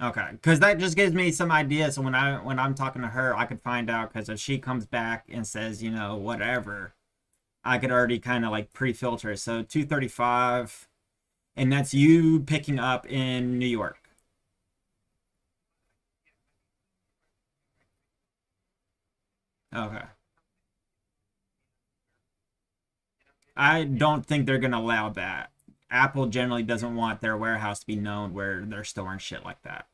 Okay, because that just gives me some ideas. So when I'm talking to her, I could find out. Because if she comes back and says, whatever, I could already kind of like pre-filter. So 235, and that's you picking up in New York. Okay. I don't think they're gonna allow that. Apple generally doesn't want their warehouse to be known where they're storing shit like that.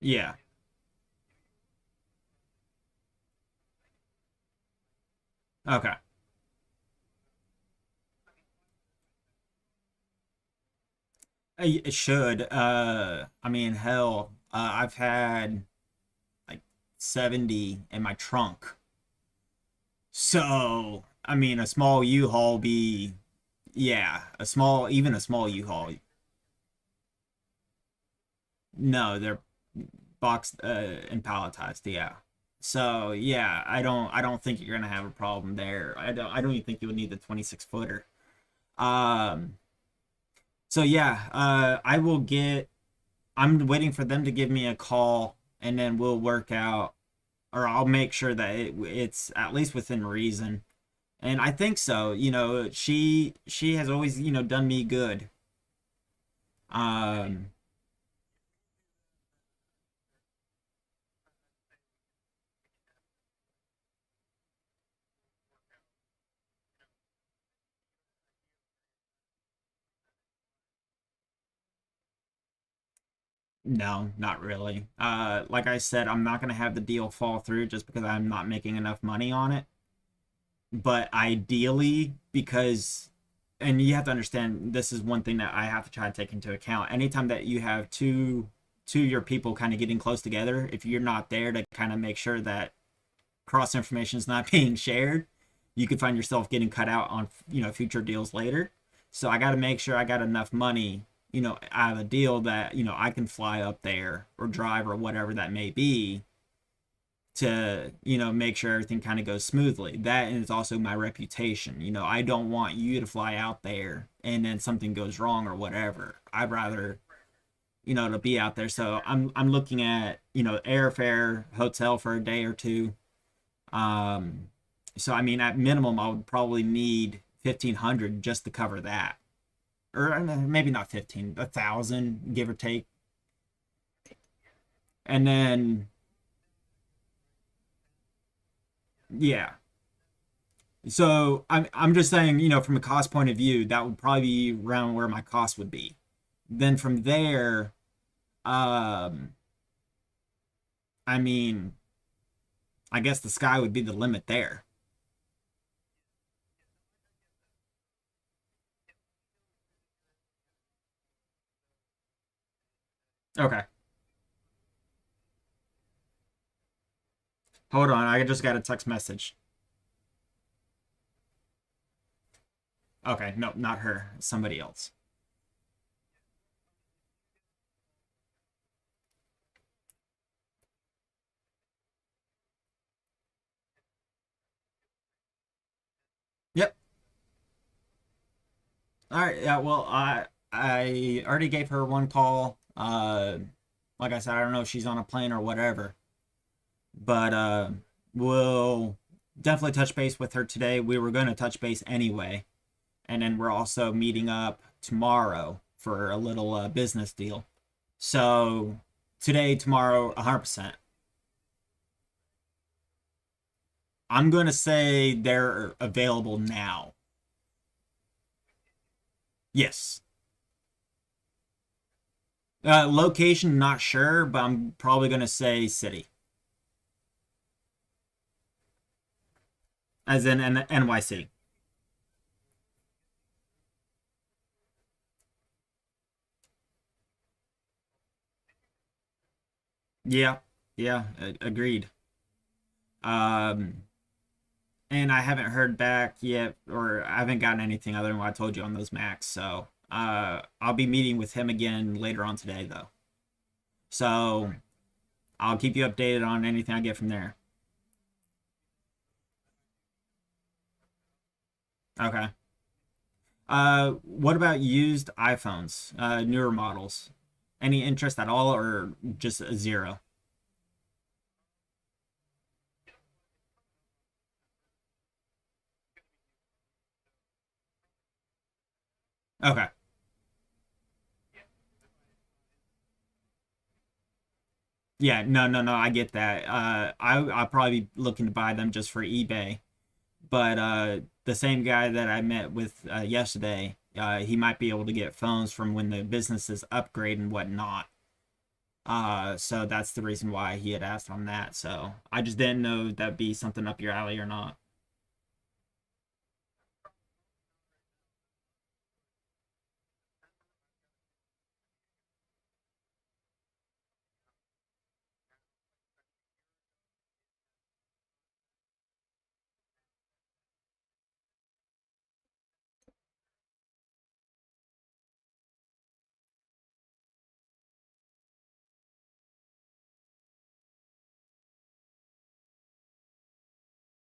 Yeah. Okay. It should. I mean, hell, I've had like 70 in my trunk. So, I mean, a small U-Haul be, yeah, even a small U-Haul. No, they're boxed and palletized. Yeah. So yeah, I don't think you're gonna have a problem there. I don't even think you would need the 26 footer. Um. So yeah, I will get. I'm waiting for them to give me a call, and then we'll work out, or I'll make sure that it's at least within reason. And I think so. She has always done me good. Um. No, not really. Like I said, I'm not going to have the deal fall through just because I'm not making enough money on it. But ideally, because, and you have to understand, this is one thing that I have to try to take into account. Anytime that you have two of your people kind of getting close together, if you're not there to kind of make sure that cross information is not being shared, you could find yourself getting cut out on future deals later. So I got to make sure I got enough money out of a deal that I can fly up there or drive or whatever that may be to make sure everything kind of goes smoothly. That is also my reputation. I don't want you to fly out there and then something goes wrong or whatever. I'd rather to be out there. So I'm looking at airfare, hotel for a day or two. um so I mean, at minimum I would probably need 1,500 just to cover that, or maybe not 15, 1,000 give or take. And then yeah, so I'm just saying, from a cost point of view, that would probably be around where my cost would be. Then from there, um I mean, I guess the sky would be the limit there. Okay, hold on, I just got a text message. Okay, no, not her, somebody else. Yep. All right, yeah, well, I already gave her one call. Like I said, I don't know if she's on a plane or whatever, but we'll definitely touch base with her today. We were going to touch base anyway, and then we're also meeting up tomorrow for a little business deal. So today, tomorrow, 100%. I'm going to say they're available now. Yes. Location, not sure, but I'm probably going to say city, as in NYC. Yeah, yeah, agreed. Um, and I haven't heard back yet, or I haven't gotten anything other than what I told you on those Macs. So, I'll be meeting with him again later on today, though. So I'll keep you updated on anything I get from there. Okay. What about used iPhones, newer models? Any interest at all, or just a zero? Okay. Yeah, no, no, no, I get that. I'll probably be looking to buy them just for eBay. But the same guy that I met with yesterday, he might be able to get phones from when the businesses upgrade and whatnot. So that's the reason why he had asked on that. So I just didn't know if that'd be something up your alley or not.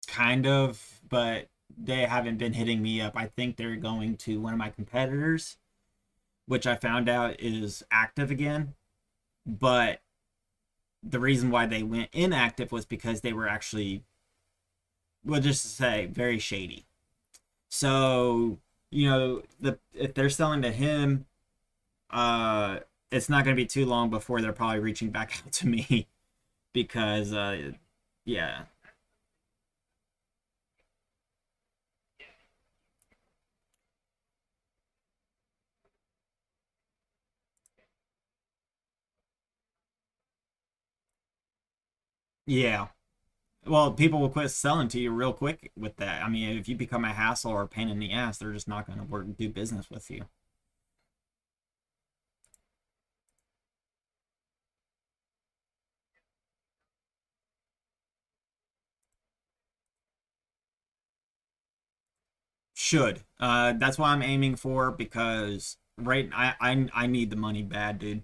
Kind of, but they haven't been hitting me up. I think they're going to one of my competitors, which I found out is active again. But the reason why they went inactive was because they were actually, well, just to say, very shady. So, the if they're selling to him, uh, it's not going to be too long before they're probably reaching back out to me because, yeah, Yeah. Well, people will quit selling to you real quick with that. I mean, if you become a hassle or a pain in the ass, they're just not going to work do business with you. Should. That's what I'm aiming for because I need the money bad, dude.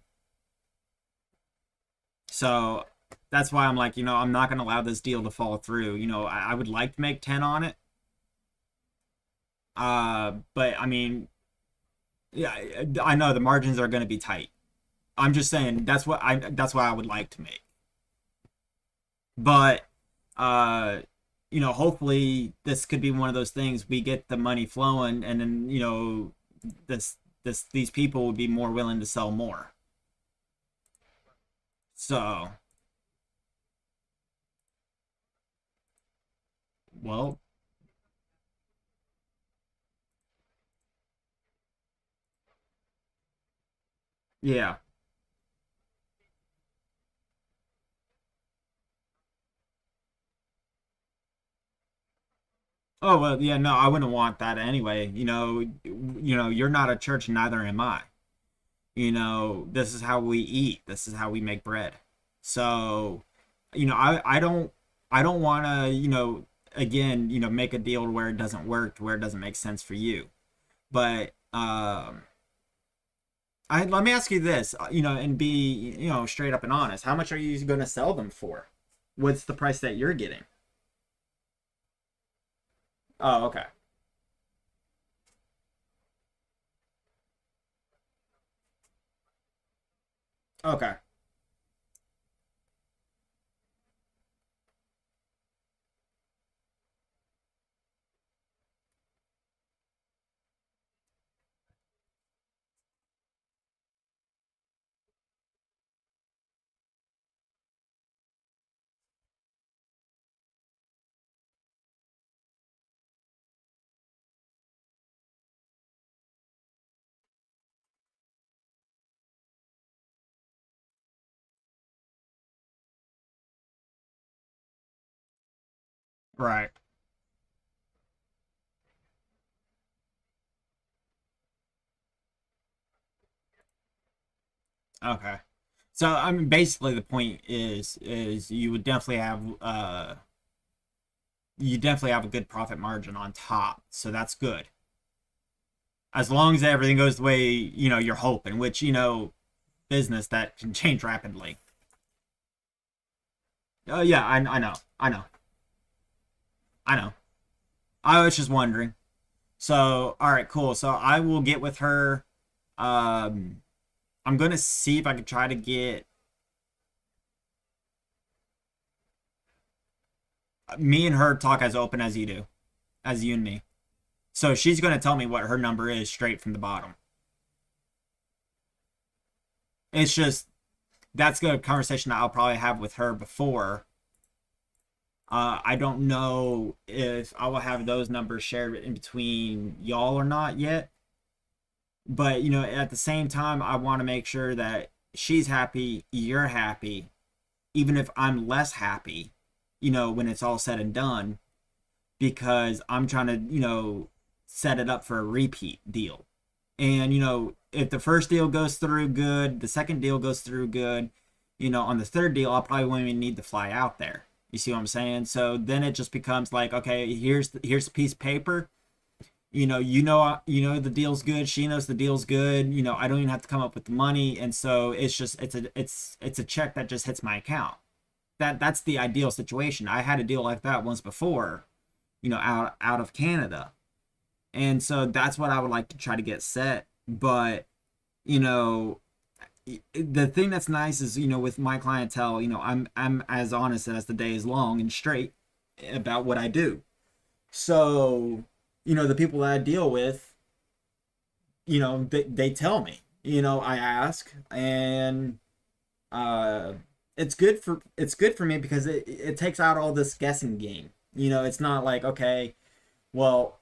So that's why I'm like, I'm not going to allow this deal to fall through. I would like to make 10 on it. But I mean, yeah, I know the margins are going to be tight. I'm just saying that's what I would like to make. But uh hopefully this could be one of those things we get the money flowing and then, these people would be more willing to sell more. So, well, yeah. Oh, well, yeah, no, I wouldn't want that anyway. You're not a church, neither am I. This is how we eat. This is how we make bread. So, I don't want to, again, make a deal where it doesn't work, where it doesn't make sense for you. But let me ask you this, and be, straight up and honest. How much are you going to sell them for? What's the price that you're getting? Oh, okay. Okay. Right. Okay. So I mean, basically, the point is you definitely have a good profit margin on top, so that's good. As long as everything goes the way you're hoping, which business that can change rapidly. Yeah, I know. I was just wondering. So, all right, cool. So I will get with her. Um, I'm gonna see if I can try to get me and her talk as open as you do, as you and me. So she's gonna tell me what her number is straight from the bottom. It's just that's a conversation that I'll probably have with her before. I don't know if I will have those numbers shared in between y'all or not yet. But at the same time, I want to make sure that she's happy, you're happy, even if I'm less happy, when it's all said and done, because I'm trying to, set it up for a repeat deal. And, if the first deal goes through good, the second deal goes through good, on the third deal, I'll probably won't even need to fly out there. You see what I'm saying? So then it just becomes like, okay, here's a piece of paper. The deal's good. She knows the deal's good. I don't even have to come up with the money, and so it's a check that just hits my account. That's the ideal situation. I had a deal like that once before, out of Canada, and so that's what I would like to try to get set. But you know, the thing that's nice is with my clientele, I'm as honest as the day is long and straight about what I do. So the people that I deal with, they tell me, I ask, and uh it's good for me because it takes out all this guessing game. It's not like, okay, well,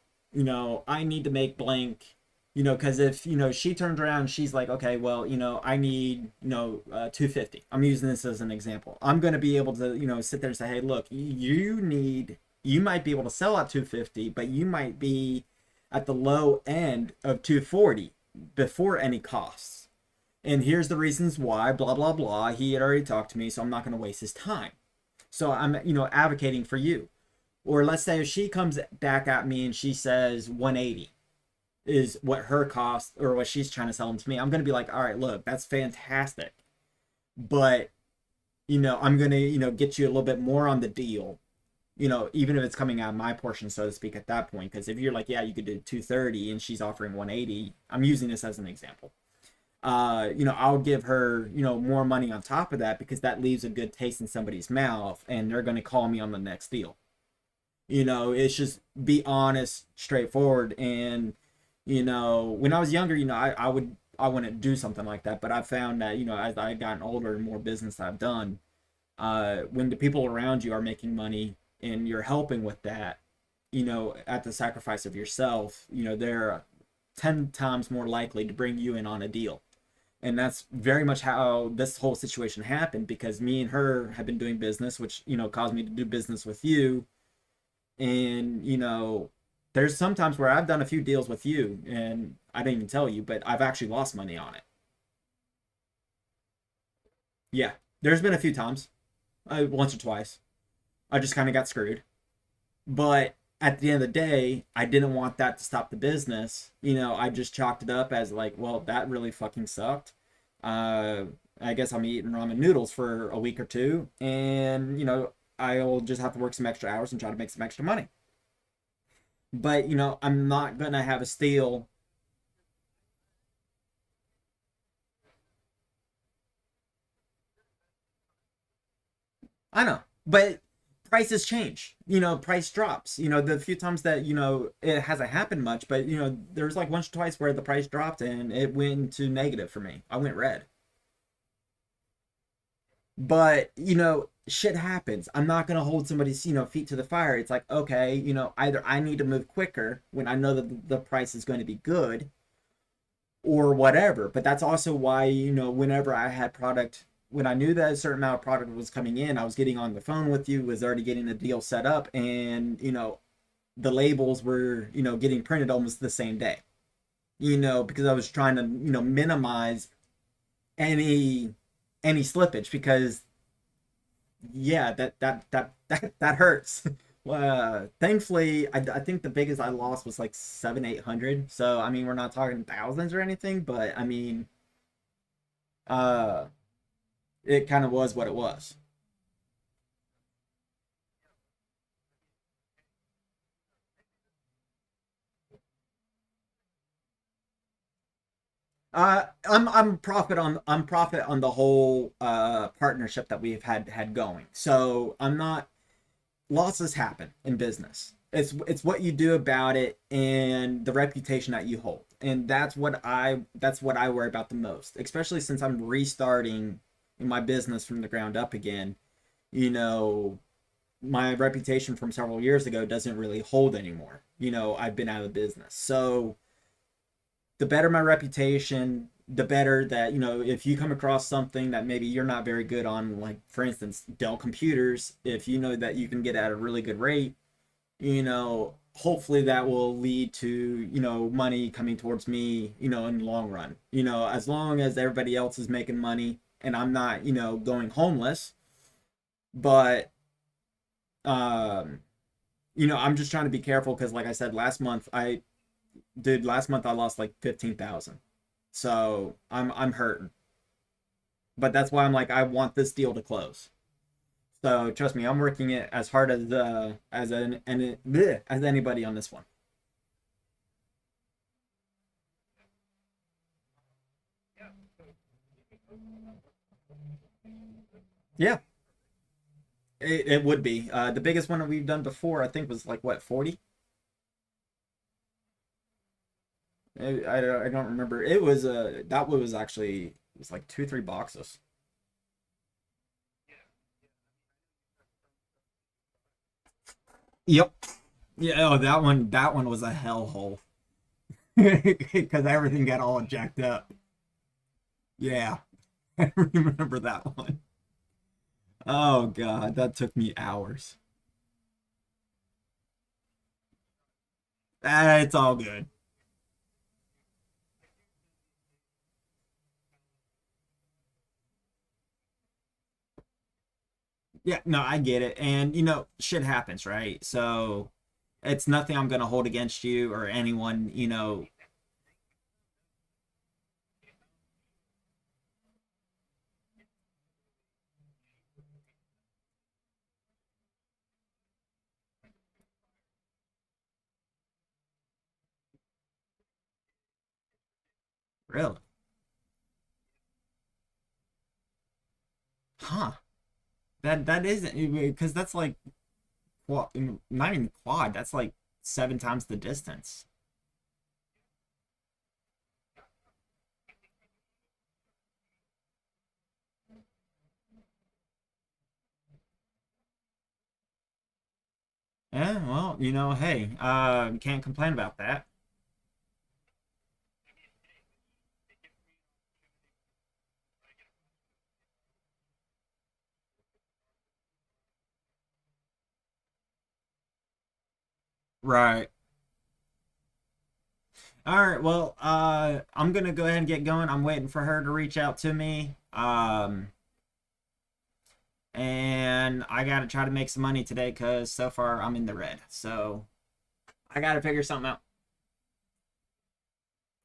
I need to make blank, Because if she turns around and she's like, okay, well, I need 250. I'm using this as an example. I'm going to be able to sit there and say, hey, look, you might be able to sell at 250, but you might be at the low end of 240 before any costs. And here's the reasons why, blah blah blah. He had already talked to me, so I'm not going to waste his time. So I'm advocating for you. Or let's say if she comes back at me and she says 180 is what her cost or what she's trying to sell them to me, I'm going to be like, all right, look, that's fantastic. But, I'm going to, get you a little bit more on the deal, even if it's coming out of my portion, so to speak, at that point. Because if you're like, yeah, you could do 230 and she's offering 180, I'm using this as an example. I'll give her, more money on top of that because that leaves a good taste in somebody's mouth and they're going to call me on the next deal. It's just be honest, straightforward. And, when I was younger, I wouldn't do something like that. But I found that, as I've gotten older and more business I've done, when the people around you are making money and you're helping with that, at the sacrifice of yourself, they're 10 times more likely to bring you in on a deal. And that's very much how this whole situation happened because me and her have been doing business, which, caused me to do business with you. And, there's sometimes where I've done a few deals with you and I didn't even tell you, but I've actually lost money on it. Yeah, there's been a few times, once or twice. I just kind of got screwed. But at the end of the day, I didn't want that to stop the business. I just chalked it up as like, well, that really fucking sucked. Uh, I guess I'm eating ramen noodles for a week or two, and I'll just have to work some extra hours and try to make some extra money. But I'm not gonna have a steal. I know, but prices change. Price drops. The few times that it hasn't happened much, but there's like once or twice where the price dropped and it went to negative for me. I went red. But shit happens. I'm not gonna hold somebody's feet to the fire. It's like, okay, either I need to move quicker when I know that the price is going to be good, or whatever. But that's also why whenever I had product, when I knew that a certain amount of product was coming in, I was getting on the phone with you, was already getting the deal set up, and the labels were getting printed almost the same day. Because I was trying to minimize any slippage because yeah, that hurts. Thankfully, I think the biggest I lost was like 700-800. So I mean, we're not talking thousands or anything, but I mean, uh, it kind of was what it was. I'm profit on the whole partnership that we've had going. So I'm not losses happen in business. It's what you do about it and the reputation that you hold. And that's what I worry about the most, especially since I'm restarting in my business from the ground up again. You know, my reputation from several years ago doesn't really hold anymore. I've been out of business. So the better my reputation, the better that, if you come across something that maybe you're not very good on, like for instance, Dell computers, if you know that you can get at a really good rate, hopefully that will lead to, money coming towards me, in the long run. As long as everybody else is making money and I'm not, going homeless, but um I'm just trying to be careful because like I said last month I lost like 15,000. So I'm hurting. But that's why I'm like I want this deal to close. So trust me, I'm working it as hard as anybody on this one. Yeah, it would be. The biggest one that we've done before I think was like what 40. I don't remember. It was that was actually it was like 2 3 boxes. Yep. Yeah. Oh, that one was a hellhole. because everything got all jacked up. Yeah, I remember that one. Oh God, that took me hours. It's all good. Yeah, no, I get it. And shit happens, right? So it's nothing I'm gonna hold against you or anyone, really. Huh. That isn't because that's like quad, not even quad, that's like 7 times the distance. Yeah, well, hey, can't complain about that. Right. All right, well, I'm gonna go ahead and get going. I'm waiting for her to reach out to me. And I gotta try to make some money today because so far I'm in the red. So I gotta figure something out.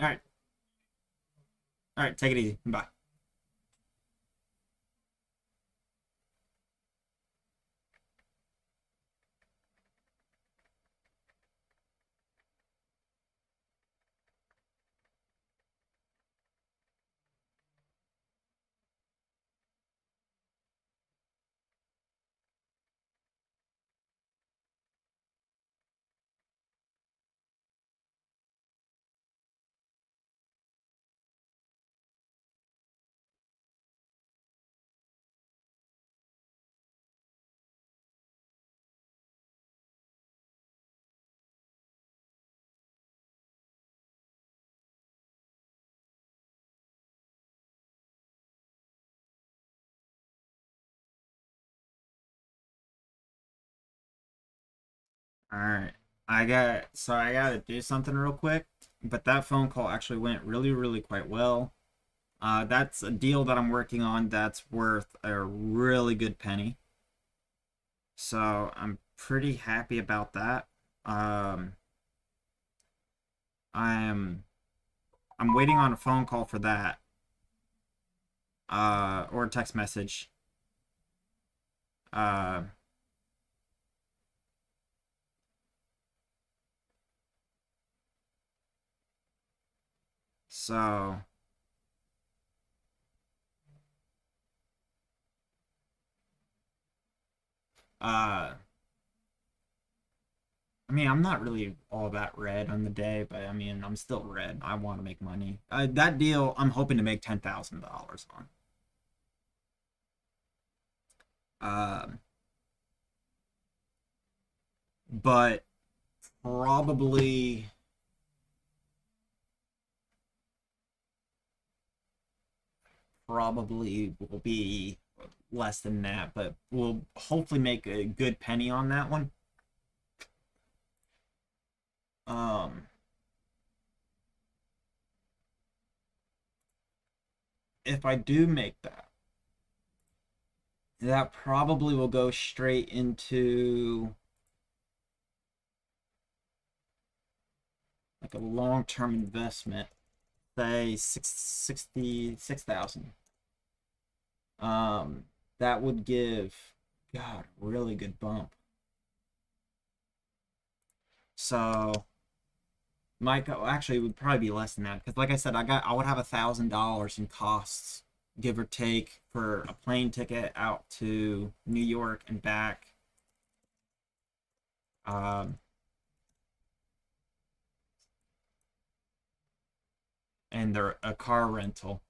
All right, all right, take it easy. Bye. All right, I gotta do something real quick. But that phone call actually went really, really quite well. That's a deal that I'm working on that's worth a really good penny. So I'm pretty happy about that. Um, I'm I'm waiting on a phone call for that, or a text message. Uh, so uh, I mean, I'm not really all that red on the day, but I mean, I'm still red. I want to make money. That deal, I'm hoping to make $10,000 on. Um, but probably probably will be less than that, but we'll hopefully make a good penny on that one. Um, if I do make that, that probably will go straight into like a long-term investment, say 66,000. Um, that would give, God, really good bump. So Mike, actually, it would probably be less than that because, like I said, I would have $1,000 in costs, give or take, for a plane ticket out to New York and back, um, and a car rental,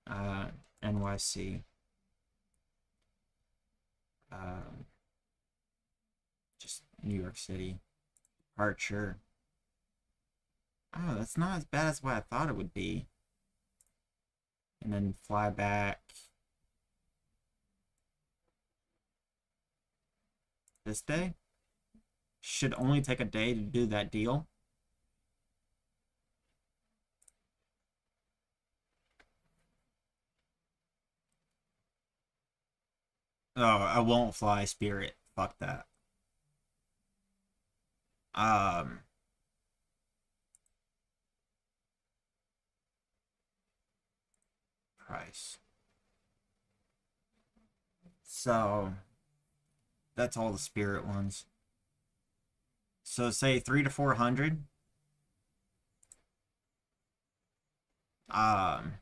uh, NYC, um, just New York City. departure. Oh, that's not as bad as what I thought it would be. And then fly back this day. Should only take a day to do that deal. Oh, I won't fly Spirit. Fuck that. Um, Price. So that's all the Spirit ones. So say 3 to 400. Um,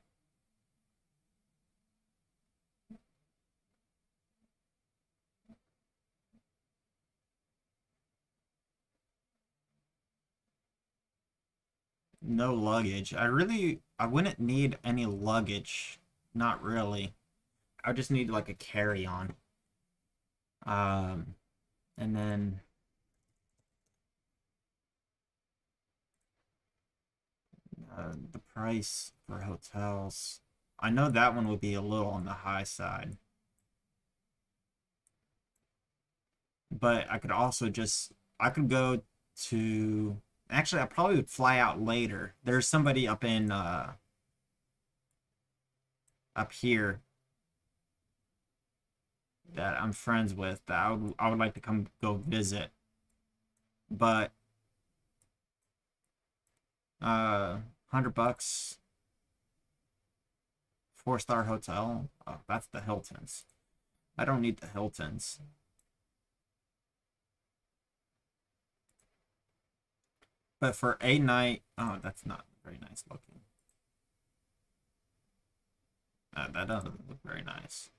no luggage. I wouldn't need any luggage. Not really. I just need like a carry-on. Um, and then the price for hotels. I know that one would be a little on the high side. But I could also I could go to, actually I probably would fly out later. There's somebody up in up here that I'm friends with that I would like to come go visit. But $100, 4-star hotel. Oh, that's the Hiltons. I don't need the Hiltons. But for a night, oh, that's not very nice looking. That doesn't look very nice.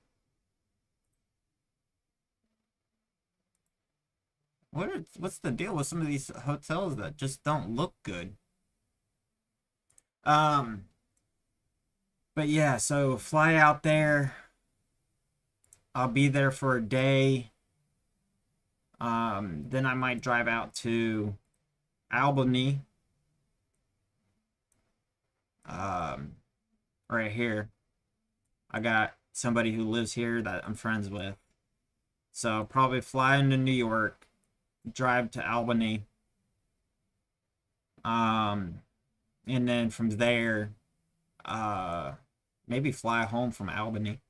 What's the deal with some of these hotels that just don't look good? Um, but yeah, so fly out there. I'll be there for a day. Then I might drive out to Albany. Right here. I got somebody who lives here that I'm friends with. So probably fly into New York, drive to Albany. Um, and then from there, uh, maybe fly home from Albany.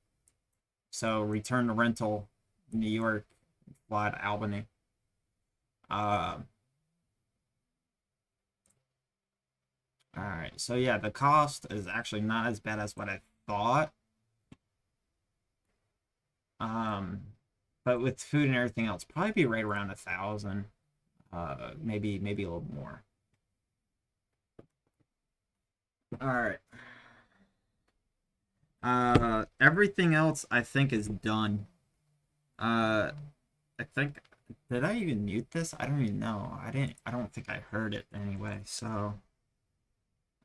So return to rental, New York, fly to Albany. Uh, all right. So yeah, the cost is actually not as bad as what I thought. Um, but with food and everything else, probably be right around 1,000. Maybe a little more. All right. Everything else I think is done. Uh, I think did I even mute this? I don't even know. I don't think I heard it anyway. So,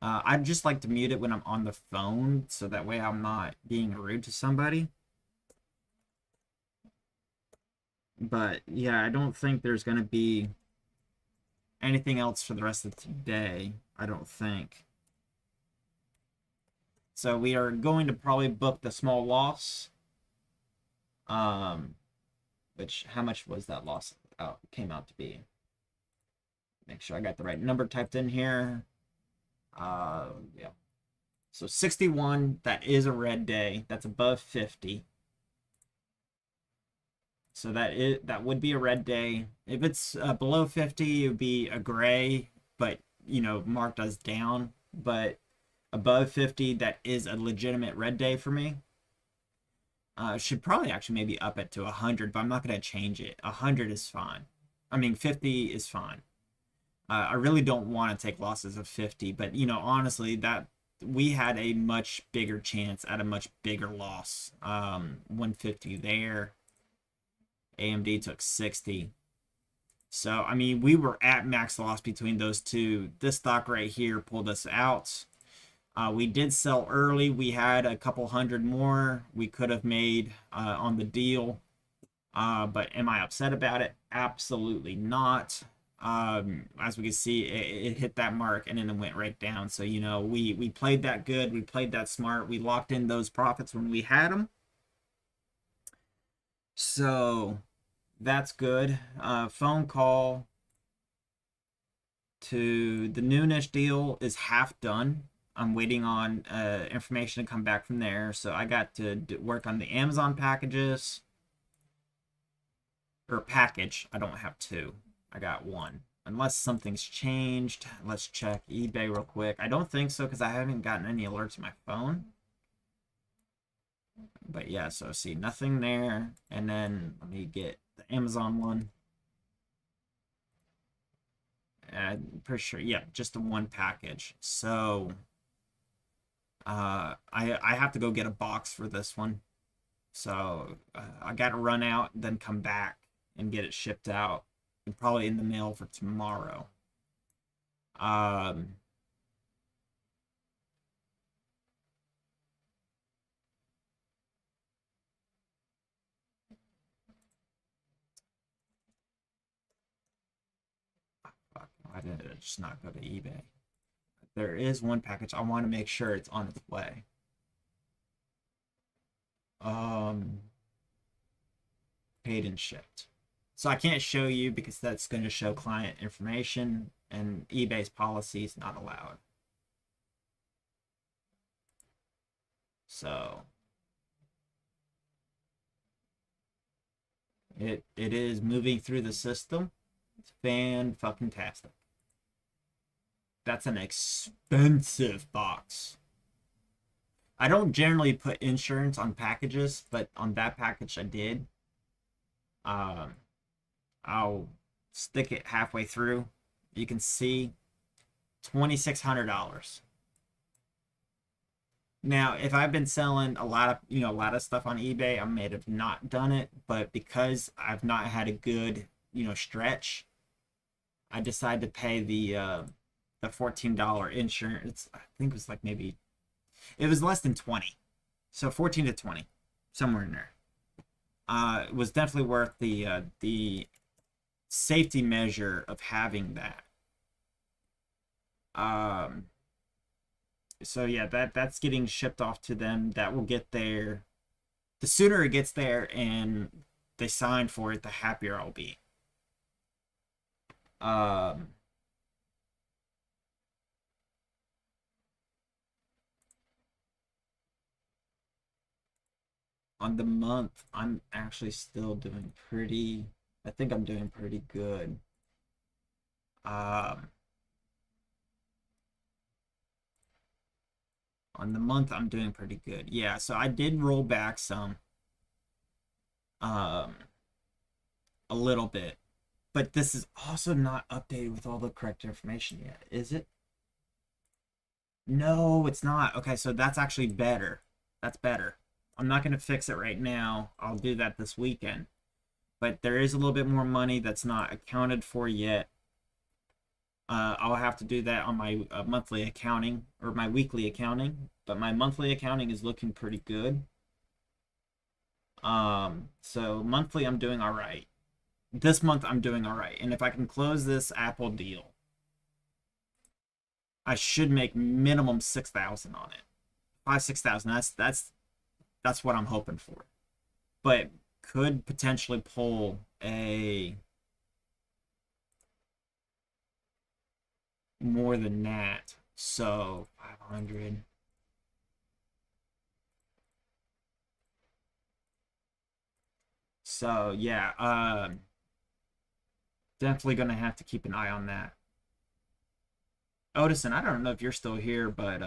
I'd just like to mute it when I'm on the phone, so that way I'm not being rude to somebody. But yeah, I don't think there's gonna be anything else for the rest of today. I don't think. So we are going to probably book the small loss. Um, which how much was that loss out came out to be? Make sure I got the right number typed in here. Yeah. So 61, that is a red day. That's above 50. So that would be a red day. If it's below 50, it would be a gray, but marked as down. But above 50, that is a legitimate red day for me. Should probably actually maybe up it to 100, but I'm not going to change it. 100 is fine. I mean, 50 is fine. I really don't want to take losses of 50, but honestly, that we had a much bigger chance at a much bigger loss. 150 there. AMD took 60. So, I mean, we were at max loss between those two. This stock right here pulled us out. We did sell early. We had a couple hundred more we could have made on the deal. But am I upset about it? Absolutely not. As we can see, it hit that mark and then it went right down. So, you know, we played that good. We played that smart. We locked in those profits when we had them. So that's good. Phone call to the noonish deal is half done. I'm waiting on information to come back from there. So I got to work on the Amazon packages or package. I don't have two. I got one. Unless something's changed. Let's check eBay real quick. I don't think so because I haven't gotten any alerts on my phone. But yeah, so see nothing there. And then let me get the Amazon one. I'm pretty sure, yeah, just the one package. So I have to go get a box for this one. So I got to run out, then come back and get it shipped out, and probably in the mail for tomorrow. Um, fuck, why did it just not go to eBay? There is one package. I want to make sure it's on its way. Um, Paid and shipped. So I can't show you because that's going to show client information and eBay's policy is not allowed. So it is moving through the system. It's fan-fucking-tastic. That's an expensive box. I don't generally put insurance on packages, but on that package I did. Um, I'll stick it halfway through. You can see $2,600. Now, if I've been selling a lot of stuff on eBay, I may have not done it, but because I've not had a good, stretch, I decided to pay the $14 insurance. I think it was like maybe it was less than 20. So 14 to 20, somewhere in there. It was definitely worth the safety measure of having that. Um so yeah, that's getting shipped off to them. That will get there. The sooner it gets there and they sign for it, the happier I'll be. Um on the month, I'm actually still doing pretty. I think I'm doing pretty good. Um, on the month, I'm doing pretty good. Yeah, so I did roll back some, um, a little bit, but this is also not updated with all the correct information yet, is it? No, it's not. Okay, so that's actually better. That's better. I'm not going to fix it right now. I'll do that this weekend. But there is a little bit more money that's not accounted for yet. I'll have to do that on my monthly accounting or my weekly accounting, but my monthly accounting is looking pretty good. So monthly I'm doing all right. This month I'm doing all right, and if I can close this Apple deal, I should make minimum 6,000 on it. 5-6,000. That's what I'm hoping for. But could potentially pull a more than that. So 500. So yeah, definitely gonna have to keep an eye on that. Odison, I don't know if you're still here, but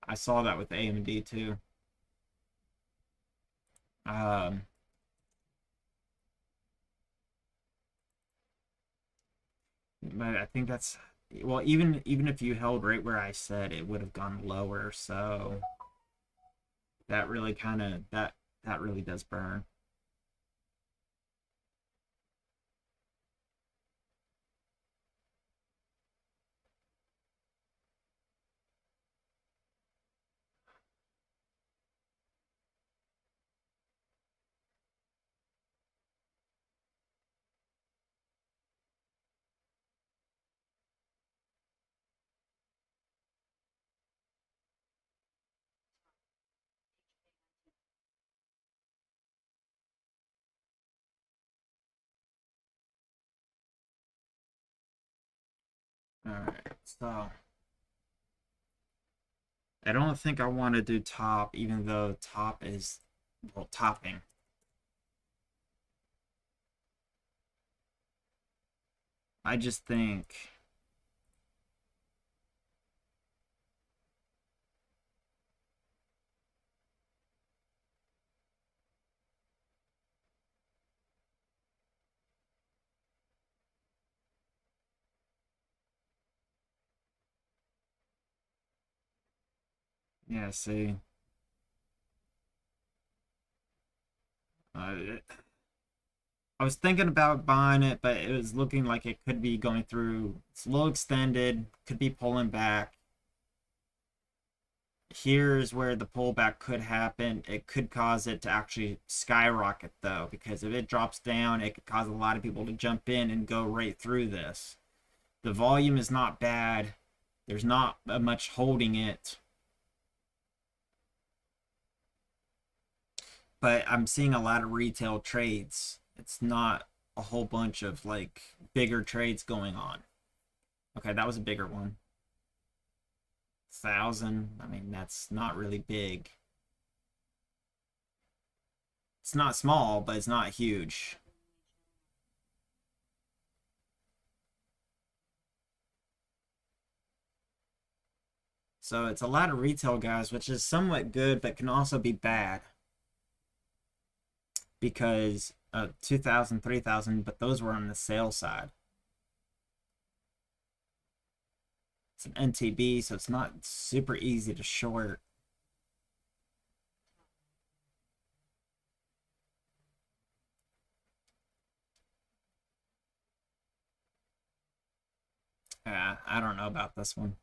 I saw that with AMD too. Um, but I think that's well, even if you held right where I said, it would have gone lower. So that really kind of that really does burn. Alright, so I don't think I want to do top, even though top is, well, topping. I just think yeah, see. Uh, I was thinking about buying it, but it was looking like it could be going through. It's a little extended, could be pulling back. Here's where the pullback could happen. It could cause it to actually skyrocket, though, because if it drops down, it could cause a lot of people to jump in and go right through this. The volume is not bad. There's not much holding it. But I'm seeing a lot of retail trades. It's not a whole bunch of like bigger trades going on. Okay, that was a bigger one. 1,000. I mean, that's not really big. It's not small, but it's not huge. So it's a lot of retail guys, which is somewhat good, but can also be bad because 2,000, 3,000, but those were on the sale side. It's an NTB, so it's not super easy to short. I don't know about this one.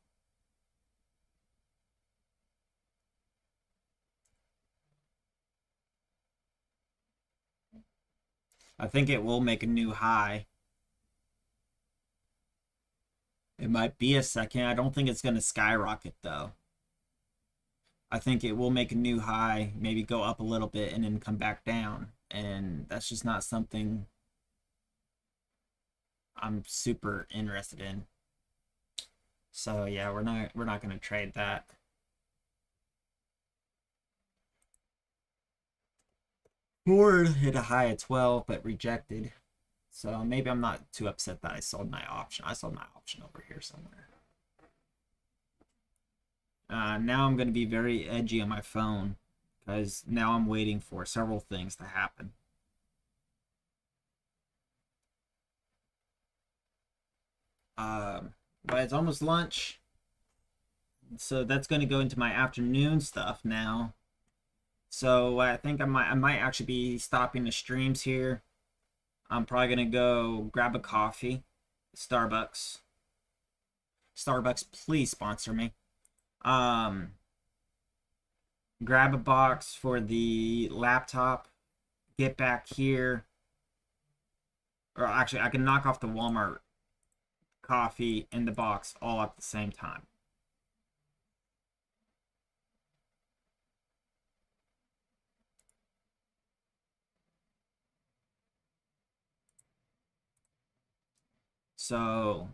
I think it will make a new high. It might be a second. I don't think it's going to skyrocket though. I think it will make a new high, maybe go up a little bit and then come back down. And that's just not something I'm super interested in. So yeah, we're not going to trade that. Ford hit a high of 12 but rejected. So maybe I'm not too upset that I sold my option. I sold my option over here somewhere. Now I'm going to be very edgy on my phone because now I'm waiting for several things to happen. But it's almost lunch, so that's going to go into my afternoon stuff now. So I think I might actually be stopping the streams here. I'm probably going to go grab a coffee, Starbucks. Starbucks, please sponsor me. Um, grab a box for the laptop, get back here, or actually, I can knock off the Walmart coffee and the box all at the same time. So,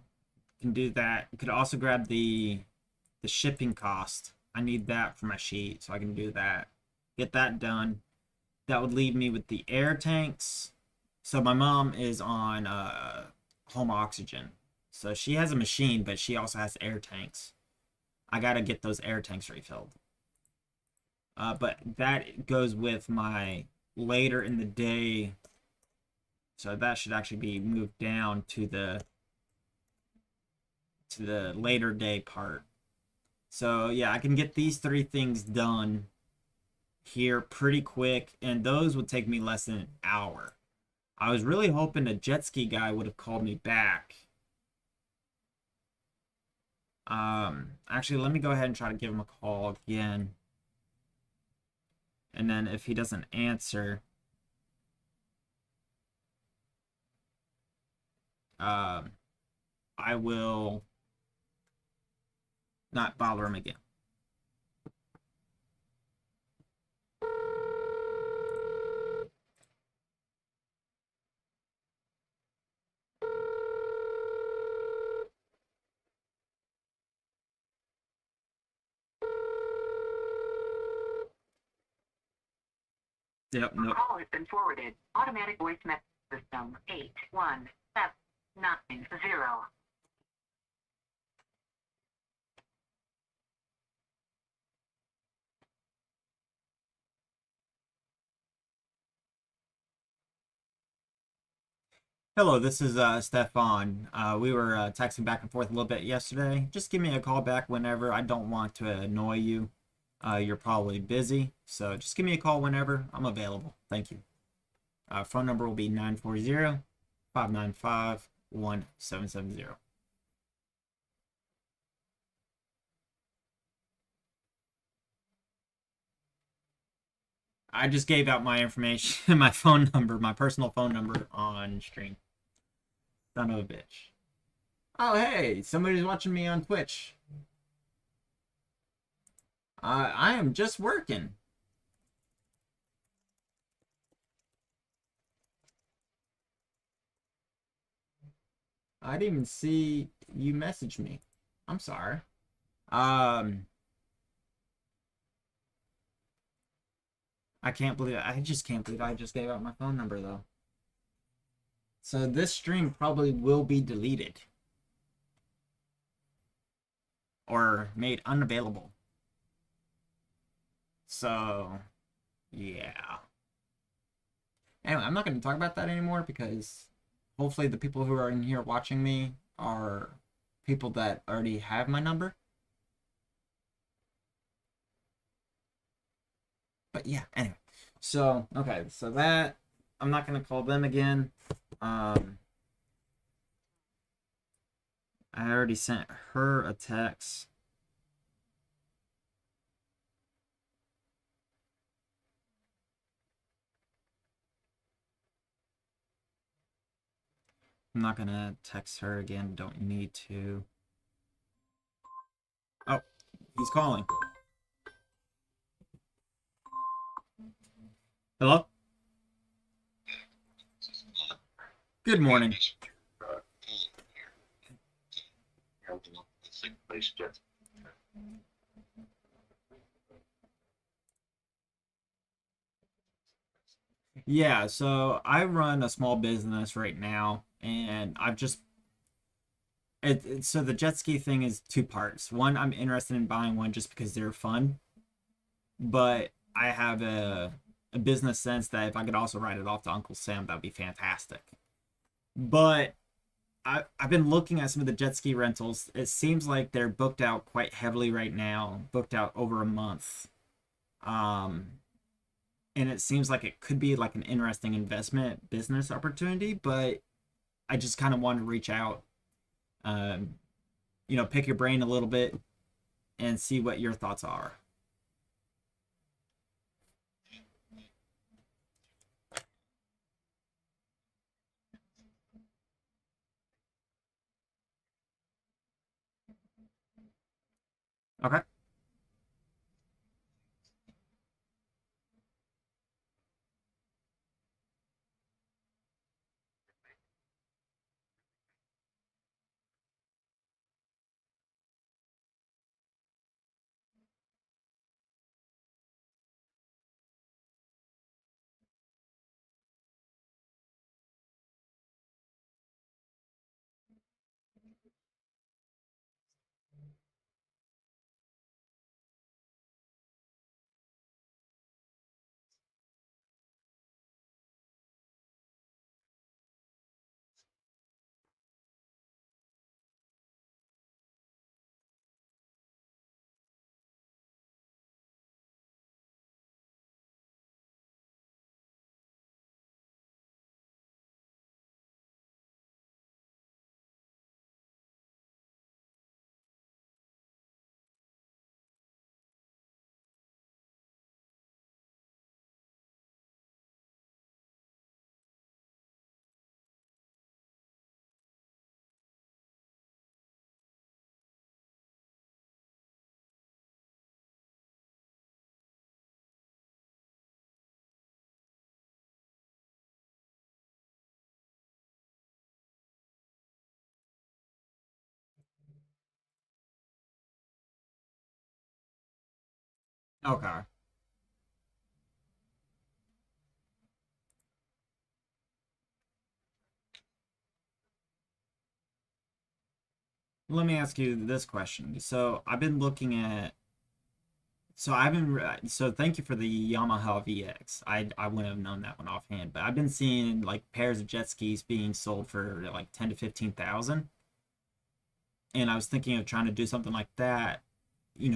can do that. You could also grab the shipping cost. I need that for my sheet, so I can do that. Get that done. That would leave me with the air tanks. So my mom is on home oxygen. So she has a machine, but she also has air tanks. I gotta get those air tanks refilled. But that goes with my later in the day. So that should actually be moved down to the later day part. So yeah, I can get these three things done here pretty quick, and those would take me less than an hour. I was really hoping a jet ski guy would have called me back. Actually, let me go ahead and try to give him a call again. And then if he doesn't answer, I will not bother him again. Yep, Your nope. call has been forwarded. Automatic voice message system 81790. Hello, this is Stefan. We were texting back and forth a little bit yesterday. Just give me a call back whenever. I don't want to annoy you. You're probably busy, so just give me a call whenever. I'm available. Thank you. Phone number will be 940-595-1770. I just gave out my information, my phone number, my personal phone number on stream. Son of a bitch. Oh, hey, somebody's watching me on Twitch. I am just working. I didn't even see you message me. I'm sorry. Um, I just can't believe I just gave out my phone number though. So this stream probably will be deleted or made unavailable. So, yeah. Anyway, I'm not going to talk about that anymore because hopefully the people who are in here watching me are people that already have my number. But yeah, anyway. So, okay, so that I'm not going to call them again. Um, I already sent her a text. I'm not gonna text her again. Don't need to. Oh, he's calling. Hello? Good morning. Yeah, so I run a small business right now, and I've just so the jet ski thing is two parts. One, I'm interested in buying one just because they're fun, but I have a business sense that if I could also write it off to Uncle Sam, that'd be fantastic. But I've been looking at some of the jet ski rentals. It seems like they're booked out quite heavily right now, booked out over a month. Um, and it seems like it could be like an interesting investment business opportunity, but I just kind of want to reach out, um, pick your brain a little bit and see what your thoughts are. Okay. Okay. let me ask you this question. So I've been looking at. So thank you for the Yamaha VX. I wouldn't have known that one offhand, but I've been seeing like pairs of jet skis being sold for like 10 to 15,000, and I was thinking of trying to do something like that.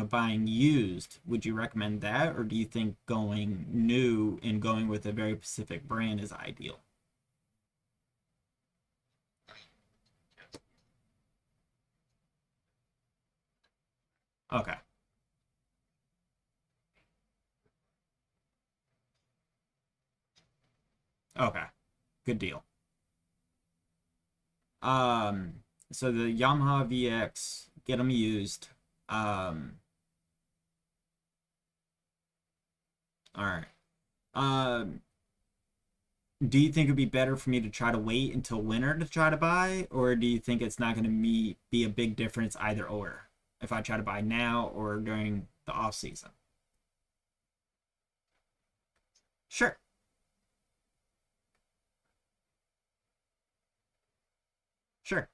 Buying used. Would you recommend that, or do you think going new and going with a very specific brand is ideal? Okay. Okay. Good deal. So the Yamaha VX, get them used. Um, all right. Um, do you think it'd be better for me to try to wait until winter to try to buy, or do you think it's not going to be a big difference either or if I try to buy now or during the off season? Sure, sure,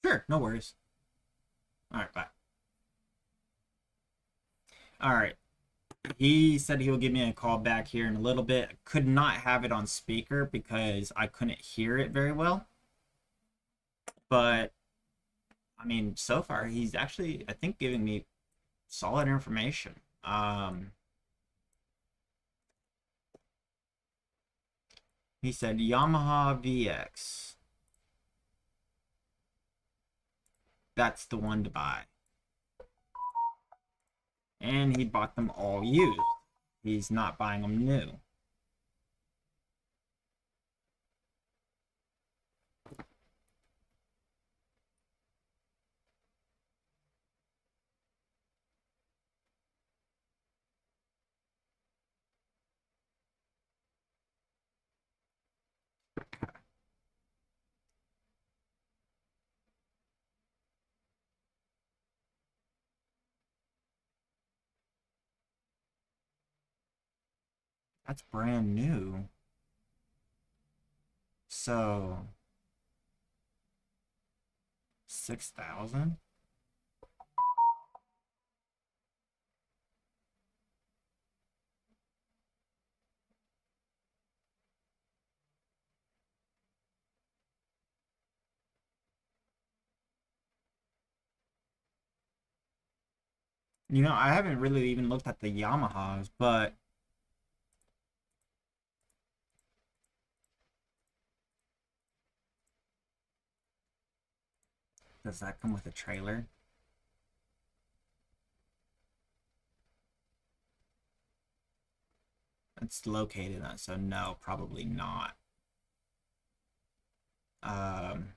sure. No worries. All right, bye. All right. He said he will give me a call back here in a little bit. Could not have it on speaker because I couldn't hear it very well. But I mean, so far he's actually, I think, giving me solid information. He said Yamaha VX. That's the one to buy. And he bought them all used. He's not buying them new. That's brand new. So 6,000. I haven't really even looked at the Yamahas, but does that come with a trailer? It's located on, so no, probably not. Um,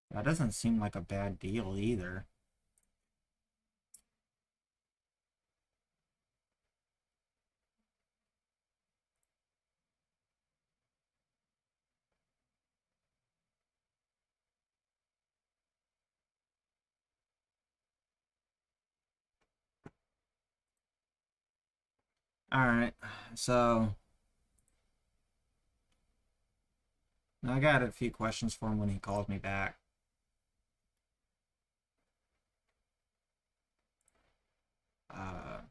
that doesn't seem like a bad deal either. Alright, so I got a few questions for him when he calls me back. Uh,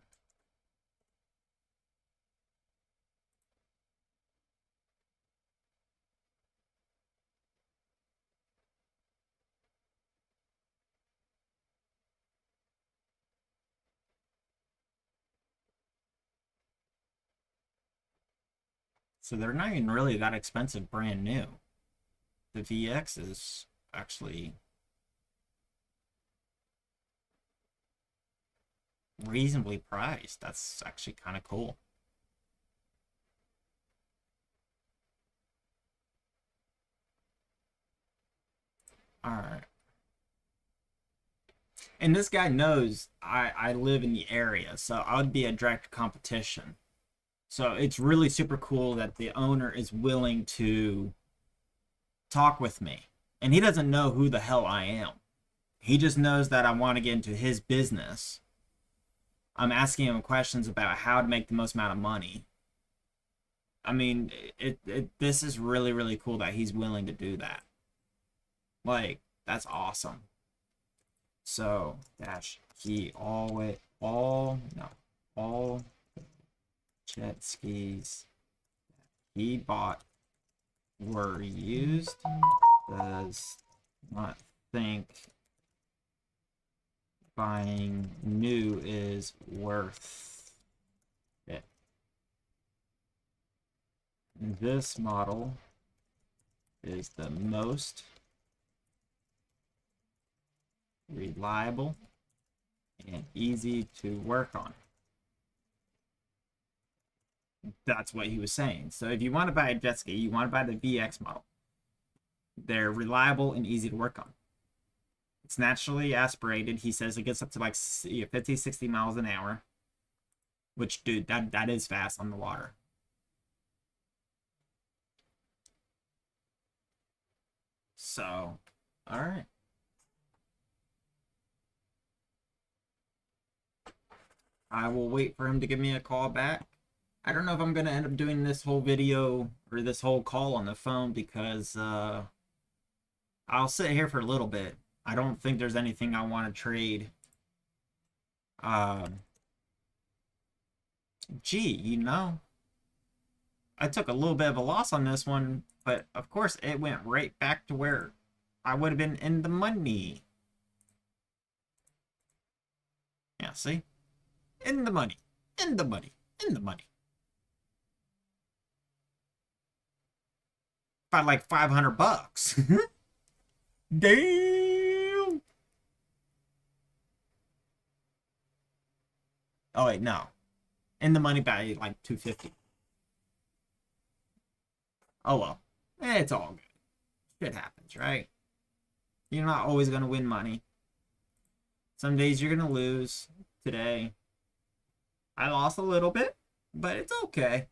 so they're not even really that expensive brand new. The VX is actually reasonably priced. That's actually kind of cool. Alright. And this guy knows I live in the area, so I would be a direct competition. So it's really super cool that the owner is willing to talk with me. And he doesn't know who the hell I am. He just knows that I want to get into his business. I'm asking him questions about how to make the most amount of money. I mean, this is really, really cool that he's willing to do that. Like, that's awesome. So, dash he always, all jet skis he bought were used. Does not think buying new is worth it. This model is the most reliable and easy to work on. That's what he was saying. So if you want to buy a jet ski, you want to buy the VX model. They're reliable and easy to work on. It's naturally aspirated. He says it gets up to like 50, 60 miles an hour. Which, dude, that is fast on the water. So, all right. I will wait for him to give me a call back. I don't know if I'm going to end up doing this whole video or this whole call on the phone because I'll sit here for a little bit. I don't think there's anything I want to trade. Gee, I took a little bit of a loss on this one, but of course it went right back to where I would have been in the money. Yeah, see? In the money. In the money. In the money. By like 500 bucks. Damn. Oh wait, no. In the money by like 250. Oh well. It's all good. Shit happens, right? You're not always gonna win money. Some days you're gonna lose. Today, I lost a little bit, but it's okay.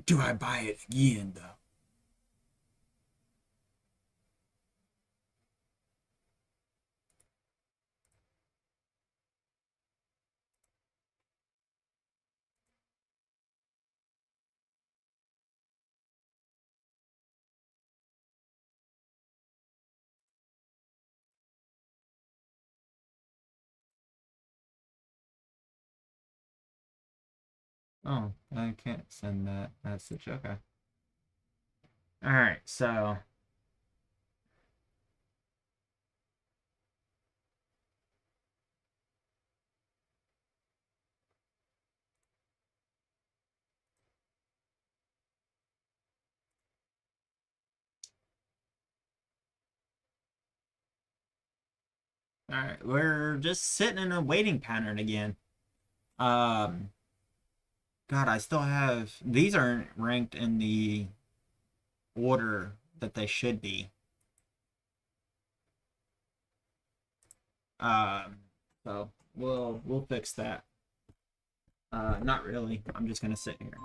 Do I buy it again though? Oh, I can't send that message. Okay. All right. So, all right, we're just sitting in a waiting pattern again. Um, God, I still have these aren't ranked in the order that they should be. Um, so we'll fix that. Not really. I'm just gonna sit here.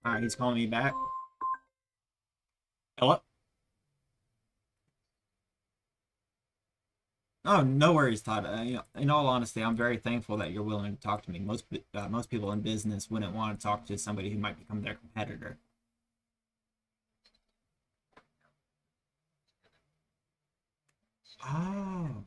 All right, he's calling me back. Hello. Oh, no worries, Todd. In all honesty, I'm very thankful that you're willing to talk to me. Most people in business wouldn't want to talk to somebody who might become their competitor. Oh,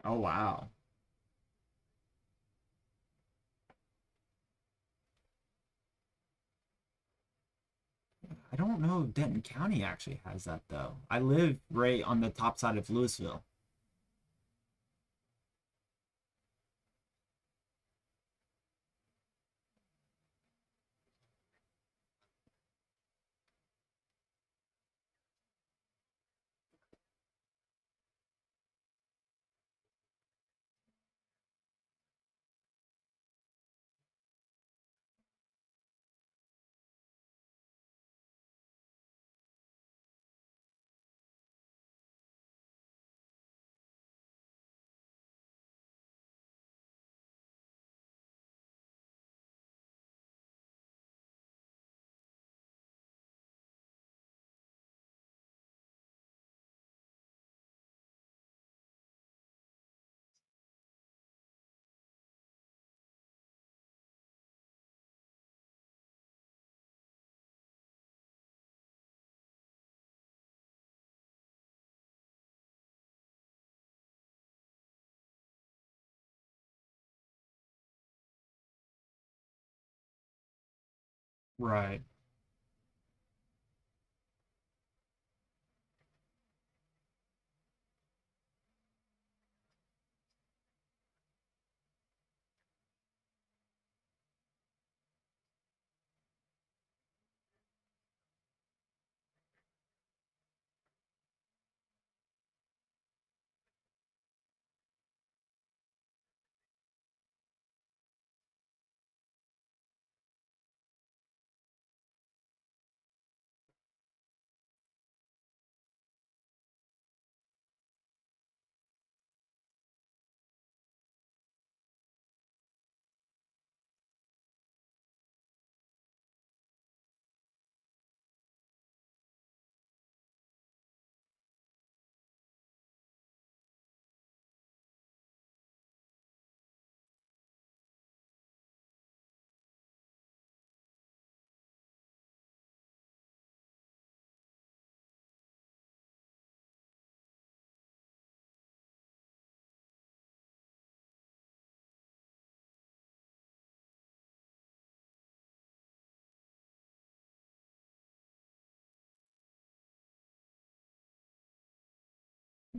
oh wow. I don't know if Denton County actually has that though. I live right on the top side of Louisville. Right.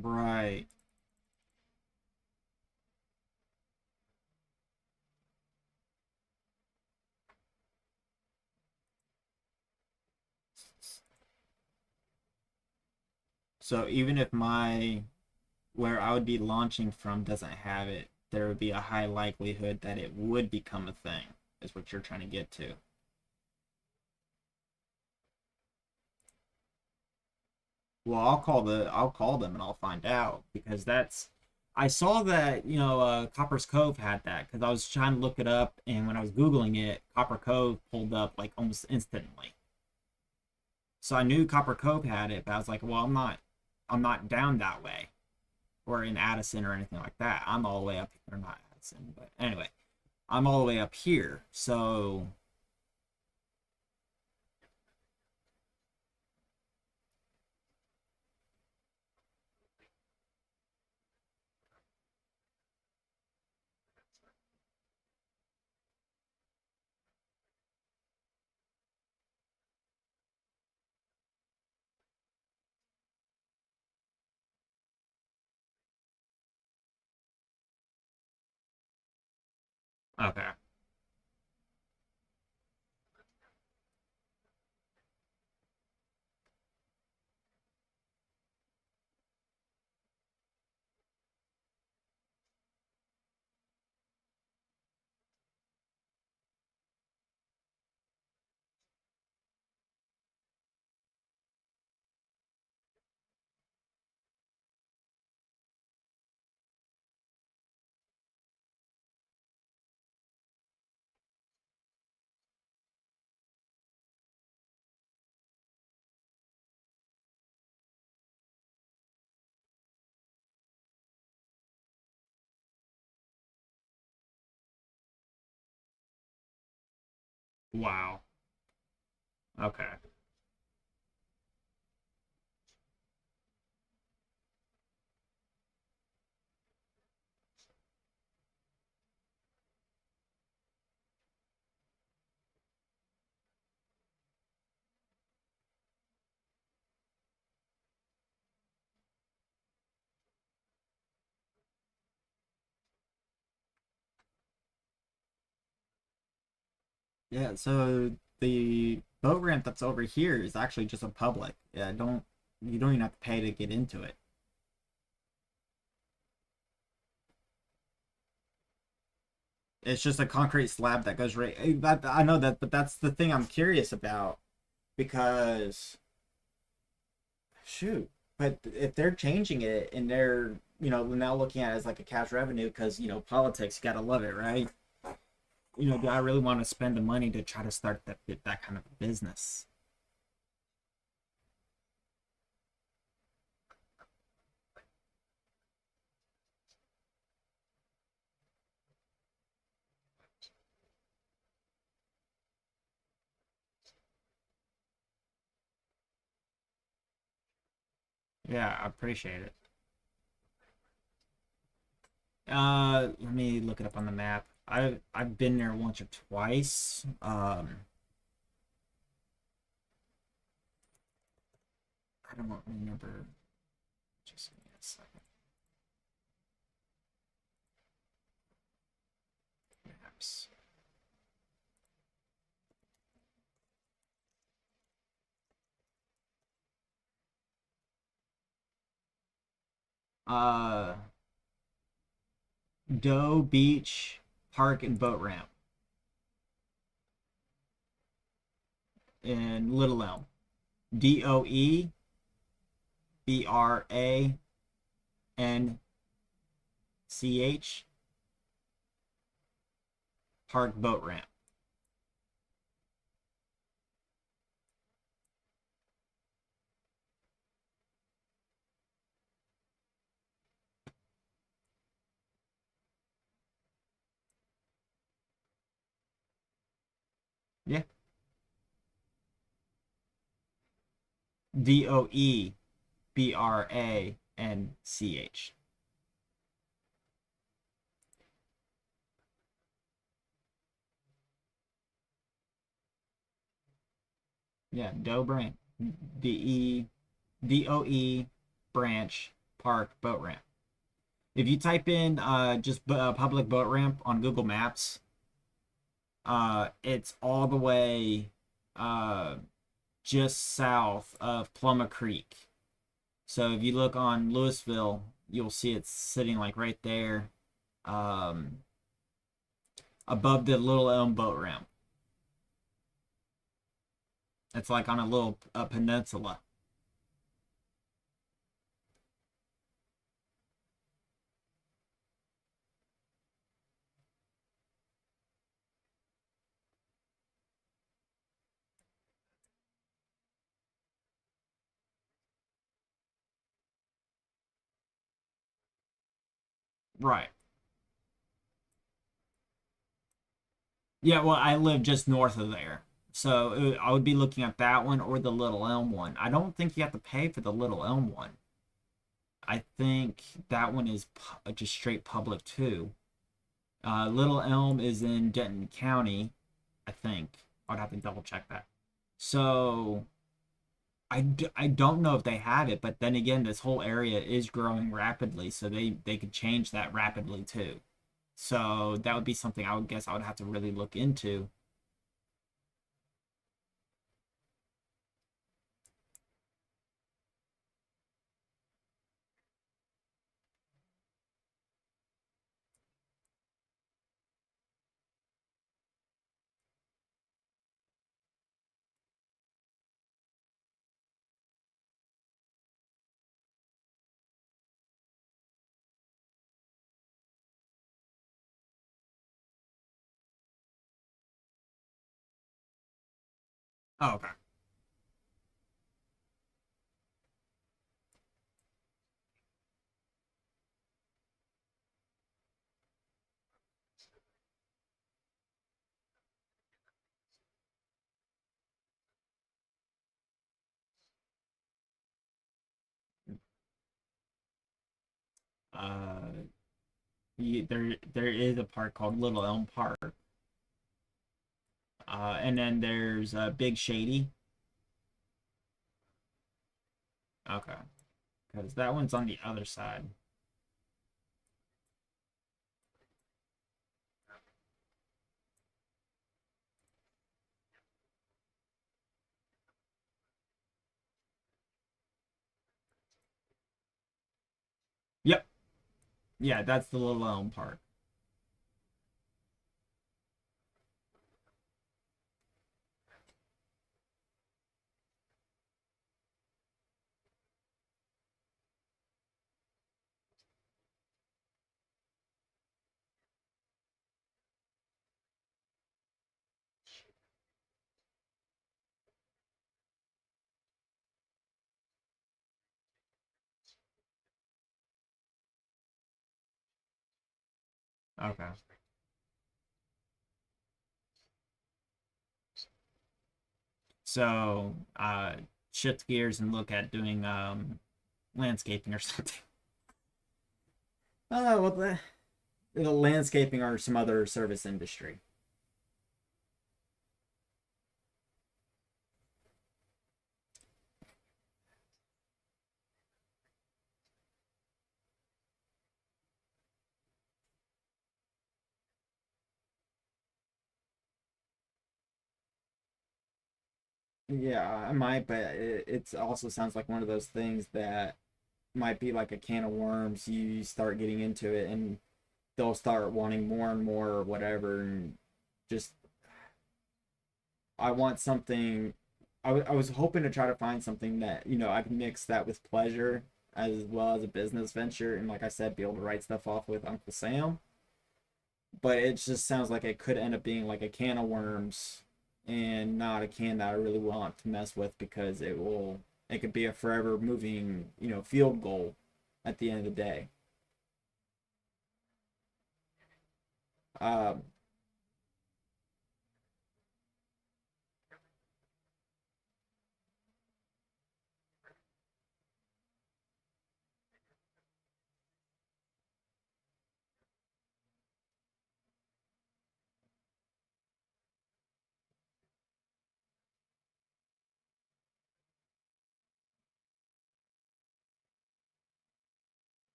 Right. So even if my where I would be launching from doesn't have it, there would be a high likelihood that it would become a thing, is what you're trying to get to. Well, I'll call them and I'll find out because that's I saw that, Copper's Cove had that because I was trying to look it up and when I was Googling it, Copper Cove pulled up like almost instantly. So I knew Copper Cove had it, but I was like, well, I'm not down that way or in Addison or anything like that. I'm all the way up or not Addison, but anyway, I'm all the way up here. So Okay. Wow. Okay. Yeah, so the boat ramp that's over here is actually just a public. Yeah, don't you don't even have to pay to get into it. It's just a concrete slab that goes right. I know that, but that's the thing I'm curious about because shoot, but if they're changing it and they're now looking at it as like a cash revenue because politics, you gotta love it, right? Do I really want to spend the money to try to start that kind of a business? Yeah, I appreciate it. Let me look it up on the map. I've been there once or twice. I don't remember. Just give me a second. Maps. Uh, Doe Beach Park and Boat Ramp in Little Elm. DOEBRANCH Park Boat Ramp. Yeah. DOEBRANCH. Yeah, Doe Branch. DOE Branch Park Boat Ramp. If you type in just public boat ramp on Google Maps, it's all the way uh, just south of Pluma Creek. So if you look on Louisville, you'll see it's sitting like right there, um, above the Little Elm boat ramp. It's like on a little peninsula. Right. Yeah, well, I live just north of there. So I would be looking at that one or the Little Elm one. I don't think you have to pay for the Little Elm one. I think that one is just straight public too. Little Elm is in Denton County, I think. I'd have to double check that. So I don't know if they have it, but then again, this whole area is growing rapidly, so they could change that rapidly too. So that would be something I would guess I would have to really look into. Oh, okay. Uh, there is a park called Little Elm Park, and then there's Big Shady. Okay, because that one's on the other side. Yep. Yeah, that's the Little Elm Park. Okay. So, shift gears and look at doing landscaping or something. Well, the landscaping or some other service industry. Yeah, I might, but it also sounds like one of those things that might be like a can of worms. You start getting into it, and they'll start wanting more and more or whatever, and just I want something. I was hoping to try to find something that I can mix that with pleasure as well as a business venture, and like I said, be able to write stuff off with Uncle Sam. But it just sounds like it could end up being like a can of worms and not a can that I really want to mess with because it could be a forever moving field goal at the end of the day. Um,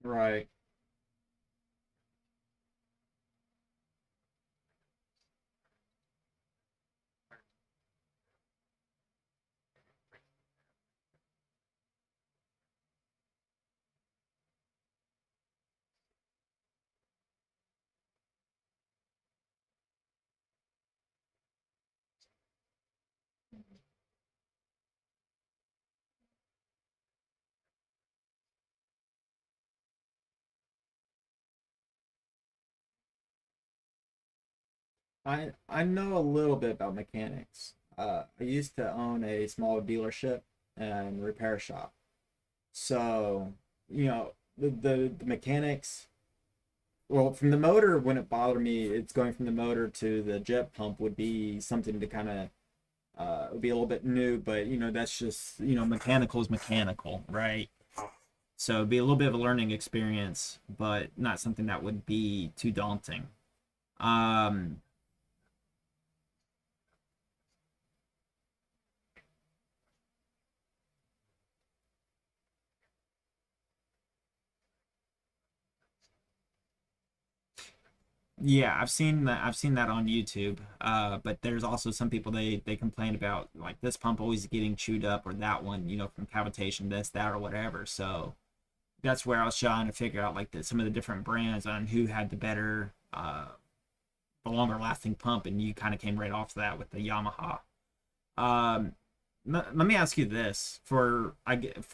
right. I know a little bit about mechanics. I used to own a small dealership and repair shop. So, the mechanics, well, from the motor, when it bothered me, it's going from the motor to the jet pump would be something to kind of would be a little bit new, but that's just, mechanical is mechanical, right? So it'd be a little bit of a learning experience, but not something that would be too daunting. Um, Yeah, I've seen that on YouTube. But there's also some people they complain about like this pump always getting chewed up or that one, from cavitation, this, that, or whatever. So that's where I was trying to figure out like some of the different brands on who had the better, the longer lasting pump, and you kind of came right off that with the Yamaha. Um, Let me ask you this for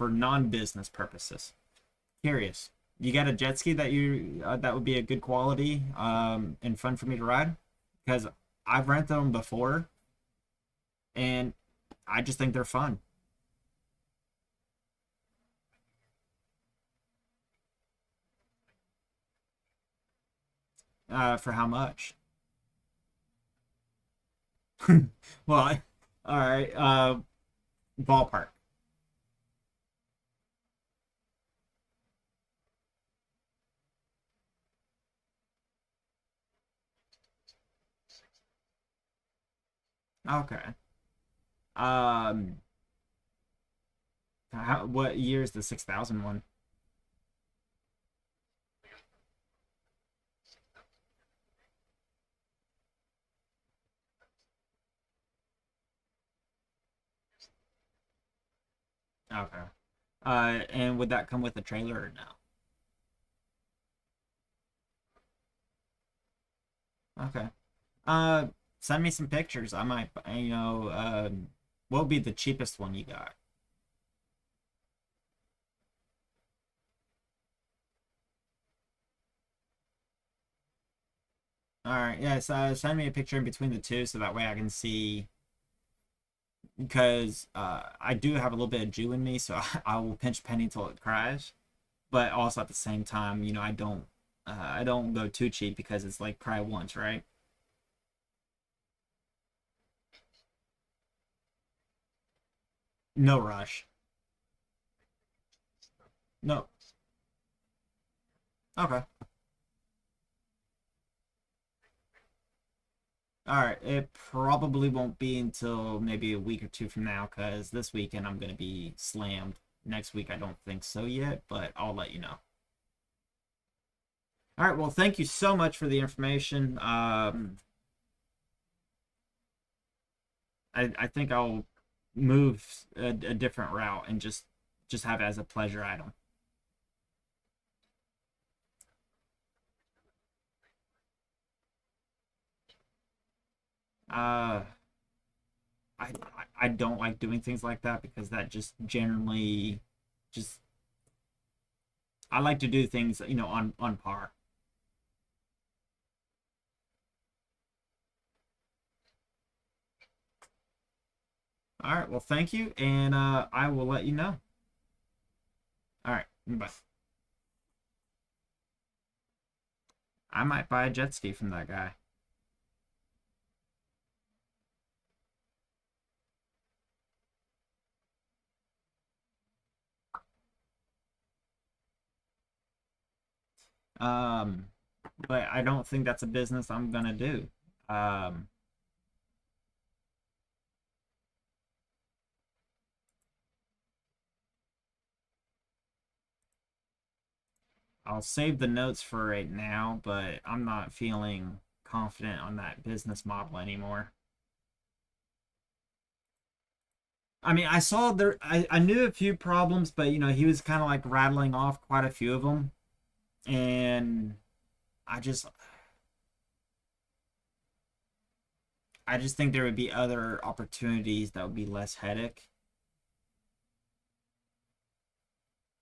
non-business purposes. Curious. You got a jet ski that would be a good quality and fun for me to ride? Because I've rented them before and I just think they're fun. For how much? Well, all right. Ballpark. Okay. Um, what year is the 6,000 one? Okay. And would that come with a trailer or no? Okay. Uh, Send me some pictures. I might, what would be the cheapest one you got? All right, yeah. So send me a picture in between the two, so that way I can see. Because I do have a little bit of Jew in me, so I will pinch penny till it cries. But also at the same time, I don't go too cheap because it's like cry once, right? No rush. No. Okay. All right. It probably won't be until maybe a week or two from now, because this weekend I'm gonna be slammed. Next week I don't think so yet, but I'll let you know. All right. Well, thank you so much for the information. I think I'll move a different route and just have it as a pleasure item. Uh, I don't like doing things like that because that just generally just I like to do things on par. All right, well, thank you, and I will let you know. All right, bye. I might buy a jet ski from that guy. Um, but I don't think that's a business I'm gonna do. Um, I'll save the notes for right now, but I'm not feeling confident on that business model anymore. I mean, I saw there, I knew a few problems, but he was kind of like rattling off quite a few of them. And I just, I just think there would be other opportunities that would be less headache.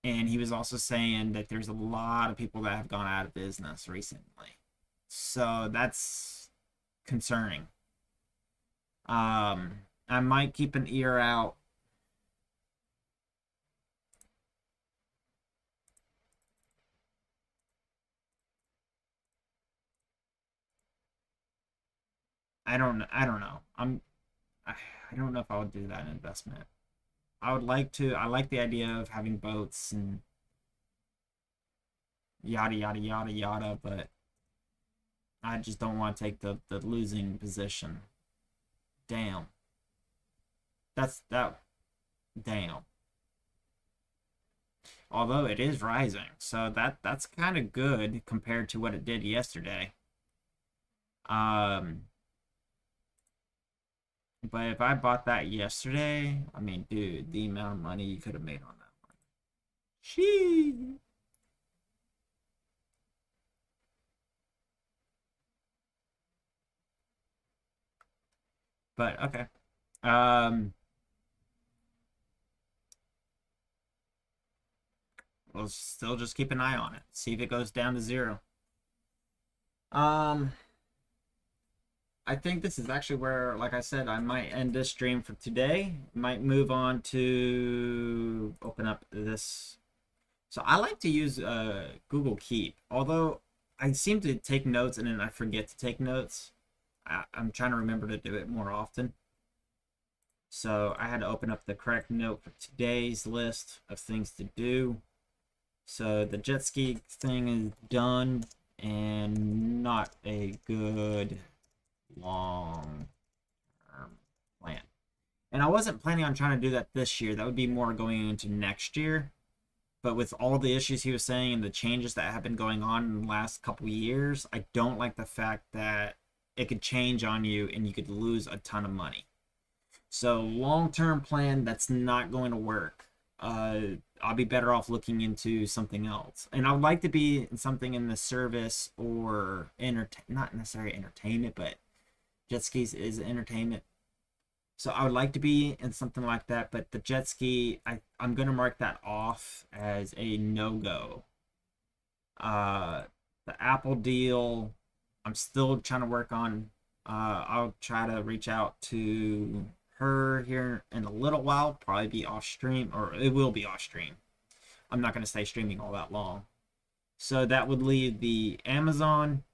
And he was also saying that there's a lot of people that have gone out of business recently. So concerning. I might keep an ear out. I don't know. I don't know if I would do that investment. I would like to. I like the idea of having boats and yada yada yada yada, but I just don't want to take the losing position. Damn. That's that. Damn. Although it is rising, so that's kind of good compared to what it did yesterday. Um, but if I bought that yesterday, I mean, dude, the amount of money you could have made on that one. Shee. But okay. Um, we'll still just keep an eye on it. See if it goes down to zero. Um, I think this is actually where, like I said, I might end this stream for today. Might move on to open up this. So I like to use Google Keep, although I seem to take notes and then I forget to take notes. I'm trying to remember to do it more often. So I had to open up the correct note for today's list of things to do. So the jet ski thing is done and not a good long term plan. And I wasn't planning on trying to do that this year. That would be more going into next year. But with all the issues he was saying and the changes that have been going on in the last couple years, I don't like the fact that it could change on you and you could lose a ton of money. So long-term plan, that's not going to work. I'll be better off looking into something else. And I would like to be something in the service or not necessarily entertainment, but jet skis is entertainment. So I would like to be in something like that, but the jet ski, I'm gonna mark that off as a no-go. The Apple deal, I'm still trying to work on. I'll try to reach out to her here in a little while, probably be off stream, or it will be off stream. I'm not gonna stay streaming all that long. So that would leave the Amazon,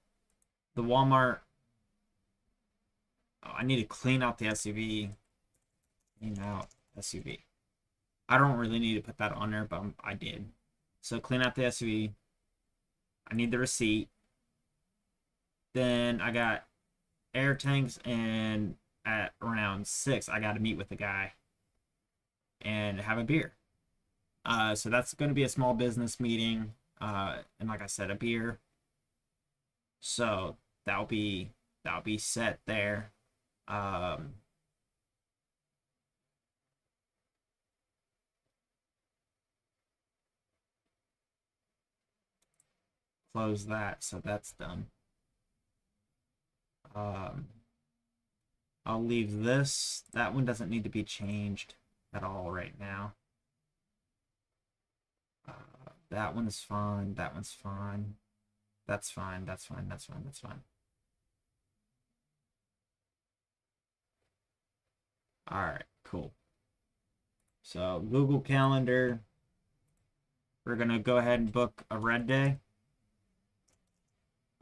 the Walmart. Oh, I need to clean out the SUV. Clean out SUV. I don't really need to put that on there, but I did. So clean out the SUV. I need the receipt. Then I got air tanks, and at around 6, I got to meet with the guy and have a beer. So that's going to be a small business meeting. And like I said, a beer. So that'll be set there. Close that, so that's done. I'll leave this. That one doesn't need to be changed at all right now. That one is fine. That one's fine. That's fine. That's fine. That's fine. That's fine. All right, cool. So Google Calendar, we're gonna go ahead and book a red day.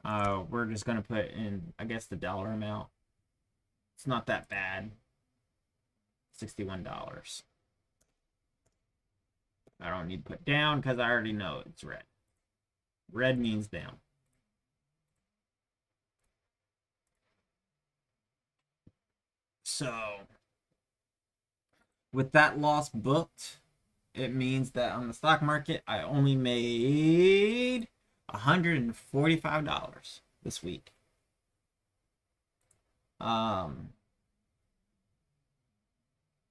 We're just gonna put in, I guess, the dollar amount. It's not that bad. $61. I don't need to put down because I already know it's red. Red means down. So with that loss booked, it means that on the stock market, I only made $145 this week.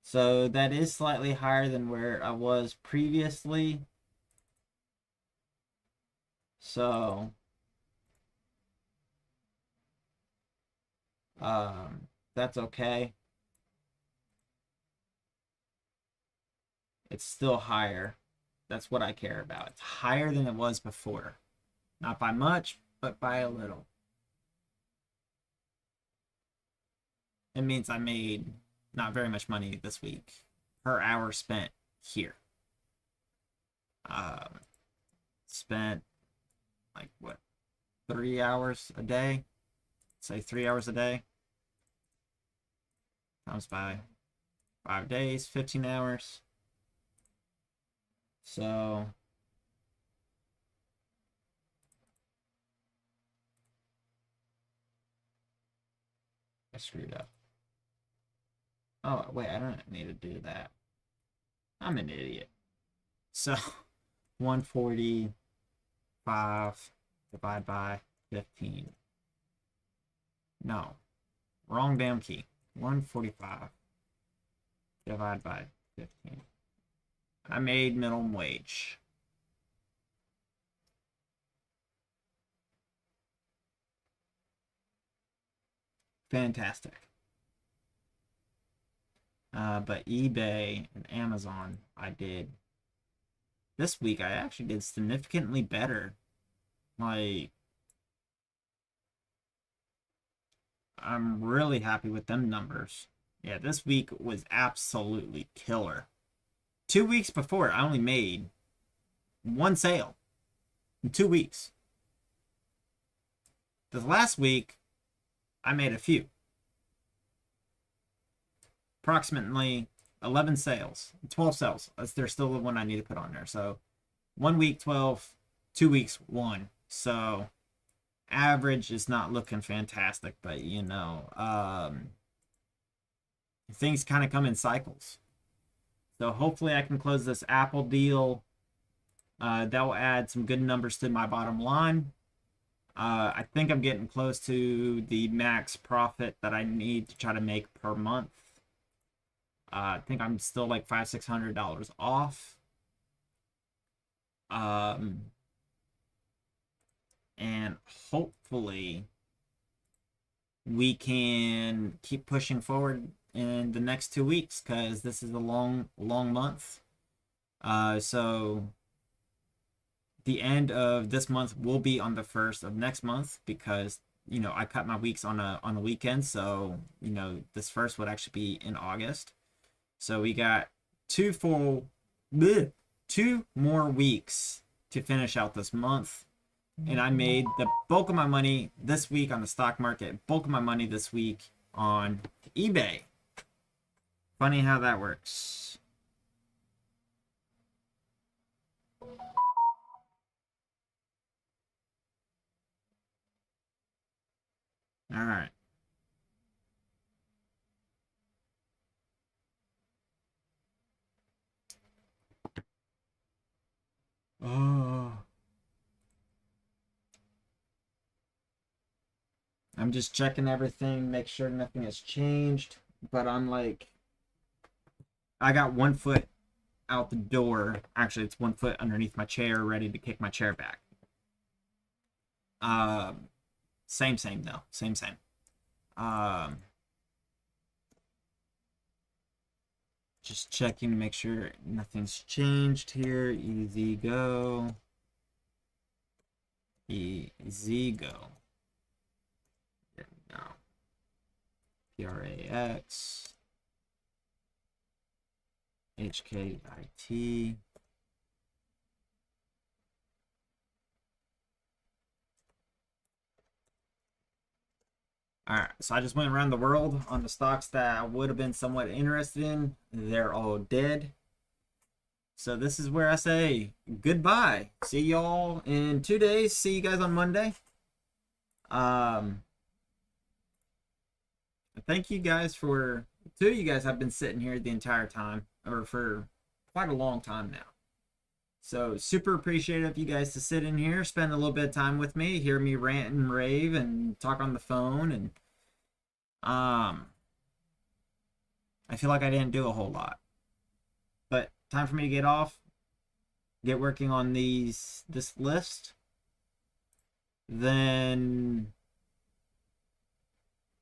So that is slightly higher than where I was previously. So that's okay. It's still higher. That's what I care about. It's higher than it was before. Not by much, but by a little. it means I made not very much money this week per hour spent here. Spent like what, 3 hours a day? Say 3 hours a day times by 5 days, 15 hours. So I screwed up. Oh, wait, I don't need to do that. I'm an idiot. So 145 divided by 15. No, wrong damn key. 145 divided by 15. I made minimum wage. Fantastic. But eBay and Amazon, I did. This week, I actually did significantly better. Like, I'm really happy with them numbers. Yeah, this week was absolutely killer. 2 weeks before, I only made one sale in 2 weeks. This last week, I made a few. Approximately 11 sales, 12 sales. There's still the one I need to put on there. So 1 week, 12, 2 weeks, 1. So average is not looking fantastic, but you know, things kind of come in cycles. So hopefully I can close this Apple deal. That will add some good numbers to my bottom line. I think I'm getting close to the max profit that I need to try to make per month. I think I'm still like $500-600 off. And hopefully we can keep pushing forward in the next 2 weeks, because this is a long month. So the end of this month will be on the 1st of next month, because you know I cut my weeks on a weekend. So you know this first would actually be in August. So we got 2 more weeks to finish out this month. And I made the bulk of my money this week on the stock market, bulk of my money this week on eBay. Funny how that works. All right. Oh. I'm just checking everything, make sure nothing has changed. But I'm like, I got 1 foot out the door. Actually, it's 1 foot underneath my chair, ready to kick my chair back. Same though. Same. Just checking to make sure nothing's changed here. Easy go. Easy go. No. PRAX. HKIT. All right, so I just went around the world on the stocks that I would have been somewhat interested in. They're all dead. So this is where I say goodbye. See y'all in 2 days. See you guys on Monday. Thank you guys for, 2 of you guys have been sitting here the entire time, or for quite a long time now. So super appreciative of you guys to sit in here, spend a little bit of time with me, hear me rant and rave and talk on the phone. And I feel like I didn't do a whole lot, but time for me to get off, get working on this list, then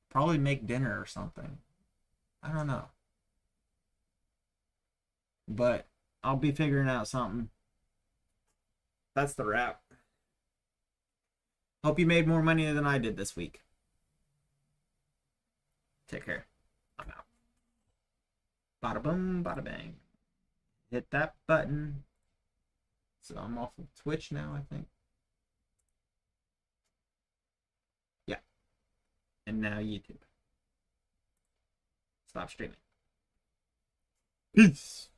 probably make dinner or something. I don't know, but I'll be figuring out something. That's the wrap. Hope you made more money than I did this week. Take care. Bada boom, bada bang. Hit that button. So I'm off of Twitch now, I think. Yeah. And now YouTube. Stop streaming. Peace.